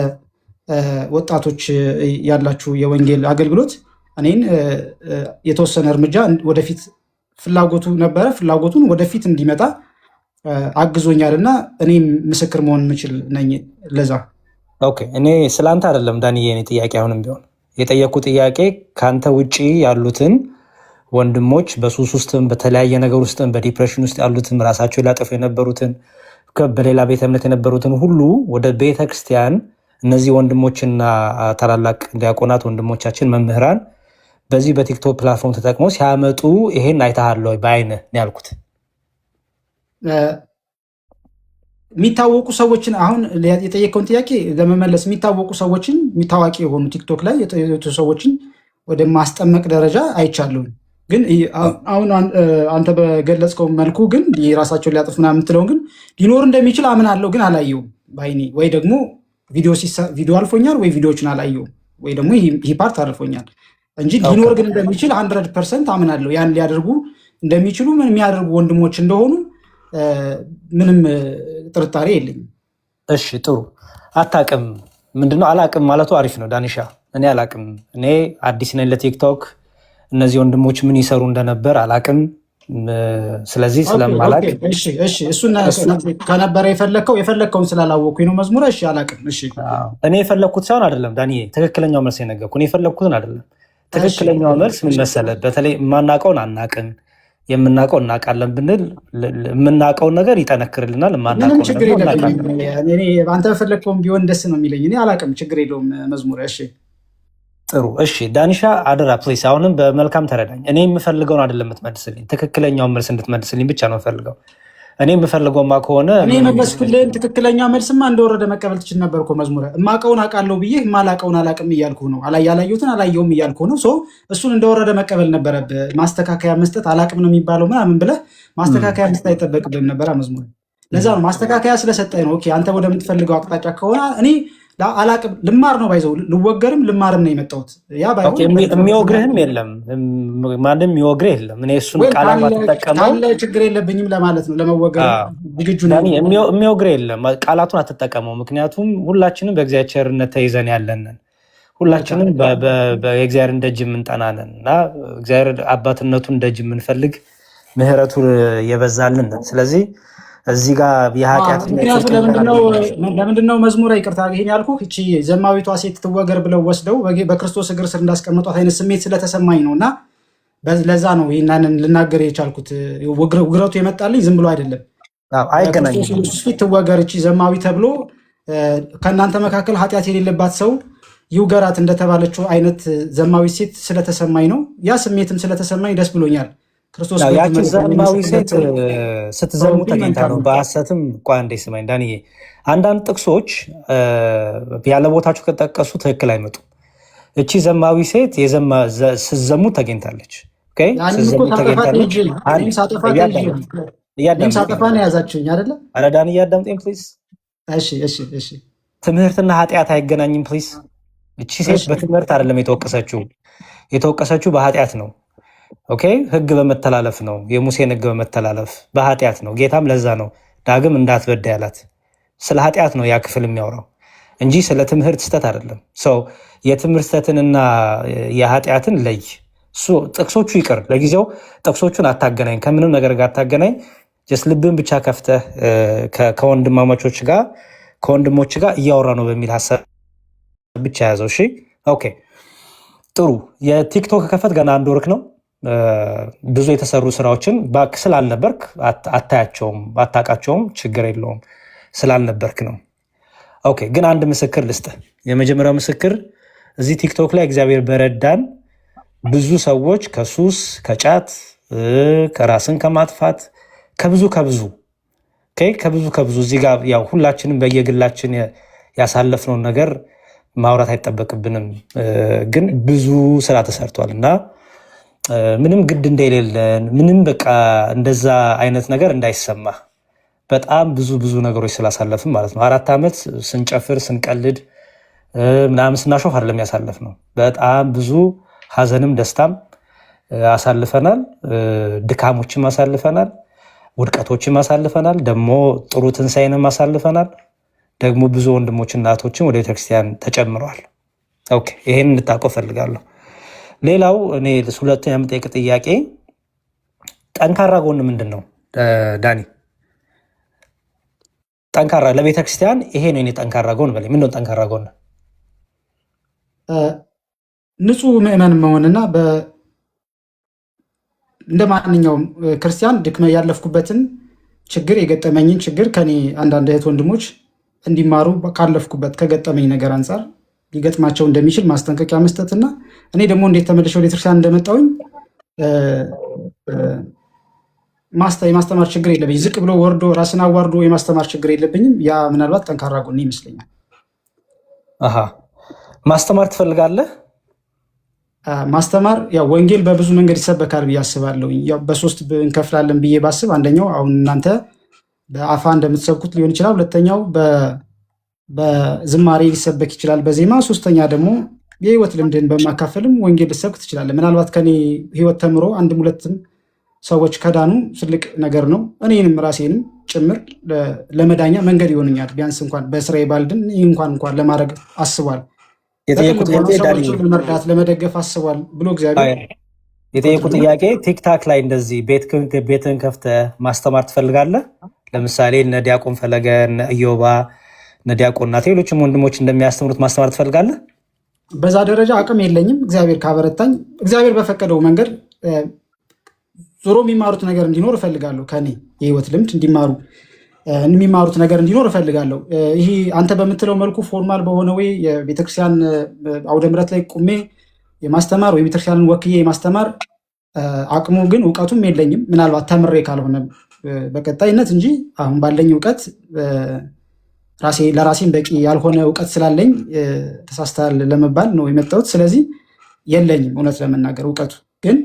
ወጣቶች ያላችሁ የወንጌል አገልግሎት እኔን የተወሰነ እርምጃ ወደፊት ፍላጎቱ ነበረ፣ ፍላጎቱን ወደፊት እንዲመጣ አግዞኛል እና እኔም ምስክር መሆን የምችል ነኝ። ለዛ ኦኬ። እኔ ስለአንተ አይደለም ዳንዬ፣ እኔ ጥያቄ አሁንም ቢሆን የጠየኩ ጥያቄ ከአንተ ውጭ ያሉትን ወንድሞች በሱስ ውስጥም በተለያየ ነገር ውስጥም በዲፕሬሽን ውስጥ ያሉትን ራሳቸው ሊያጠፉ የነበሩትን በሌላ ቤተ እምነት የነበሩትን ሁሉ ወደ ቤተ ክርስቲያን እነዚህ ወንድሞችና ታላላቅ ዲያቆናት ወንድሞቻችን መምህራን በዚህ በቲክቶክ ፕላትፎርም ተጠቅሞ ሲያመጡ ይሄን አይተሃል ወይ በአይንህ ነው ያልኩት። የሚታወቁ ሰዎችን አሁን የጠየቀውን ጥያቄ ለመመለስ የሚታወቁ ሰዎችን ታዋቂ የሆኑ ቲክቶክ ላይ ሰዎችን ወደ ማስጠመቅ ደረጃ አይቻለሁ። ግን አሁን አንተ በገለጽከው መልኩ ግን የራሳቸውን ሊያጠፉ ምናምን የምትለውን ግን ሊኖር እንደሚችል አምናለሁ፣ ግን አላየውም በአይኔ። ወይ ደግሞ ቪዲዮ አልፎኛል ወይ ቪዲዮዎችን አላየውም ወይ ደግሞ ይህ ፓርት አልፎኛል እንጂ ሊኖር ግን እንደሚችል 100% አምናለሁ። ያን ሊያደርጉ እንደሚችሉ ምን የሚያደርጉ ወንድሞች እንደሆኑ ምንም ጥርጣሬ የለኝም። እሺ ጥሩ። አታቅም ምንድነው? አላቅም ማለቱ አሪፍ ነው ዳኒሻ። እኔ አላቅም፣ እኔ አዲስ ነኝ ለቲክቶክ። እነዚህ ወንድሞች ምን ይሰሩ እንደነበር አላቅም። ስለዚህ ስለማላቅ እሱን ከነበረ የፈለግከውን ስላላወቅኩኝ ነው መዝሙረ። እሺ አላቅም። እሺ እኔ የፈለግኩት ሳይሆን አይደለም ዳኒዬ፣ ትክክለኛው መልስ የነገርኩህ እኔ የፈለግኩትን አይደለም። ትክክለኛው መልስ ምን መሰለህ? በተለይ የማናውቀውን አናቅም የምናውቀው እናውቃለን ብንል የምናውቀውን ነገር ይጠነክርልናል። ምንም ችግር የለብኝም። አንተ በፈለግከውም ቢሆን ደስ ነው የሚለኝ። እኔ አላውቅም፣ ችግር የለውም መዝሙር። እሺ ጥሩ። እሺ ዳኒሻ አደራ ፕሊስ፣ አሁንም በመልካም ተረዳኝ። እኔ የምፈልገውን አይደለም የምትመልስልኝ፣ ትክክለኛውን መልስ እንድትመልስልኝ ብቻ ነው የምፈልገው። እኔ የምፈልገውማ ከሆነ እኔ መለስኩልህን። ትክክለኛ መልስማ እንደወረደ መቀበል ትችል ነበር እኮ መዝሙረ። እማውቀውን አውቃለሁ ብዬ የማላውቀውን አላውቅም እያልኩ ነው። ያላየሁትን አላየሁም እያልኩ ነው። እሱን እንደወረደ መቀበል ነበረብህ። ማስተካከያ መስጠት አላውቅም ነው የሚባለው ምናምን ብለህ ማስተካከያ መስጠት አይጠበቅብህም ነበር መዝሙረ። ለዛ ነው ማስተካከያ ስለሰጠኝ ነው። ኦኬ አንተ ወደምትፈልገው አቅጣጫ ከሆነ እኔ አላቅም ልማር ነው ባይዘው ልወገርም ልማርም ነው የመጣሁት። ያ ባይሆን የሚወግርህም የለም ማንም የሚወግርህ የለም። እኔ እሱን ቃላት አትጠቀመው ችግር የለብኝም ለማለት ነው። ለመወገር ዝግጁ ነኝ። የሚወግርህ የለም ቃላቱን አትጠቀመው። ምክንያቱም ሁላችንም በእግዚአብሔር ቸርነት ተይዘን ያለንን ሁላችንም የእግዚአብሔርን ደጅ የምንጠናለን እና እግዚአብሔር አባትነቱን ደጅ የምንፈልግ ምሕረቱ የበዛልን። ስለዚህ እዚህ ጋር የኃጢአት ለምንድነው መዝሙረ ይቅርታ ይሄን ያልኩህ እቺ ዘማዊቷ ሴት ትወገር ብለው ወስደው በክርስቶስ እግር ስር እንዳስቀመጧት አይነት ስሜት ስለተሰማኝ ነው እና ለዛ ነው ይህንን ልናገር የቻልኩት። ውግረቱ የመጣልኝ ዝም ብሎ አይደለም። አይገናኝም። ፊት ትወገር እቺ ዘማዊ ተብሎ ከእናንተ መካከል ኃጢአት የሌለባት ሰው ይውገራት እንደተባለችው አይነት ዘማዊ ሴት ስለተሰማኝ ነው። ያ ስሜትም ስለተሰማኝ ደስ ብሎኛል። ያችን ዘማዊ ሴት ስትዘሙ ተገኝታ ነው በሐሰትም። ቆይ አንዴ ስማኝ ዳንዬ፣ አንዳንድ ጥቅሶች ያለ ቦታችሁ ከጠቀሱ ትክክል አይመጡም። እቺ ዘማዊ ሴት ስትዘሙ ተገኝታለች። ሳጠፋ ነው የያዛችሁኝ አይደለ? ኧረ ዳንዬ አዳምጠኝ ፕሊዝ። ትምህርትና ኃጢአት አይገናኝም ፕሊዝ። እቺ ሴት በትምህርት አይደለም የተወቀሰችው በኃጢአት ነው። ኦኬ ህግ በመተላለፍ ነው፣ የሙሴን ህግ በመተላለፍ በኃጢአት ነው። ጌታም ለዛ ነው ዳግም እንዳትበዳ ያላት። ስለ ኃጢአት ነው ያ ክፍል የሚያወራው እንጂ ስለ ትምህርት ስህተት አይደለም። ሰው የትምህርት ስህተትንና የኃጢአትን ለይ። ጥቅሶቹ ይቅር ለጊዜው ጥቅሶቹን አታገናኝ፣ ከምንም ነገር ጋር አታገናኝ። ጀስት ልብን ብቻ ከፍተህ ከወንድማማቾች ጋር ከወንድሞች ጋር እያወራ ነው በሚል ሀሳብ ብቻ ያዘው። እሺ ኦኬ ጥሩ። የቲክቶክ ከፈት ገና 1 ወርክ ነው። ብዙ የተሰሩ ስራዎችን ባክ ስላልነበርክ አታያቸውም፣ አታውቃቸውም። ችግር የለውም ስላልነበርክ ነው። ኦኬ ግን አንድ ምስክር ልስጥህ። የመጀመሪያው ምስክር እዚህ ቲክቶክ ላይ እግዚአብሔር በረዳን ብዙ ሰዎች ከሱስ ከጫት ከራስን ከማጥፋት ከብዙ እዚህ ጋር ያው ሁላችንም በየግላችን ያሳለፍነውን ነገር ማውራት አይጠበቅብንም፣ ግን ብዙ ስራ ተሰርቷል እና ምንም ግድ እንደሌለን ምንም በቃ እንደዛ አይነት ነገር እንዳይሰማ በጣም ብዙ ነገሮች ስላሳለፍን ማለት ነው። 4 ዓመት ስንጨፍር ስንቀልድ ምናምን ስናሾፍ አይደለም ያሳለፍ ነው። በጣም ብዙ ሀዘንም ደስታም አሳልፈናል፣ ድካሞችም አሳልፈናል፣ ውድቀቶችም አሳልፈናል፣ ደግሞ ጥሩ ትንሳኤንም አሳልፈናል። ደግሞ ብዙ ወንድሞች እናቶችም ወደ ቤተክርስቲያን ተጨምረዋል። ኦኬ ይሄን እንድታውቀው ፈልጋለሁ። ሌላው እኔ ሁለተኛ የምጠይቅ ጥያቄ ጠንካራ ጎን ምንድን ነው ዳኒ? ጠንካራ ለቤተክርስቲያን ይሄ ነው የኔ ጠንካራ ጎን በላይ ምንድነው? ጠንካራ ጎን ንጹህ ምእመን መሆንና እንደ ማንኛውም ክርስቲያን ድክመ ያለፍኩበትን ችግር የገጠመኝን ችግር ከኔ አንዳንድ እህት ወንድሞች እንዲማሩ ካለፍኩበት ከገጠመኝ ነገር አንጻር ሊገጥማቸው እንደሚችል ማስጠንቀቂያ መስጠትና እኔ ደግሞ እንዴት ተመልሼ ወደ ቤተክርስቲያን እንደመጣሁኝ የማስተማር ችግር የለብኝ። ዝቅ ብሎ ወርዶ ራስን አዋርዶ የማስተማር ችግር የለብኝም። ያ ምናልባት ጠንካራ ጎን ይመስለኛል። ማስተማር ትፈልጋለህ? ማስተማር ያው ወንጌል በብዙ መንገድ ይሰበካል ብዬ አስባለሁ። ያው በ3 እንከፍላለን ብዬ ባስብ አንደኛው አሁን እናንተ በአፋ እንደምትሰብኩት ሊሆን ይችላል። ሁለተኛው በዝማሬ ሊሰበክ ይችላል በዜማ። ሶስተኛ ደግሞ የህይወት ልምድን በማካፈልም ወንጌል ልሰብክ ትችላለህ። ምናልባት ከኔ ህይወት ተምሮ 1-2 ሰዎች ከዳኑ ትልቅ ነገር ነው። እኔንም ራሴንም ጭምር ለመዳኛ መንገድ ይሆንኛል። ቢያንስ እንኳን በስራዬ ባልድን ይህ እንኳን ለማድረግ አስቧል። ሰዎችን ለመርዳት ለመደገፍ አስቧል ብሎ እግዚአብሔር የጠየቁ ጥያቄ ቲክታክ ላይ እንደዚህ ቤትን ከፍተህ ማስተማር ትፈልጋለህ? ለምሳሌ እነ ዲያቆን ፈለገ እነ ኢዮባ እነ ዲያቆን ናት ሌሎችም ወንድሞች እንደሚያስተምሩት ማስተማር ትፈልጋለህ? በዛ ደረጃ አቅም የለኝም። እግዚአብሔር ካበረታኝ እግዚአብሔር በፈቀደው መንገድ ዞሮ የሚማሩት ነገር እንዲኖር እፈልጋለሁ። ከኔ የህይወት ልምድ የሚማሩት ነገር እንዲኖር እፈልጋለሁ። ይሄ አንተ በምትለው መልኩ ፎርማል በሆነ ወይ የቤተክርስቲያን አውደ ምሕረት ላይ ቁሜ የማስተማር ወይ ቤተክርስቲያንን ወክዬ የማስተማር አቅሙ ግን እውቀቱም የለኝም። ምናልባት ተምሬ ካልሆነ በቀጣይነት እንጂ አሁን ባለኝ እውቀት ለራሴን በቂ ያልሆነ እውቀት ስላለኝ ተሳስተሃል ለመባል ነው የመጣሁት። ስለዚህ የለኝም እውነት ለመናገር እውቀቱ ግን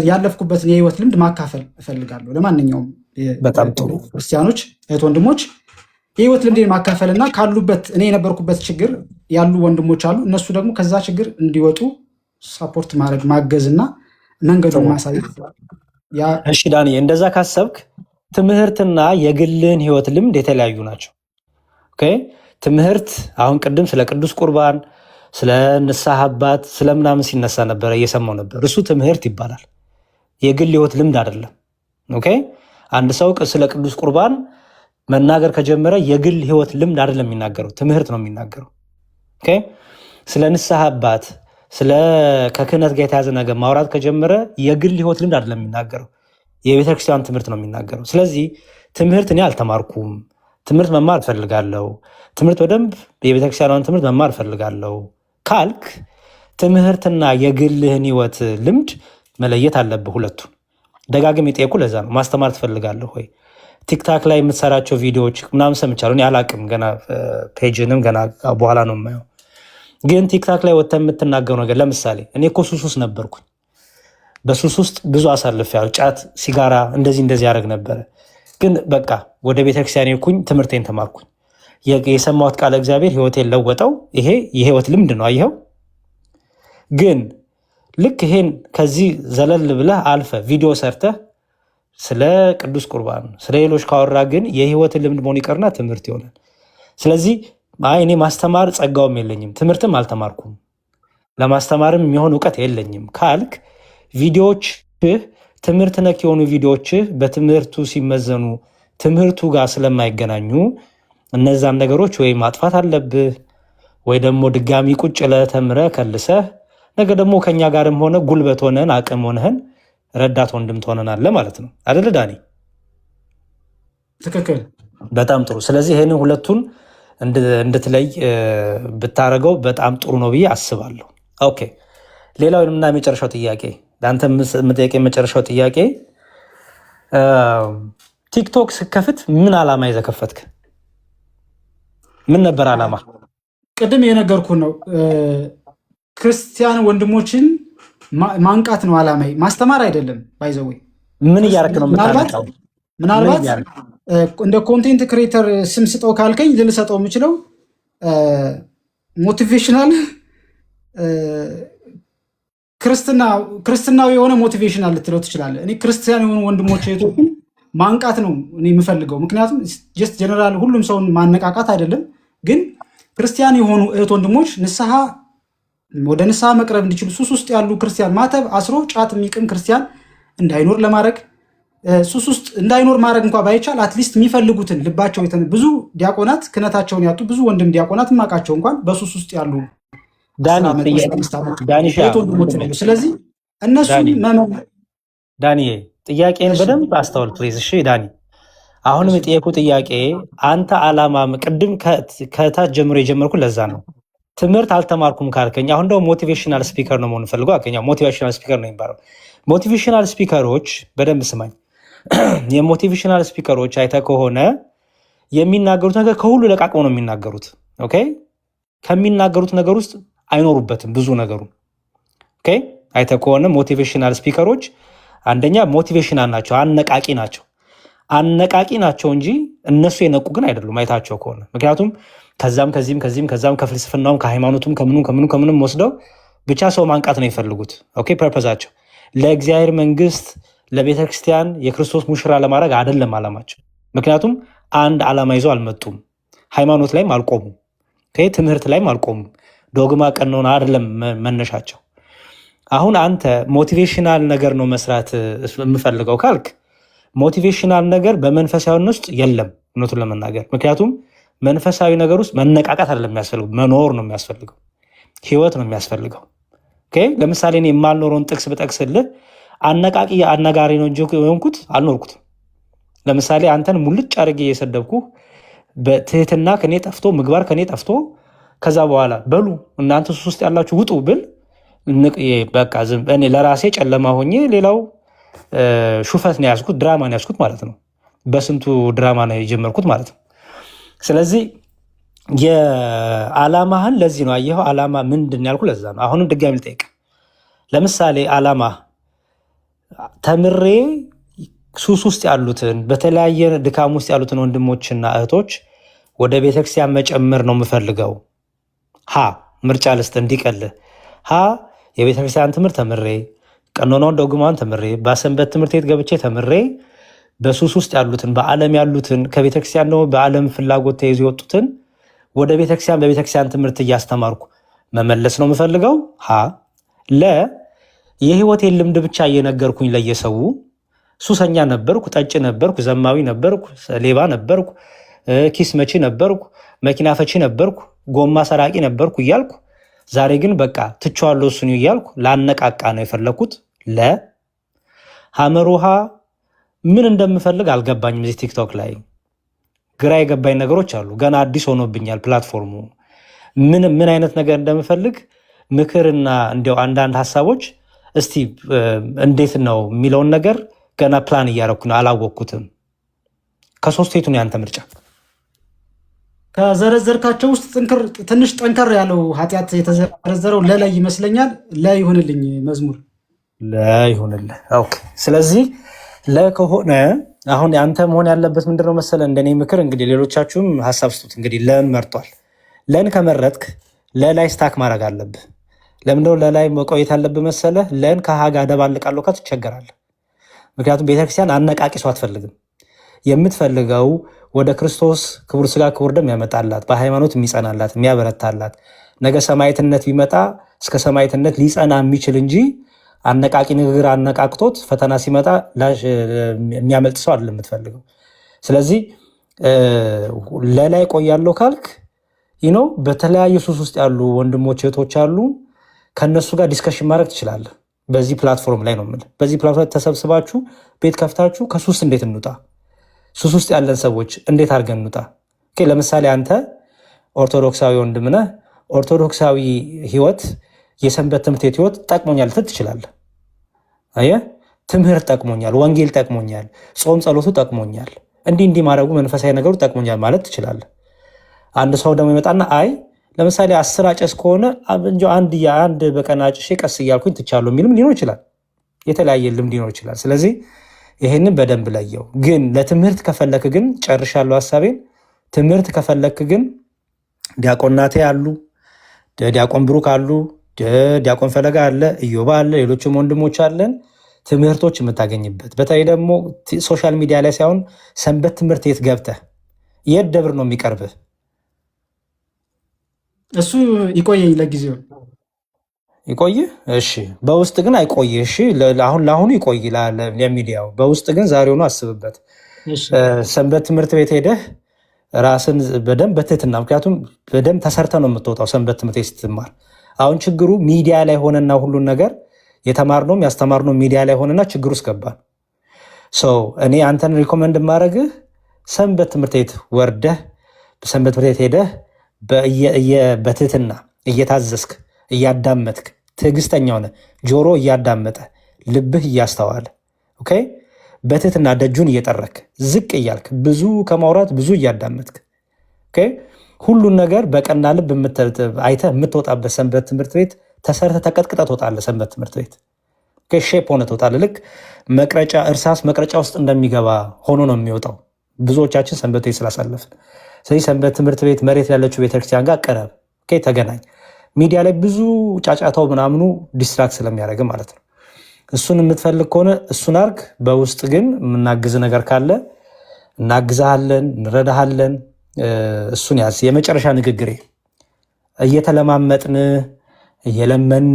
ያለፍኩበትን የህይወት ልምድ ማካፈል እፈልጋለሁ ለማንኛውም በጣም ጥሩ ክርስቲያኖች እህት ወንድሞች የህይወት ልምድን ማካፈል እና ካሉበት እኔ የነበርኩበት ችግር ያሉ ወንድሞች አሉ እነሱ ደግሞ ከዛ ችግር እንዲወጡ ሳፖርት ማድረግ ማገዝ እና መንገዱን ማሳየት። እሺ ዳኒ እንደዛ ካሰብክ ትምህርትና የግልን ህይወት ልምድ የተለያዩ ናቸው። ኦኬ ትምህርት አሁን ቅድም ስለ ቅዱስ ቁርባን ስለ ንስሐ አባት ስለምናምን ሲነሳ ነበረ እየሰማው ነበር። እሱ ትምህርት ይባላል፣ የግል ህይወት ልምድ አይደለም። ኦኬ አንድ ሰው ስለ ቅዱስ ቁርባን መናገር ከጀመረ የግል ህይወት ልምድ አይደለም የሚናገረው፣ ትምህርት ነው የሚናገረው። ኦኬ ስለ ንስሐ አባት ስለ ከክህነት ጋር የተያዘ ነገር ማውራት ከጀመረ የግል ህይወት ልምድ አይደለም የሚናገረው፣ የቤተክርስቲያን ትምህርት ነው የሚናገረው። ስለዚህ ትምህርት እኔ አልተማርኩም፣ ትምህርት መማር እፈልጋለሁ፣ ትምህርት በደንብ የቤተክርስቲያኗን ትምህርት መማር እፈልጋለሁ ካልክ ትምህርትና የግልህን ህይወት ልምድ መለየት አለብህ። ሁለቱን ደጋግም የጠየቁ ለዛ ነው። ማስተማር ትፈልጋለህ ወይ? ቲክታክ ላይ የምትሰራቸው ቪዲዮዎች ምናምን ሰምቻለሁ። እኔ አላቅም ገና ፔጅንም ገና በኋላ ነው የማየው። ግን ቲክታክ ላይ ወጥተህ የምትናገሩ ነገር ለምሳሌ እኔ እኮ ሱስ ውስጥ ነበርኩኝ፣ በሱስ ውስጥ ብዙ አሳልፌያለሁ፣ ጫት ሲጋራ እንደዚህ ያደርግ ነበረ። ግን በቃ ወደ ቤተክርስቲያን ሄድኩኝ፣ ትምህርቴን ተማርኩኝ፣ የሰማሁት ቃለ እግዚአብሔር ህይወቴን ለወጠው። ይሄ የህይወት ልምድ ነው። አየኸው። ግን ልክ ይሄን ከዚህ ዘለል ብለህ አልፈ ቪዲዮ ሰርተህ ስለ ቅዱስ ቁርባን ስለ ሌሎች ካወራ ግን የህይወትን ልምድ መሆን ይቀርና ትምህርት ይሆናል። ስለዚህ እኔ ማስተማር ጸጋውም የለኝም ትምህርትም አልተማርኩም ለማስተማርም የሚሆን እውቀት የለኝም ካልክ ቪዲዮዎችህ ትምህርት ነክ የሆኑ ቪዲዮዎችህ በትምህርቱ ሲመዘኑ ትምህርቱ ጋር ስለማይገናኙ እነዛን ነገሮች ወይ ማጥፋት አለብህ ወይ ደግሞ ድጋሚ ቁጭ ለተምረ ከልሰህ ነገ ደግሞ ከኛ ጋርም ሆነ ጉልበት ሆነን አቅም ሆነን ረዳት ወንድም ትሆነናለህ ማለት ነው አይደል ዳኒ? ትክክል። በጣም ጥሩ። ስለዚህ ይሄንን ሁለቱን እንድትለይ ብታረገው በጣም ጥሩ ነው ብዬ አስባለሁ። ኦኬ ሌላው እና የመጨረሻው ጥያቄ ለአንተ የምጠይቀው የመጨረሻው ጥያቄ ቲክቶክ ስከፍት ምን ዓላማ ይዘህ ከፈትክ? ምን ነበር ዓላማ? ቅድም የነገርኩ ነው። ክርስቲያን ወንድሞችን ማንቃት ነው ዓላማዬ፣ ማስተማር አይደለም። ባይዘዌ ምን እያደረክ ነው የምታነቃው? ምናልባት እንደ ኮንቴንት ክሬተር ስም ስጠው ካልከኝ ልሰጠው የምችለው ሞቲቬሽናል ክርስትናዊ የሆነ ሞቲቬሽናል ልትለው ትችላለህ። እኔ ክርስቲያን የሆኑ ወንድሞች እህቶችን ማንቃት ነው እኔ የምፈልገው። ምክንያቱም ጀስት ጀነራል ሁሉም ሰውን ማነቃቃት አይደለም፣ ግን ክርስቲያን የሆኑ እህት ወንድሞች ወደ ንስሐ መቅረብ እንዲችሉ ሱስ ውስጥ ያሉ ክርስቲያን ማተብ አስሮ ጫት የሚቅም ክርስቲያን እንዳይኖር ለማድረግ ሱስ ውስጥ እንዳይኖር ማድረግ እንኳ ባይቻል አትሊስት የሚፈልጉትን ልባቸው ብዙ ዲያቆናት ክህነታቸውን ያጡ ብዙ ወንድም ዲያቆናት ማቃቸው እንኳን በሱስ ውስጥ ያሉ ስለዚህ እነሱን ዳኒ ጥያቄን በደንብ አስተውል ፕሊዝ። እሺ ዳኒ አሁንም የጠየቁ ጥያቄ አንተ ዓላማ ቅድም ከታች ጀምሮ የጀመርኩ ለዛ ነው። ትምህርት አልተማርኩም ካልከኝ አሁን ደግሞ ሞቲቬሽናል ስፒከር ነው መሆን ፈልገው አከኛ ሞቲቬሽናል ስፒከር ነው የሚባለው። ሞቲቬሽናል ስፒከሮች በደንብ ስማኝ። የሞቲቬሽናል ስፒከሮች አይተህ ከሆነ የሚናገሩት ነገር ከሁሉ ለቃቅመው ነው የሚናገሩት። ኦኬ ከሚናገሩት ነገር ውስጥ አይኖሩበትም ብዙ ነገሩ። ኦኬ አይተህ ከሆነ ሞቲቬሽናል ስፒከሮች አንደኛ ሞቲቬሽናል ናቸው፣ አነቃቂ ናቸው። አነቃቂ ናቸው እንጂ እነሱ የነቁ ግን አይደሉም አይታቸው ከሆነ። ምክንያቱም ከዛም ከዚህም ከፍልስፍናውም ከሃይማኖቱም ከምኑም ወስደው ብቻ ሰው ማንቃት ነው የሚፈልጉት። ኦኬ ፐርፐዛቸው ለእግዚአብሔር መንግስት ለቤተክርስቲያን የክርስቶስ ሙሽራ ለማድረግ አይደለም ዓላማቸው። ምክንያቱም አንድ ዓላማ ይዘው አልመጡም። ሃይማኖት ላይም አልቆሙም፣ ትምህርት ላይም አልቆሙም። ዶግማ ቀኖና አይደለም መነሻቸው። አሁን አንተ ሞቲቬሽናል ነገር ነው መስራት የምፈልገው ካልክ ሞቲቬሽናል ነገር በመንፈሳዊ ውስጥ የለም እውነቱን ለመናገር። ምክንያቱም መንፈሳዊ ነገር ውስጥ መነቃቃት አይደለም የሚያስፈልገው፣ መኖር ነው የሚያስፈልገው፣ ህይወት ነው የሚያስፈልገው። ለምሳሌ እኔ የማልኖረውን ጥቅስ ብጠቅስልህ አነቃቂ አነጋሪ ነው እንጂ የሆንኩት አልኖርኩትም። ለምሳሌ አንተን ሙልጭ አድርጌ እየሰደብኩ በትህትና ከኔ ጠፍቶ ምግባር ከኔ ጠፍቶ ከዛ በኋላ በሉ እናንተ ሱስ ውስጥ ያላችሁ ውጡ ብል በቃ እኔ ለራሴ ጨለማ ሆኜ ሌላው ሹፈት ነው ያዝኩት፣ ድራማ ነው ያዝኩት ማለት ነው። በስንቱ ድራማ ነው የጀመርኩት ማለት ነው። ስለዚህ የዓላማህን ለዚህ ነው አየኸው። ዓላማ ምንድን ያልኩ ለዛ ነው። አሁንም ድጋሚ ልጠይቅ። ለምሳሌ ዓላማ ተምሬ ሱስ ውስጥ ያሉትን በተለያየ ድካም ውስጥ ያሉትን ወንድሞችና እህቶች ወደ ቤተክርስቲያን መጨመር ነው የምፈልገው። ምርጫ ልስጥ እንዲቀልህ። የቤተክርስቲያን ትምህርት ተምሬ ቀኖናውን ዶግማን ተምሬ በሰንበት ትምህርት ቤት ገብቼ ተምሬ በሱስ ውስጥ ያሉትን በዓለም ያሉትን ከቤተክርስቲያን ነው በዓለም ፍላጎት ተይዞ የወጡትን ወደ ቤተክርስቲያን በቤተክርስቲያን ትምህርት እያስተማርኩ መመለስ ነው የምፈልገው። የህይወቴን ልምድ ብቻ እየነገርኩኝ ለየሰው ሱሰኛ ነበርኩ፣ ጠጭ ነበርኩ፣ ዘማዊ ነበርኩ፣ ሌባ ነበርኩ፣ ኪስ መቺ ነበርኩ፣ መኪና ፈቺ ነበርኩ፣ ጎማ ሰራቂ ነበርኩ እያልኩ ዛሬ ግን በቃ ትቼዋለሁ እሱን እያልኩ ላነቃቃ ነው የፈለኩት። ሐመሩሃ ምን እንደምፈልግ አልገባኝም። እዚህ ቲክቶክ ላይ ግራ የገባኝ ነገሮች አሉ። ገና አዲስ ሆኖብኛል ፕላትፎርሙ። ምን አይነት ነገር እንደምፈልግ ምክርና እንዲያው አንዳንድ ሀሳቦች እስቲ እንዴት ነው የሚለውን ነገር ገና ፕላን እያደረኩ ነው፣ አላወቅኩትም። ከሶስት የቱን ያንተ ምርጫ? ከዘረዘርካቸው ውስጥ ትንሽ ጠንከር ያለው ኃጢአት የተዘረዘረው ለላይ ይመስለኛል። ይሁንልኝ መዝሙር ይሁንልህ። ኦኬ። ስለዚህ ለከሆነ አሁን አንተ መሆን ያለበት ምንድነው መሰለ፣ እንደኔ ምክር እንግዲህ ሌሎቻችሁም ሀሳብ ስጡት። እንግዲህ ለን መርጧል። ለን ከመረጥክ ለላይ ስታክ ማድረግ አለብህ። ለምንድነው ለላይ መቆየት ያለብህ መሰለህ? ለን ከሀ ጋር ደባልቃለሁ ትቸገራለህ። ምክንያቱም ቤተክርስቲያን አነቃቂ ሰው አትፈልግም። የምትፈልገው ወደ ክርስቶስ ክቡር ስጋ ክቡር ደም ያመጣላት፣ በሃይማኖት የሚጸናላት የሚያበረታላት፣ ነገ ሰማዕትነት ቢመጣ እስከ ሰማዕትነት ሊጸና የሚችል እንጂ አነቃቂ ንግግር አነቃቅቶት ፈተና ሲመጣ የሚያመልጥ ሰው አይደለም የምትፈልገው። ስለዚህ ለላይ ቆያለሁ ካልክ በተለያየ ሱስ ውስጥ ያሉ ወንድሞች እህቶች አሉ። ከነሱ ጋር ዲስከሽን ማድረግ ትችላለህ። በዚህ ፕላትፎርም ላይ ነው የምልህ። በዚህ ፕላትፎርም ተሰብስባችሁ ቤት ከፍታችሁ ከሱስ እንዴት እንውጣ፣ ሱስ ውስጥ ያለን ሰዎች እንዴት አድርገን እንውጣ። ለምሳሌ አንተ ኦርቶዶክሳዊ ወንድም ነህ። ኦርቶዶክሳዊ ህይወት፣ የሰንበት ትምህርት ቤት ህይወት ጠቅሞኛል ልትል ትችላለህ። አየህ፣ ትምህርት ጠቅሞኛል፣ ወንጌል ጠቅሞኛል፣ ጾም ጸሎቱ ጠቅሞኛል፣ እንዲህ ማድረጉ መንፈሳዊ ነገሩ ጠቅሞኛል ማለት ትችላለህ። አንድ ሰው ደግሞ ይመጣና አይ ለምሳሌ 10 አጨስ ከሆነ አንድ በቀን አጭሼ ቀስ እያልኩኝ ትቻለሁ የሚልም ሊኖር ይችላል። የተለያየ ልምድ ሊኖር ይችላል። ስለዚህ ይህንን በደንብ ለየው። ግን ለትምህርት ከፈለክ ግን ጨርሻለሁ ሀሳቤን። ትምህርት ከፈለክ ግን ዲያቆን ናቴ አሉ፣ ዲያቆን ብሩክ አሉ፣ ዲያቆን ፈለጋ አለ፣ ኢዮባ አለ፣ ሌሎችም ወንድሞች አለን። ትምህርቶች የምታገኝበት በተለይ ደግሞ ሶሻል ሚዲያ ላይ ሳይሆን ሰንበት ትምህርት ቤት ገብተህ የት ደብር ነው የሚቀርብህ? እሱ ይቆየኝ ለጊዜው ይቆይ። እሺ፣ በውስጥ ግን አይቆይ። እሺ፣ ለአሁኑ ይቆይ ለሚዲያው። በውስጥ ግን ዛሬውኑ አስብበት። ሰንበት ትምህርት ቤት ሄደህ ራስን በደንብ በትህትና፣ ምክንያቱም በደንብ ተሰርተ ነው የምትወጣው ሰንበት ትምህርት ቤት ስትማር። አሁን ችግሩ ሚዲያ ላይ ሆነና ሁሉን ነገር የተማርነውም ያስተማርነው ሚዲያ ላይ ሆነና ችግሩ ውስጥ ገባን። እኔ አንተን ሪኮመንድ ማድረግህ ሰንበት ትምህርት ቤት ወርደህ ሰንበት ትምህርት ቤት ሄደህ በትህትና እየታዘዝክ እያዳመጥክ ትዕግስተኛ ሆነ ጆሮ እያዳመጠ ልብህ እያስተዋለ በትህትና ደጁን እየጠረክ ዝቅ እያልክ ብዙ ከማውራት ብዙ እያዳመጥክ ሁሉን ነገር በቀና ልብ አይተህ የምትወጣበት ሰንበት ትምህርት ቤት ተሰርተህ ተቀጥቅጠህ ትወጣለህ። ሰንበት ትምህርት ቤት ሼፕ ሆነ ትወጣለህ። ልክ መቅረጫ እርሳስ መቅረጫ ውስጥ እንደሚገባ ሆኖ ነው የሚወጣው። ብዙዎቻችን ሰንበት ቤት ስላሳለፍን። ስለዚህ ሰንበት ትምህርት ቤት መሬት ያለችው ቤተክርስቲያን ጋር ቀረብ፣ ተገናኝ። ሚዲያ ላይ ብዙ ጫጫታው ምናምኑ ዲስትራክት ስለሚያደርግ ማለት ነው። እሱን የምትፈልግ ከሆነ እሱን አርግ። በውስጥ ግን የምናግዝ ነገር ካለ እናግዛሃለን፣ እንረዳሃለን። እሱን ያዝ። የመጨረሻ ንግግሬ እየተለማመጥን እየለመን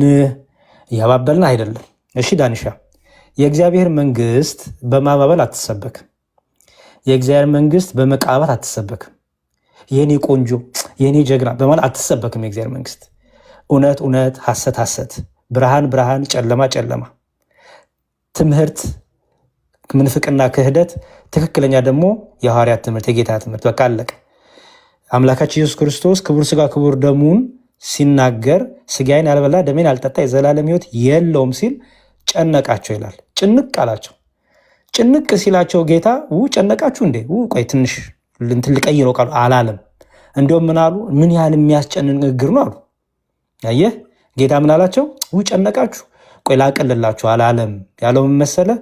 እያባበልን አይደለም። እሺ ዳንሻ፣ የእግዚአብሔር መንግስት በማባበል አትሰበክም። የእግዚአብሔር መንግስት በመቃባት አትሰበክም። የኔ ቆንጆ የኔ ጀግና በማለት አትሰበክም። የእግዚአብሔር መንግስት እውነት እውነት፣ ሐሰት ሐሰት፣ ብርሃን ብርሃን፣ ጨለማ ጨለማ፣ ትምህርት ምንፍቅና፣ ክህደት፣ ትክክለኛ ደግሞ የሐዋርያት ትምህርት የጌታ ትምህርት። በቃ አለቀ። አምላካችን ኢየሱስ ክርስቶስ ክቡር ስጋ ክቡር ደሙን ሲናገር ስጋዬን ያልበላ ደሜን ያልጠጣ የዘላለም ሕይወት የለውም ሲል ጨነቃቸው ይላል። ጭንቅ አላቸው። ጭንቅ ሲላቸው ጌታ ጨነቃችሁ እንዴ? ቆይ ትንሽ ልቀይረው ቃሉ አላለም። እንዲሁም ምን አሉ? ምን ያህል የሚያስጨንቅ ንግግር ነው አሉ። አየህ ጌታ ምን አላቸው? ጨነቃችሁ? ቆይ ላቀልላችሁ አላለም። ያለው ምን መሰለህ?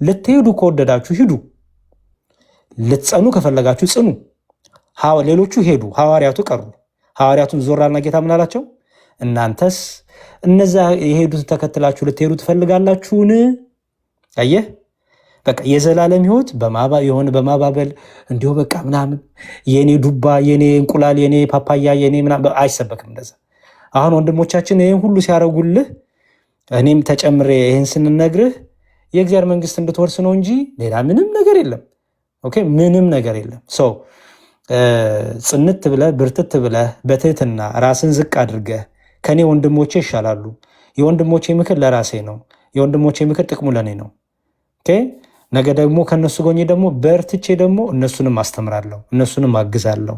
ልትሄዱ ከወደዳችሁ ሂዱ፣ ልትጸኑ ከፈለጋችሁ ጽኑ። ሌሎቹ ሄዱ፣ ሐዋርያቱ ቀሩ። ሐዋርያቱን ዞር አልና ጌታ ምን አላቸው? እናንተስ እነዛ የሄዱት ተከትላችሁ ልትሄዱ ትፈልጋላችሁን? አየህ በቃ የዘላለም ሕይወት በማባበል እንዲሁ በቃ ምናምን የኔ ዱባ የኔ እንቁላል የኔ ፓፓያ የኔ ምናምን አይሰበክም እንደዛ። አሁን ወንድሞቻችን ይህን ሁሉ ሲያደርጉልህ እኔም ተጨምሬ ይህን ስንነግርህ የእግዚአብሔር መንግስት እንድትወርስ ነው እንጂ ሌላ ምንም ነገር የለም። ምንም ነገር የለም። ጽንት ብለህ ብርትት ብለህ በትህትና ራስን ዝቅ አድርገህ ከኔ ወንድሞቼ ይሻላሉ፣ የወንድሞቼ ምክር ለራሴ ነው፣ የወንድሞቼ ምክር ጥቅሙ ለእኔ ነው። ነገ ደግሞ ከእነሱ ጎኜ ደግሞ በርትቼ ደግሞ እነሱንም አስተምራለሁ፣ እነሱንም አግዛለሁ፣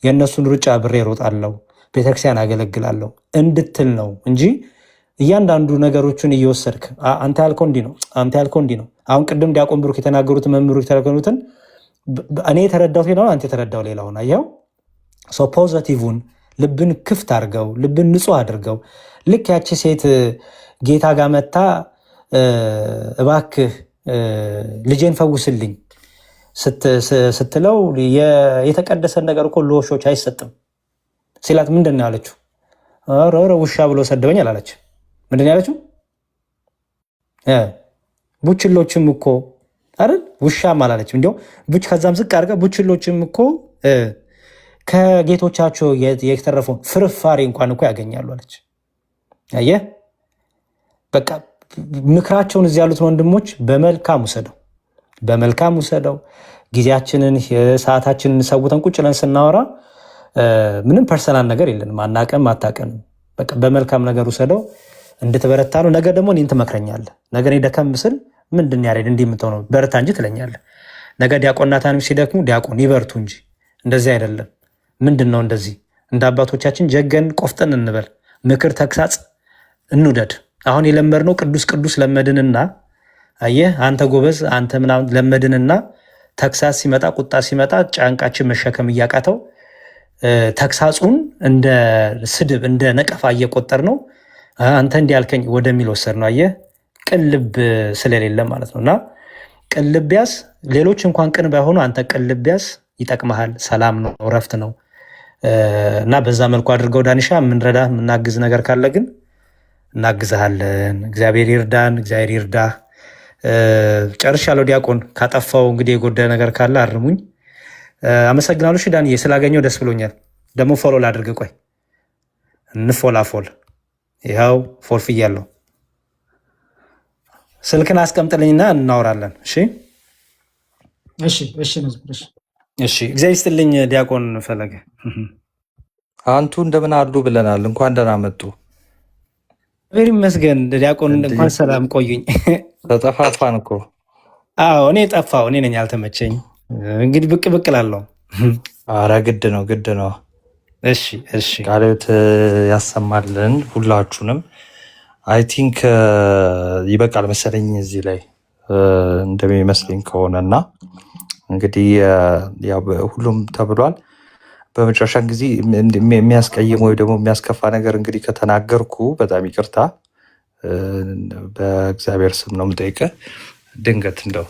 የእነሱን ሩጫ ብሬ እሮጣለሁ፣ ቤተክርስቲያን አገለግላለሁ እንድትል ነው እንጂ እያንዳንዱ ነገሮችን እየወሰድክ አንተ ያልከው እንዲህ ነው፣ አንተ ያልከው እንዲህ ነው። አሁን ቅድም ዲያቆን ብሩክ የተናገሩትን መምህሩ የተናገሩትን እኔ የተረዳሁት ሌላ ሆነ፣ አንተ የተረዳው ሌላ ሆነ። አየኸው? ፖዘቲቭን ልብን ክፍት አድርገው፣ ልብን ንጹህ አድርገው። ልክ ያቺ ሴት ጌታ ጋር መታ እባክህ ልጄን ፈውስልኝ ስትለው የተቀደሰን ነገር እኮ ለውሾች አይሰጥም ሲላት ምንድን ነው ያለችው? ኧረ ውሻ ብሎ ሰደበኝ አላለች። ምንድን ነው ያለችው? ቡችሎችም እኮ አይደል ውሻም አላለችም። እንዲያው ከዛም ዝቅ አድርጋ ቡችሎችም እኮ ከጌቶቻቸው የተረፈውን ፍርፋሪ እንኳን እኮ ያገኛሉ አለች። አየህ በቃ ምክራቸውን እዚህ ያሉትን ወንድሞች በመልካም ውሰደው። ጊዜያችንን ሰዓታችንን ሰውተን ቁጭ ብለን ስናወራ ምንም ፐርሰናል ነገር የለንም። አናቀም አታቀንም። በቃ በመልካም ነገር ውሰደው። እንድትበረታ ነው። ነገ ደግሞ እኔን ትመክረኛለህ። ነገ እኔ ደከም ስል ምንድን ያሬድ እንዲህ የምትሆነው በረታ እንጂ ትለኛለህ። ነገ ዲያቆን ናታንም ሲደክሙ ዲያቆን ይበርቱ እንጂ እንደዚህ አይደለም። ምንድን ነው እንደዚህ እንደ አባቶቻችን ጀገን ቆፍጠን እንበል። ምክር ተግሳጽ እንውደድ። አሁን የለመድነው ቅዱስ ለመድንና አየህ አንተ ጎበዝ አንተ ምናምን ለመድንና ተግሳጽ ሲመጣ ቁጣ ሲመጣ ጫንቃችን መሸከም እያቃተው ተግሳጹን እንደ ስድብ እንደ ነቀፋ እየቆጠር ነው አንተ እንዲህ ያልከኝ ወደሚል ወሰድ ነው። አየህ ቅን ልብ ስለሌለ ማለት ነው። እና ቅን ልብ ያዝ። ሌሎች እንኳን ቅን ባይሆኑ አንተ ቅን ልብ ያዝ፣ ይጠቅመሃል። ሰላም ነው፣ እረፍት ነው። እና በዛ መልኩ አድርገው ዳኒሻ። የምንረዳ የምናግዝ ነገር ካለ ግን እናግዝሃለን። እግዚአብሔር ይርዳን፣ እግዚአብሔር ይርዳህ። ጨርሻለሁ። ዲያቆን ካጠፋው እንግዲህ የጎደለ ነገር ካለ አርሙኝ። አመሰግናለሁ። ዳንዬ ስላገኘው ደስ ብሎኛል። ደግሞ ፎሎ ላድርግ። ቆይ እንፎላፎል። ይኸው ፎልፍያለሁ። ስልክን አስቀምጥልኝና እናወራለን። እሺ። እግዚአብሔር ይስጥልኝ ዲያቆን ፈለገ። አንቱ እንደምን አሉ ብለናል። እንኳን ደህና መጡ። እግዚአብሔር ይመስገን ዲያቆን፣ እንኳን ሰላም ቆዩኝ። ተጠፋፋን እኮ። አዎ እኔ ጠፋው። እኔ ነኝ አልተመቸኝ። እንግዲህ ብቅ እላለሁ። አረ ግድ ነው። እሺ ቃልዮት ያሰማልን ሁላችሁንም። አይ ቲንክ ይበቃል መሰለኝ እዚህ ላይ እንደሚመስለኝ ከሆነና እንግዲህ ሁሉም ተብሏል። በመጨረሻ ጊዜ የሚያስቀይም ወይ ደግሞ የሚያስከፋ ነገር እንግዲህ ከተናገርኩ በጣም ይቅርታ፣ በእግዚአብሔር ስም ነው የምጠይቅህ። ድንገት እንደው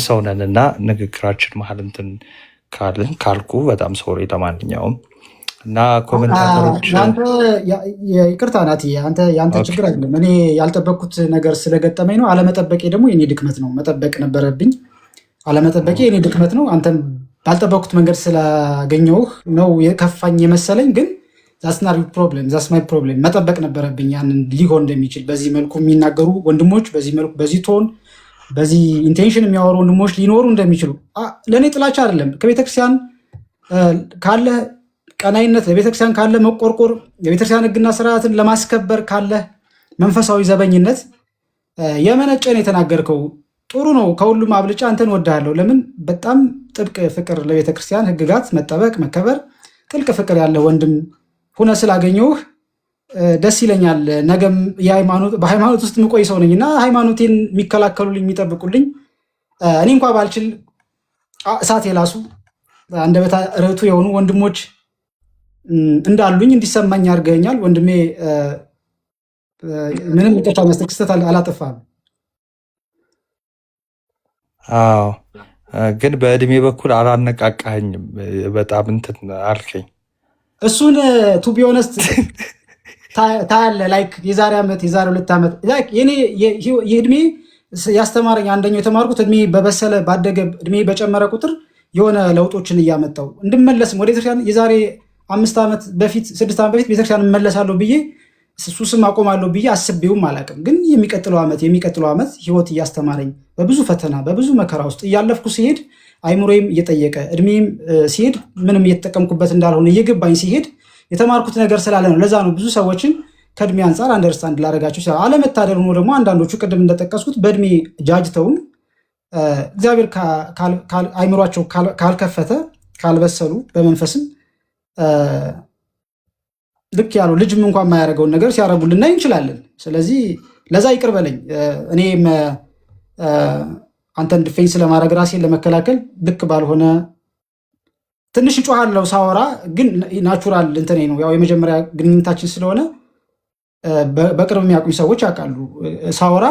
ሰውነንና ንግግራችን መሀል እንትን ካልኩ በጣም ሶሪ። ለማንኛውም እና ኮሜንታተሮች ይቅርታ ናት። የአንተ ችግር አይደለም። እኔ ያልጠበቅኩት ነገር ስለገጠመኝ ነው። አለመጠበቄ ደግሞ የኔ ድክመት ነው። መጠበቅ ነበረብኝ። አለመጠበቄ የኔ ድክመት ነው። አንተም ባልጠበቅኩት መንገድ ስላገኘሁህ ነው የከፋኝ የመሰለኝ። ግን ዛስ ማይ ፕሮብሌም። መጠበቅ ነበረብኝ ያንን ሊሆን እንደሚችል በዚህ መልኩ የሚናገሩ ወንድሞች፣ በዚህ መልኩ በዚህ ቶን በዚህ ኢንቴንሽን የሚያወሩ ወንድሞች ሊኖሩ እንደሚችሉ። ለእኔ ጥላቻ አይደለም። ከቤተክርስቲያን ካለ ቀናይነት፣ ለቤተክርስቲያን ካለ መቆርቆር፣ የቤተክርስቲያን ሕግና ስርዓትን ለማስከበር ካለ መንፈሳዊ ዘበኝነት የመነጨን የተናገርከው ጥሩ ነው። ከሁሉም አብልጫ አንተን ወድሃለሁ። ለምን? በጣም ጥብቅ ፍቅር ለቤተክርስቲያን ሕግጋት መጠበቅ መከበር፣ ጥልቅ ፍቅር ያለ ወንድም ሁነ ስላገኘሁህ ደስ ይለኛል። ነገም በሃይማኖት ውስጥ የምቆይ ሰው ነኝ እና ሃይማኖቴን የሚከላከሉልኝ የሚጠብቁልኝ እኔ እንኳ ባልችል እሳት የላሱ አንደበተ ርቱዕ የሆኑ ወንድሞች እንዳሉኝ እንዲሰማኝ አድርገኛል። ወንድሜ ምንም ይቅርታ መስጠት ክስተት አላጠፋም። አዎ፣ ግን በእድሜ በኩል አላነቃቃኸኝም። በጣም እንትን አልከኝ። እሱን ቱ ቢ ኦነስት ታያለህ። ላይክ የዛሬ ዓመት የዛሬ 2 ዓመት የኔ የእድሜ ያስተማረኝ አንደኛው የተማርኩት እድሜ በበሰለ ባደገ እድሜ በጨመረ ቁጥር የሆነ ለውጦችን እያመጣው እንድመለስም ወደ ቤተክርስቲያን የዛሬ 5 ዓመት በፊት 6 ዓመት በፊት ቤተክርስቲያን እመለሳለሁ ብዬ ሱስም አቆማለሁ ብዬ አስቤውም አላውቅም። ግን የሚቀጥለው ዓመት ህይወት እያስተማረኝ በብዙ ፈተና በብዙ መከራ ውስጥ እያለፍኩ ሲሄድ አይምሮዬም እየጠየቀ እድሜም ሲሄድ ምንም እየተጠቀምኩበት እንዳልሆነ እየገባኝ ሲሄድ የተማርኩት ነገር ስላለ ነው። ለዛ ነው ብዙ ሰዎችን ከእድሜ አንጻር አንደርስታንድ ላደርጋቸው ይችላል። አለመታደል ሆኖ ደግሞ አንዳንዶቹ ቅድም እንደጠቀስኩት በእድሜ ጃጅተውም እግዚአብሔር አይምሯቸው ካልከፈተ ካልበሰሉ በመንፈስም ልክ ያለው ልጅም እንኳን የማያደርገውን ነገር ሲያደርጉ ልናይ እንችላለን። ስለዚህ ለዛ ይቅር በለኝ። እኔም አንተን ዲፌንስ ለማድረግ ራሴን ለመከላከል ልክ ባልሆነ ትንሽ እጮሃለሁ ሳወራ፣ ግን ናቹራል እንትኔ ነው። ያው የመጀመሪያ ግንኙነታችን ስለሆነ በቅርብ የሚያውቁኝ ሰዎች ያውቃሉ። ሳወራ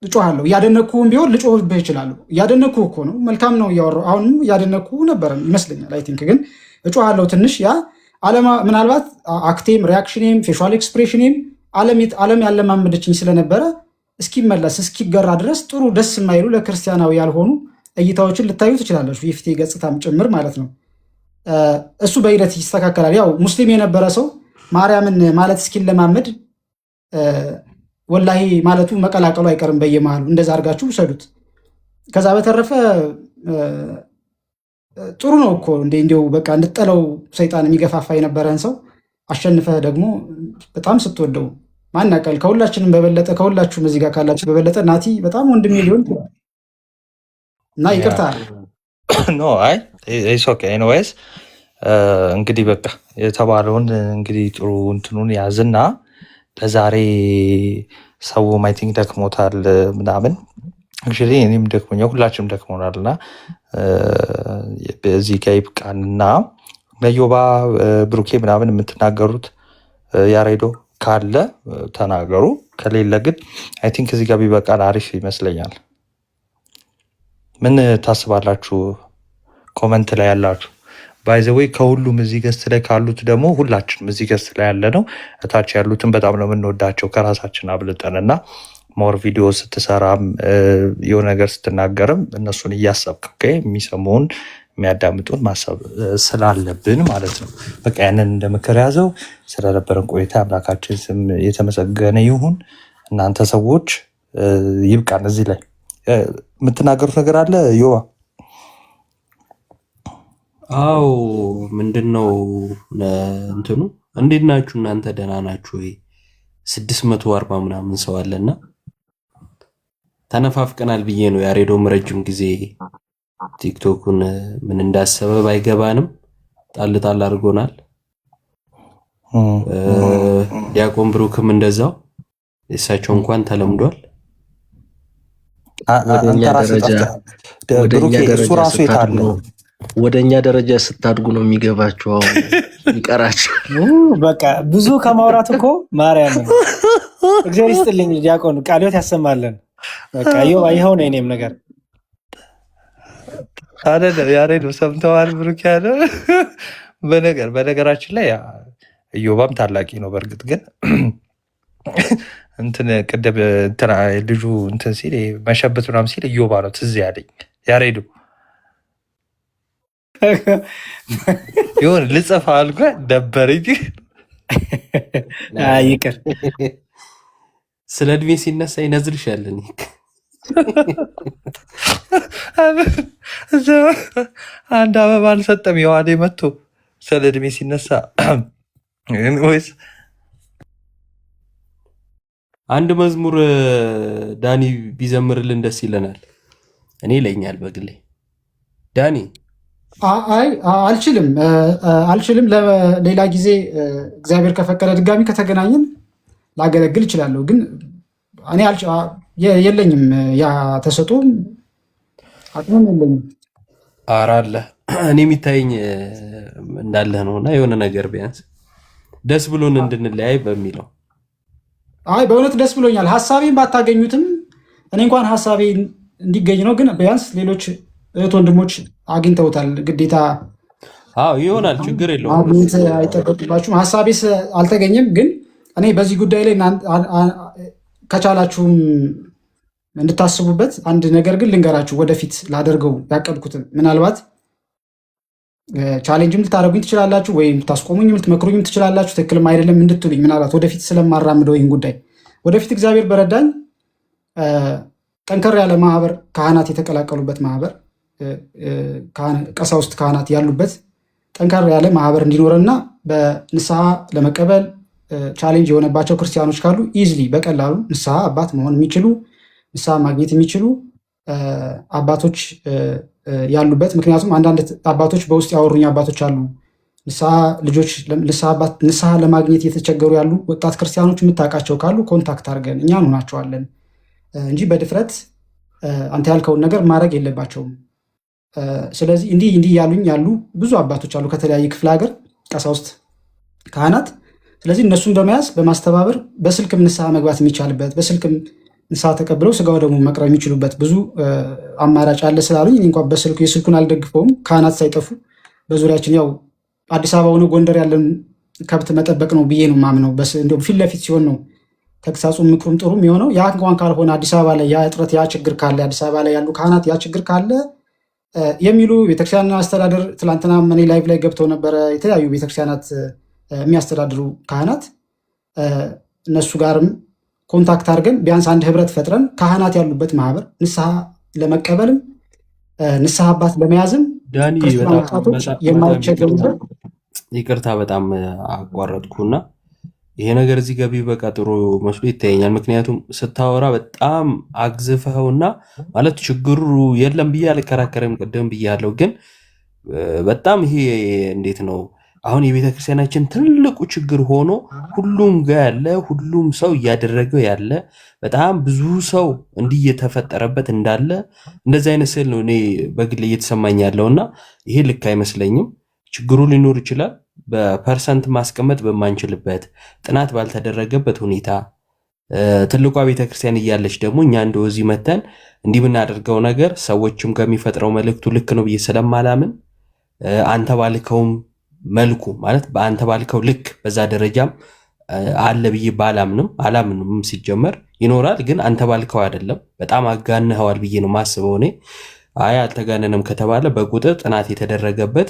እጮሃለሁ። እያደነኩህም ቢሆን ልጮህብህ እችላለሁ። እያደነኩህ እኮ ነው፣ መልካም ነው እያወራሁ። አሁንም እያደነኩህ ነበረ ይመስለኛል። አይ ቲንክ ግን እጮሃለሁ ትንሽ። ያ ምናልባት አክቴም፣ ሪያክሽኔም፣ ፌሻል ኤክስፕሬሽኔም ዓለም ያለማመደችኝ ስለነበረ እስኪመለስ እስኪገራ ድረስ ጥሩ ደስ የማይሉ ለክርስቲያናዊ ያልሆኑ እይታዎችን ልታዩ ትችላለች፣ የፊቴ ገጽታም ጭምር ማለት ነው። እሱ በሂደት ይስተካከላል። ያው ሙስሊም የነበረ ሰው ማርያምን ማለት እስኪለማመድ ወላሂ ማለቱ መቀላቀሉ አይቀርም በየመሃሉ። እንደዛ አድርጋችሁ ውሰዱት። ከዛ በተረፈ ጥሩ ነው እኮ እንዲው በቃ እንድጠለው ሰይጣን የሚገፋፋ የነበረን ሰው አሸንፈህ ደግሞ በጣም ስትወደው ማናቀል ከሁላችንም በበለጠ ከሁላችሁም እዚህ ጋር ካላችሁ በበለጠ ናቲ በጣም ወንድሜ ሊሆን ይችላል እና ይቅርታ ኖ አይ ኦኬ ኤኒዌይስ እንግዲህ በቃ የተባለውን እንግዲህ ጥሩ እንትኑን ያዝና ለዛሬ ሰው አይ ቲንክ ደክሞታል ምናምን እንግዲህ እኔም ደክሞኛል ሁላችንም ደክሞናል እና በዚህ ጋር ይብቃንና ነዮባ ብሩኬ ምናምን የምትናገሩት ያሬዶ ካለ ተናገሩ ከሌለ ግን አይ ቲንክ እዚህ ጋር ቢበቃን አሪፍ ይመስለኛል። ምን ታስባላችሁ? ኮመንት ላይ ያላችሁ ባይ ዘ ዌይ ከሁሉም እዚህ ገስት ላይ ካሉት ደግሞ ሁላችንም እዚህ ገስት ላይ ያለ ነው እታች ያሉትን በጣም ነው የምንወዳቸው ከራሳችን አብልጠን እና ሞር ቪዲዮ ስትሰራም የሆነ ነገር ስትናገርም እነሱን እያሰብክ የሚሰሙን የሚያዳምጡን ማሰብ ስላለብን ማለት ነው። በቃ ያንን እንደ ምክር ያዘው። ስለነበረን ቆይታ አምላካችን ስም የተመሰገነ ይሁን። እናንተ ሰዎች ይብቃን። እዚህ ላይ የምትናገሩት ነገር አለ ዮባ? አዎ ምንድን ነው እንትኑ እንዴት ናችሁ እናንተ? ደህና ናችሁ ወይ? 640 ምናምን ሰው አለና ተነፋፍቀናል ብዬ ነው። ያሬዶም ረጅም ጊዜ ቲክቶኩን ምን እንዳሰበ ባይገባንም ጣል ጣል አድርጎናል። ዲያቆን ብሩክም እንደዛው የእሳቸው እንኳን ተለምዷል። ወደ እኛ ደረጃ ስታድጉ ነው የሚገባችሁ። አሁን ይቀራችሁ በቃ ብዙ ከማውራት እኮ ማርያም እግዚአብሔር ይስጥልኝ። ዲያቆን ቃልዮት ያሰማለን። በቃ ይኸው ነው የኔም ነገር አይደለም። ያሬድ ሰምተዋል ብሩክ ያለ በነገራችን ላይ ኢዮባም ታላቂ ነው። በእርግጥ ግን እንትን ቅድም ልጁ እንትን ሲል መሸበት ምናምን ሲል ኢዮባ ነው ትዝ ያለኝ። ያሬዱ ይሁን ልጽፍ አልኩ ነበረኝ። ይቅር ስለ እድሜ ሲነሳ ይነዝርሻለን። አንድ አበባ አልሰጠም የዋዴ መጥቶ ስለ እድሜ ሲነሳ ወይስ አንድ መዝሙር ዳኒ ቢዘምርልን ደስ ይለናል። እኔ ይለኛል በግሌ ዳኒ። አይ አልችልም። ለሌላ ጊዜ እግዚአብሔር ከፈቀደ ድጋሚ ከተገናኘን ላገለግል እችላለሁ። ግን እኔ የለኝም፣ ያ ተሰጥኦም አቅምም የለኝም። ኧረ አለ እኔ የሚታየኝ እንዳለህ ነው እና የሆነ ነገር ቢያንስ ደስ ብሎን እንድንለያይ በሚለው። አይ በእውነት ደስ ብሎኛል። ሀሳቤን ባታገኙትም እኔ እንኳን ሀሳቤ እንዲገኝ ነው። ግን ቢያንስ ሌሎች እህት ወንድሞች አግኝተውታል። ግዴታ ይሆናል፣ ችግር የለውም። አግኝት አይጠበቅባችሁም። ሀሳቤ አልተገኘም። ግን እኔ በዚህ ጉዳይ ላይ ከቻላችሁም እንድታስቡበት አንድ ነገር ግን ልንገራችሁ። ወደፊት ላደርገው ያቀድኩትን ምናልባት ቻሌንጅም ልታደርጉኝ ትችላላችሁ፣ ወይም ልታስቆሙኝም ልትመክሩኝም ትችላላችሁ። ትክክልም አይደለም እንድትሉኝ ምናልባት ወደፊት ስለማራምደው ይህን ጉዳይ ወደፊት እግዚአብሔር በረዳኝ ጠንከር ያለ ማህበር፣ ካህናት የተቀላቀሉበት ማህበር፣ ቀሳውስት ካህናት ያሉበት ጠንከር ያለ ማህበር እንዲኖረና በንስሐ ለመቀበል ቻሌንጅ የሆነባቸው ክርስቲያኖች ካሉ ኢዝሊ በቀላሉ ንስሐ አባት መሆን የሚችሉ ንስሐ ማግኘት የሚችሉ አባቶች ያሉበት። ምክንያቱም አንዳንድ አባቶች በውስጥ ያወሩኝ አባቶች አሉ። ንስሐ ለማግኘት የተቸገሩ ያሉ ወጣት ክርስቲያኖች የምታውቃቸው ካሉ ኮንታክት አድርገን እኛ እንሆናቸዋለን እንጂ በድፍረት አንተ ያልከውን ነገር ማድረግ የለባቸውም። ስለዚህ እንዲህ ያሉኝ ያሉ ብዙ አባቶች አሉ ከተለያየ ክፍለ ሀገር ቀሳውስት ካህናት። ስለዚህ እነሱን በመያዝ በማስተባበር በስልክም ንስሐ መግባት የሚቻልበት በስልክም ንስሐ ተቀብለው ስጋው ደግሞ መቅረብ የሚችሉበት ብዙ አማራጭ አለ ስላሉኝ እኔ እንኳን የስልኩን አልደግፈውም። ካህናት ሳይጠፉ በዙሪያችን ያው አዲስ አበባ ሆነ ጎንደር ያለን ከብት መጠበቅ ነው ብዬ ነው ማምነው። እንዲሁም ፊት ለፊት ሲሆን ነው ተግሳጹ ምክሩም ጥሩም የሆነው። ያ እንኳን ካልሆነ አዲስ አበባ ላይ ያ እጥረት ያ ችግር ካለ አዲስ አበባ ላይ ያሉ ካህናት ያ ችግር ካለ የሚሉ ቤተክርስቲያን አስተዳደር ትላንትና እኔ ላይቭ ላይ ገብተው ነበረ። የተለያዩ ቤተክርስቲያናት የሚያስተዳድሩ ካህናት እነሱ ጋርም ኮንታክት አድርገን ቢያንስ አንድ ህብረት ፈጥረን ካህናት ያሉበት ማህበር ንስሐ ለመቀበልም ንስሐ አባት ለመያዝም ዳኒ ክርስቲያን ወጣቶች የማይቸገሩበት። ይቅርታ በጣም አቋረጥኩና ይሄ ነገር እዚህ ገቢ በቃ ጥሩ መስሎ ይታየኛል። ምክንያቱም ስታወራ በጣም አግዝፈውና ማለት ችግሩ የለም ብዬ አልከራከርም፣ ቅድም ብያለሁ። ግን በጣም ይሄ እንዴት ነው አሁን የቤተ ክርስቲያናችን ትልቁ ችግር ሆኖ ሁሉም ጋር ያለ ሁሉም ሰው እያደረገው ያለ በጣም ብዙ ሰው እንዲህ እየተፈጠረበት እንዳለ እንደዚህ አይነት ስዕል ነው እኔ በግል እየተሰማኝ ያለውና ይሄ ልክ አይመስለኝም። ችግሩ ሊኖር ይችላል በፐርሰንት ማስቀመጥ በማንችልበት ጥናት ባልተደረገበት ሁኔታ ትልቋ ቤተክርስቲያን እያለች ደግሞ እኛ እንደዚህ መተን እንዲህ ብናደርገው ነገር ሰዎችም ከሚፈጥረው መልእክቱ ልክ ነው ብዬ ስለማላምን አንተ ባልከውም መልኩ ማለት በአንተ ባልከው ልክ በዛ ደረጃም አለ ብዬ አላምንም። ሲጀመር ይኖራል ግን አንተ ባልከው አይደለም። በጣም አጋንኸዋል ብዬ ነው ማስበው እኔ። አይ አልተጋነንም ከተባለ በቁጥር ጥናት የተደረገበት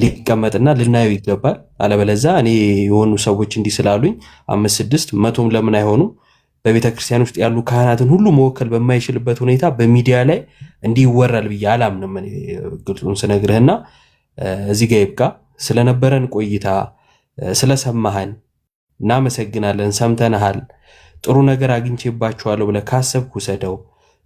ሊቀመጥና ልናየው ይገባል። አለበለዛ እኔ የሆኑ ሰዎች እንዲህ ስላሉኝ 5፣ 6፣ 100 ለምን አይሆኑም? በቤተ ክርስቲያን ውስጥ ያሉ ካህናትን ሁሉ መወከል በማይችልበት ሁኔታ በሚዲያ ላይ እንዲህ ይወራል ብዬ አላምንም። ግልጹን ስነግርህና እዚህ ጋ ይብቃ። ስለነበረን ቆይታ ስለሰማህን እናመሰግናለን። ሰምተንሃል። ጥሩ ነገር አግኝቼባችኋለሁ ብለህ ካሰብክ ውሰደው።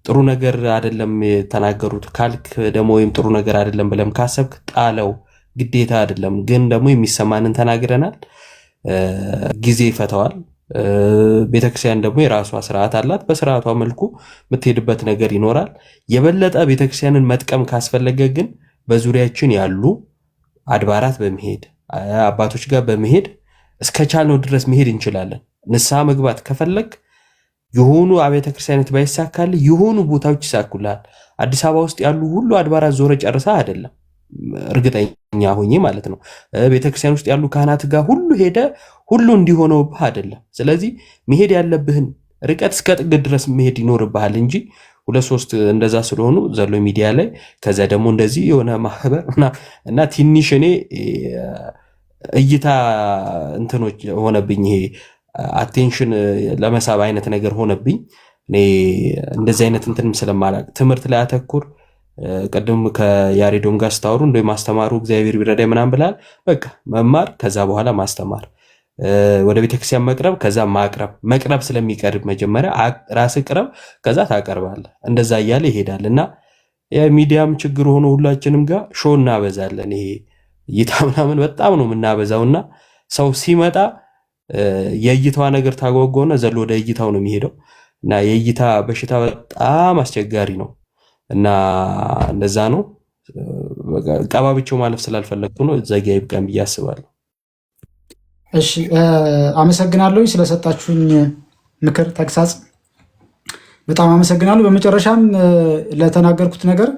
ጥሩ ነገር አይደለም የተናገሩት ካልክ ደግሞ ወይም ጥሩ ነገር አይደለም ብለም ካሰብክ ጣለው። ግዴታ አይደለም። ግን ደግሞ የሚሰማንን ተናግረናል። ጊዜ ይፈተዋል። ቤተክርስቲያን ደግሞ የራሷ ስርዓት አላት። በስርዓቷ መልኩ የምትሄድበት ነገር ይኖራል። የበለጠ ቤተክርስቲያንን መጥቀም ካስፈለገ ግን በዙሪያችን ያሉ አድባራት በመሄድ አባቶች ጋር በመሄድ እስከቻልነው ድረስ መሄድ እንችላለን። ንስሐ መግባት ከፈለግ የሆኑ አብያተ ክርስቲያናት ባይሳካል የሆኑ ቦታዎች ይሳኩልሃል። አዲስ አበባ ውስጥ ያሉ ሁሉ አድባራት ዞረ ጨርሳ አይደለም፣ እርግጠኛ ሆኜ ማለት ነው። ቤተክርስቲያን ውስጥ ያሉ ካህናት ጋር ሁሉ ሄደ ሁሉ እንዲሆነውብህ አይደለም። ስለዚህ መሄድ ያለብህን ርቀት እስከ ጥግ ድረስ መሄድ ይኖርብሃል እንጂ 2-3 እንደዛ ስለሆኑ ዘሎ ሚዲያ ላይ ከዛ ደግሞ እንደዚህ የሆነ ማህበር እና ትንሽ እኔ እይታ እንትኖች ሆነብኝ። ይሄ አቴንሽን ለመሳብ አይነት ነገር ሆነብኝ። እኔ እንደዚህ አይነት እንትንም ስለማላቅ ትምህርት ላይ አተኩር። ቀደም ከያሬዶም ጋር ስታወሩ እንደ ማስተማሩ እግዚአብሔር ቢረዳ ምናምን ብላል። በቃ መማር ከዛ በኋላ ማስተማር፣ ወደ ቤተክርስቲያን መቅረብ ከዛ መቅረብ ስለሚቀርብ መጀመሪያ ራስህ ቅረብ ከዛ ታቀርባለህ። እንደዛ እያለ ይሄዳል እና የሚዲያም ችግር ሆኖ ሁላችንም ጋር ሾው እናበዛለን። ይሄ እይታ ምናምን በጣም ነው የምናበዛውና ሰው ሲመጣ የእይታዋ ነገር ታጓጓውና ዘሎ ወደ እይታው ነው የሚሄደው እና የእይታ በሽታ በጣም አስቸጋሪ ነው እና እንደዛ ነው። ቀባብቸው ማለፍ ስላልፈለግኩ ነው። እዛ ጋ ይብቃን ብዬ አስባለሁ። እሺ አመሰግናለሁ ስለሰጣችሁኝ ምክር ተግሳጽ በጣም አመሰግናለሁ። በመጨረሻም ለተናገርኩት ነገር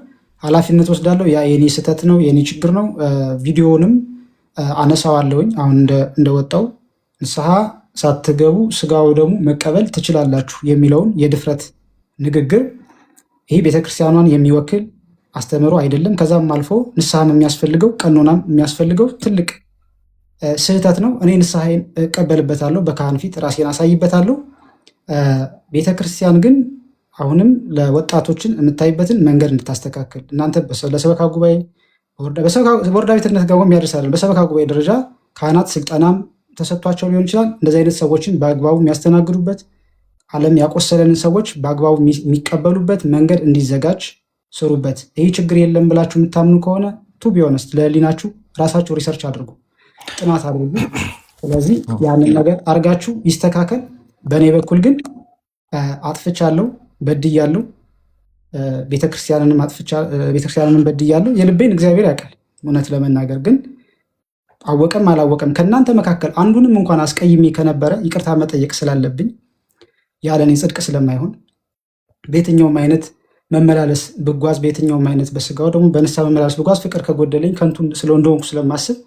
ኃላፊነት ወስዳለሁ። ያ የኔ ስህተት ነው፣ የኔ ችግር ነው። ቪዲዮውንም አነሳዋለሁኝ። አሁን እንደወጣው ንስሐ ሳትገቡ ስጋው ደግሞ መቀበል ትችላላችሁ የሚለውን የድፍረት ንግግር ይህ ቤተክርስቲያኗን የሚወክል አስተምህሮ አይደለም። ከዛም አልፎ ንስሐም የሚያስፈልገው ቀኖናም የሚያስፈልገው ትልቅ ስህተት ነው። እኔ ንስሐዬን እቀበልበታለሁ፣ በካህን ፊት ራሴን አሳይበታለሁ። ቤተክርስቲያን ግን አሁንም ለወጣቶችን የምታይበትን መንገድ እንድታስተካክል እናንተ ለሰበካ ጉባኤ ቦርዳ ቤትነት ጋር የሚያደርሳለን። በሰበካ ጉባኤ ደረጃ ካህናት ስልጠናም ተሰጥቷቸው ሊሆን ይችላል። እንደዚህ አይነት ሰዎችን በአግባቡ የሚያስተናግዱበት ዓለም ያቆሰለንን ሰዎች በአግባቡ የሚቀበሉበት መንገድ እንዲዘጋጅ ስሩበት። ይህ ችግር የለም ብላችሁ የምታምኑ ከሆነ ቱ ቢሆነስት ለህሊናችሁ ራሳችሁ ሪሰርች አድርጉ፣ ጥናት አድርጉ። ስለዚህ ያንን ነገር አድርጋችሁ ይስተካከል። በእኔ በኩል ግን አጥፍቻለሁ፣ በድያለሁ፣ ቤተክርስቲያንንም በድያለሁ። የልቤን እግዚአብሔር ያውቃል። እውነት ለመናገር ግን አወቀም አላወቀም ከእናንተ መካከል አንዱንም እንኳን አስቀይሜ ከነበረ ይቅርታ መጠየቅ ስላለብኝ ያለኔ ጽድቅ ስለማይሆን በየትኛውም አይነት መመላለስ ብጓዝ በየትኛውም አይነት በስጋው ደግሞ በንስሐ መመላለስ ብጓዝ ፍቅር ከጎደለኝ ከንቱ እንደሆንኩ ስለማስብ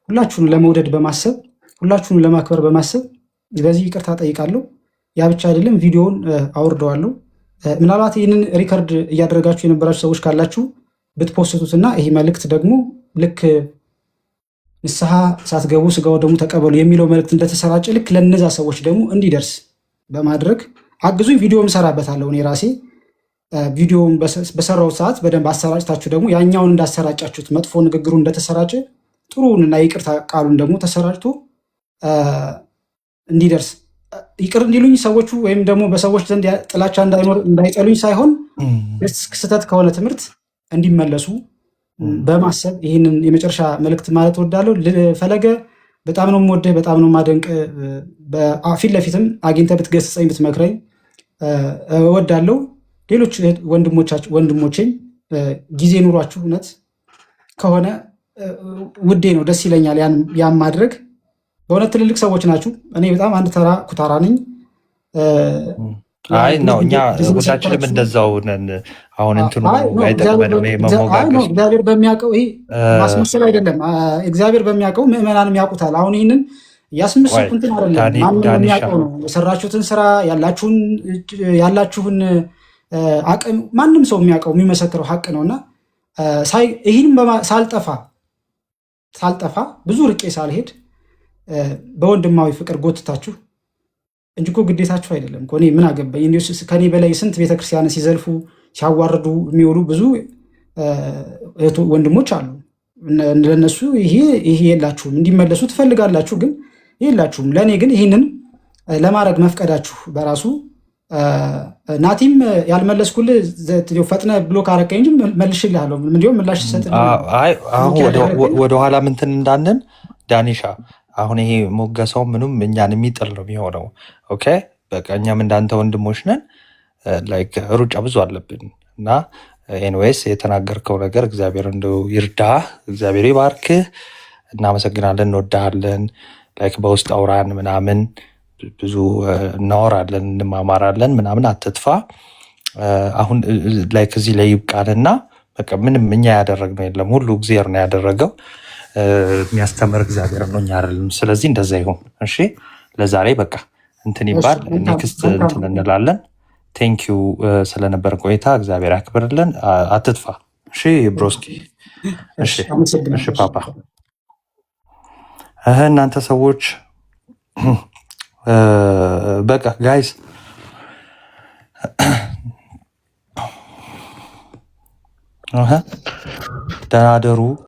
ሁላችሁን ለመውደድ በማሰብ ሁላችሁን ለማክበር በማሰብ በዚህ ይቅርታ ጠይቃለሁ። ያ ብቻ አይደለም፣ ቪዲዮውን አውርደዋለሁ። ምናልባት ይህንን ሪከርድ እያደረጋችሁ የነበራችሁ ሰዎች ካላችሁ ብትፖስቱትና ይህ መልእክት ደግሞ ልክ ንስሐ ሳትገቡ ስጋው ደግሞ ተቀበሉ የሚለው መልእክት እንደተሰራጨ ልክ ለነዛ ሰዎች ደግሞ እንዲደርስ በማድረግ አግዙኝ። ቪዲዮም እሰራበታለሁ እኔ ራሴ። ቪዲዮውን በሰራው ሰዓት በደንብ አሰራጭታችሁ ደግሞ ያኛውን እንዳሰራጫችሁት መጥፎ ንግግሩ እንደተሰራጨ ጥሩንና ይቅርታ ቃሉን ደግሞ ተሰራጭቶ እንዲደርስ ይቅር እንዲሉኝ ሰዎቹ ወይም ደግሞ በሰዎች ዘንድ ጥላቻ እንዳይጠሉኝ ሳይሆን ስህተት ከሆነ ትምህርት እንዲመለሱ በማሰብ ይህንን የመጨረሻ መልእክት ማለት እወዳለሁ። ፈለገ በጣም ነው የምወደህ፣ በጣም ነው የማደንቅ። ፊት ለፊትም አግኝተህ ብትገስጸኝ ብትመክረኝ እወዳለሁ። ሌሎች ወንድሞቼም ጊዜ ኑሯችሁ እውነት ከሆነ ውዴ ነው፣ ደስ ይለኛል ያን ማድረግ። በእውነት ትልልቅ ሰዎች ናችሁ። እኔ በጣም አንድ ተራ ኩታራ ነኝ። አይ ነው እኛ ሁላችንም እንደዛው ነን። አሁን እንትኑ አይጠቅመንም መሞጋገስ። እግዚአብሔር በሚያውቀው ይሄ ማስመሰል አይደለም። እግዚአብሔር በሚያውቀው ምዕመናንም ያውቁታል። አሁን ይህንን እያስመሰልኩ እንትን አይደለም። ማንም የሚያውቀው ነው የሰራችሁትን ስራ ያላችሁን አቅም ማንም ሰው የሚያውቀው የሚመሰክረው ሀቅ ነው እና ይህንም ሳልጠፋ ብዙ ርቄ ሳልሄድ በወንድማዊ ፍቅር ጎትታችሁ እንጂ እኮ ግዴታችሁ አይደለም እኮ። እኔ ምን አገባኝ? ከኔ በላይ ስንት ቤተክርስቲያንን ሲዘልፉ ሲያዋርዱ የሚውሉ ብዙ ወንድሞች አሉ። ለነሱ ይሄ የላችሁም፣ እንዲመለሱ ትፈልጋላችሁ፣ ግን የላችሁም። ለእኔ ግን ይህንን ለማድረግ መፍቀዳችሁ በራሱ ናቲም ያልመለስኩልህ ፈጥነ ብሎ ካረከኝ እንጂ መልሽልሃለሁ። እንዲሁም ምላሽ ሰጥ ወደኋላ ምንትን እንዳንን ዳኒሻ አሁን ይሄ ሞገሰው ምኑም እኛን የሚጥል ነው የሚሆነው። ኦኬ በቃ እኛም እንዳንተ ወንድሞች ነን። ላይክ ሩጫ ብዙ አለብን እና ኤንዌይስ የተናገርከው ነገር እግዚአብሔር እንደው ይርዳህ፣ እግዚአብሔር ይባርክህ። እናመሰግናለን፣ እንወዳሃለን። ላይክ በውስጥ አውራን ምናምን ብዙ እናወራለን፣ እንማማራለን ምናምን። አትጥፋ። አሁን ላይክ እዚህ ላይ ይብቃንና በቃ ምንም እኛ ያደረግነው የለም፣ ሁሉ እግዚአብሔር ነው ያደረገው። የሚያስተምር እግዚአብሔር ነው፣ እኛ አይደለም። ስለዚህ እንደዛ ይሁን። እሺ ለዛሬ በቃ እንትን ይባል። ኔክስት እንትን እንላለን። ቴንኪዩ ስለነበር ቆይታ እግዚአብሔር ያክብርልን። አትጥፋ። እሺ ብሮስኪ። እሺ ፓፓ። እናንተ ሰዎች በቃ ጋይስ ደህና አደሩ።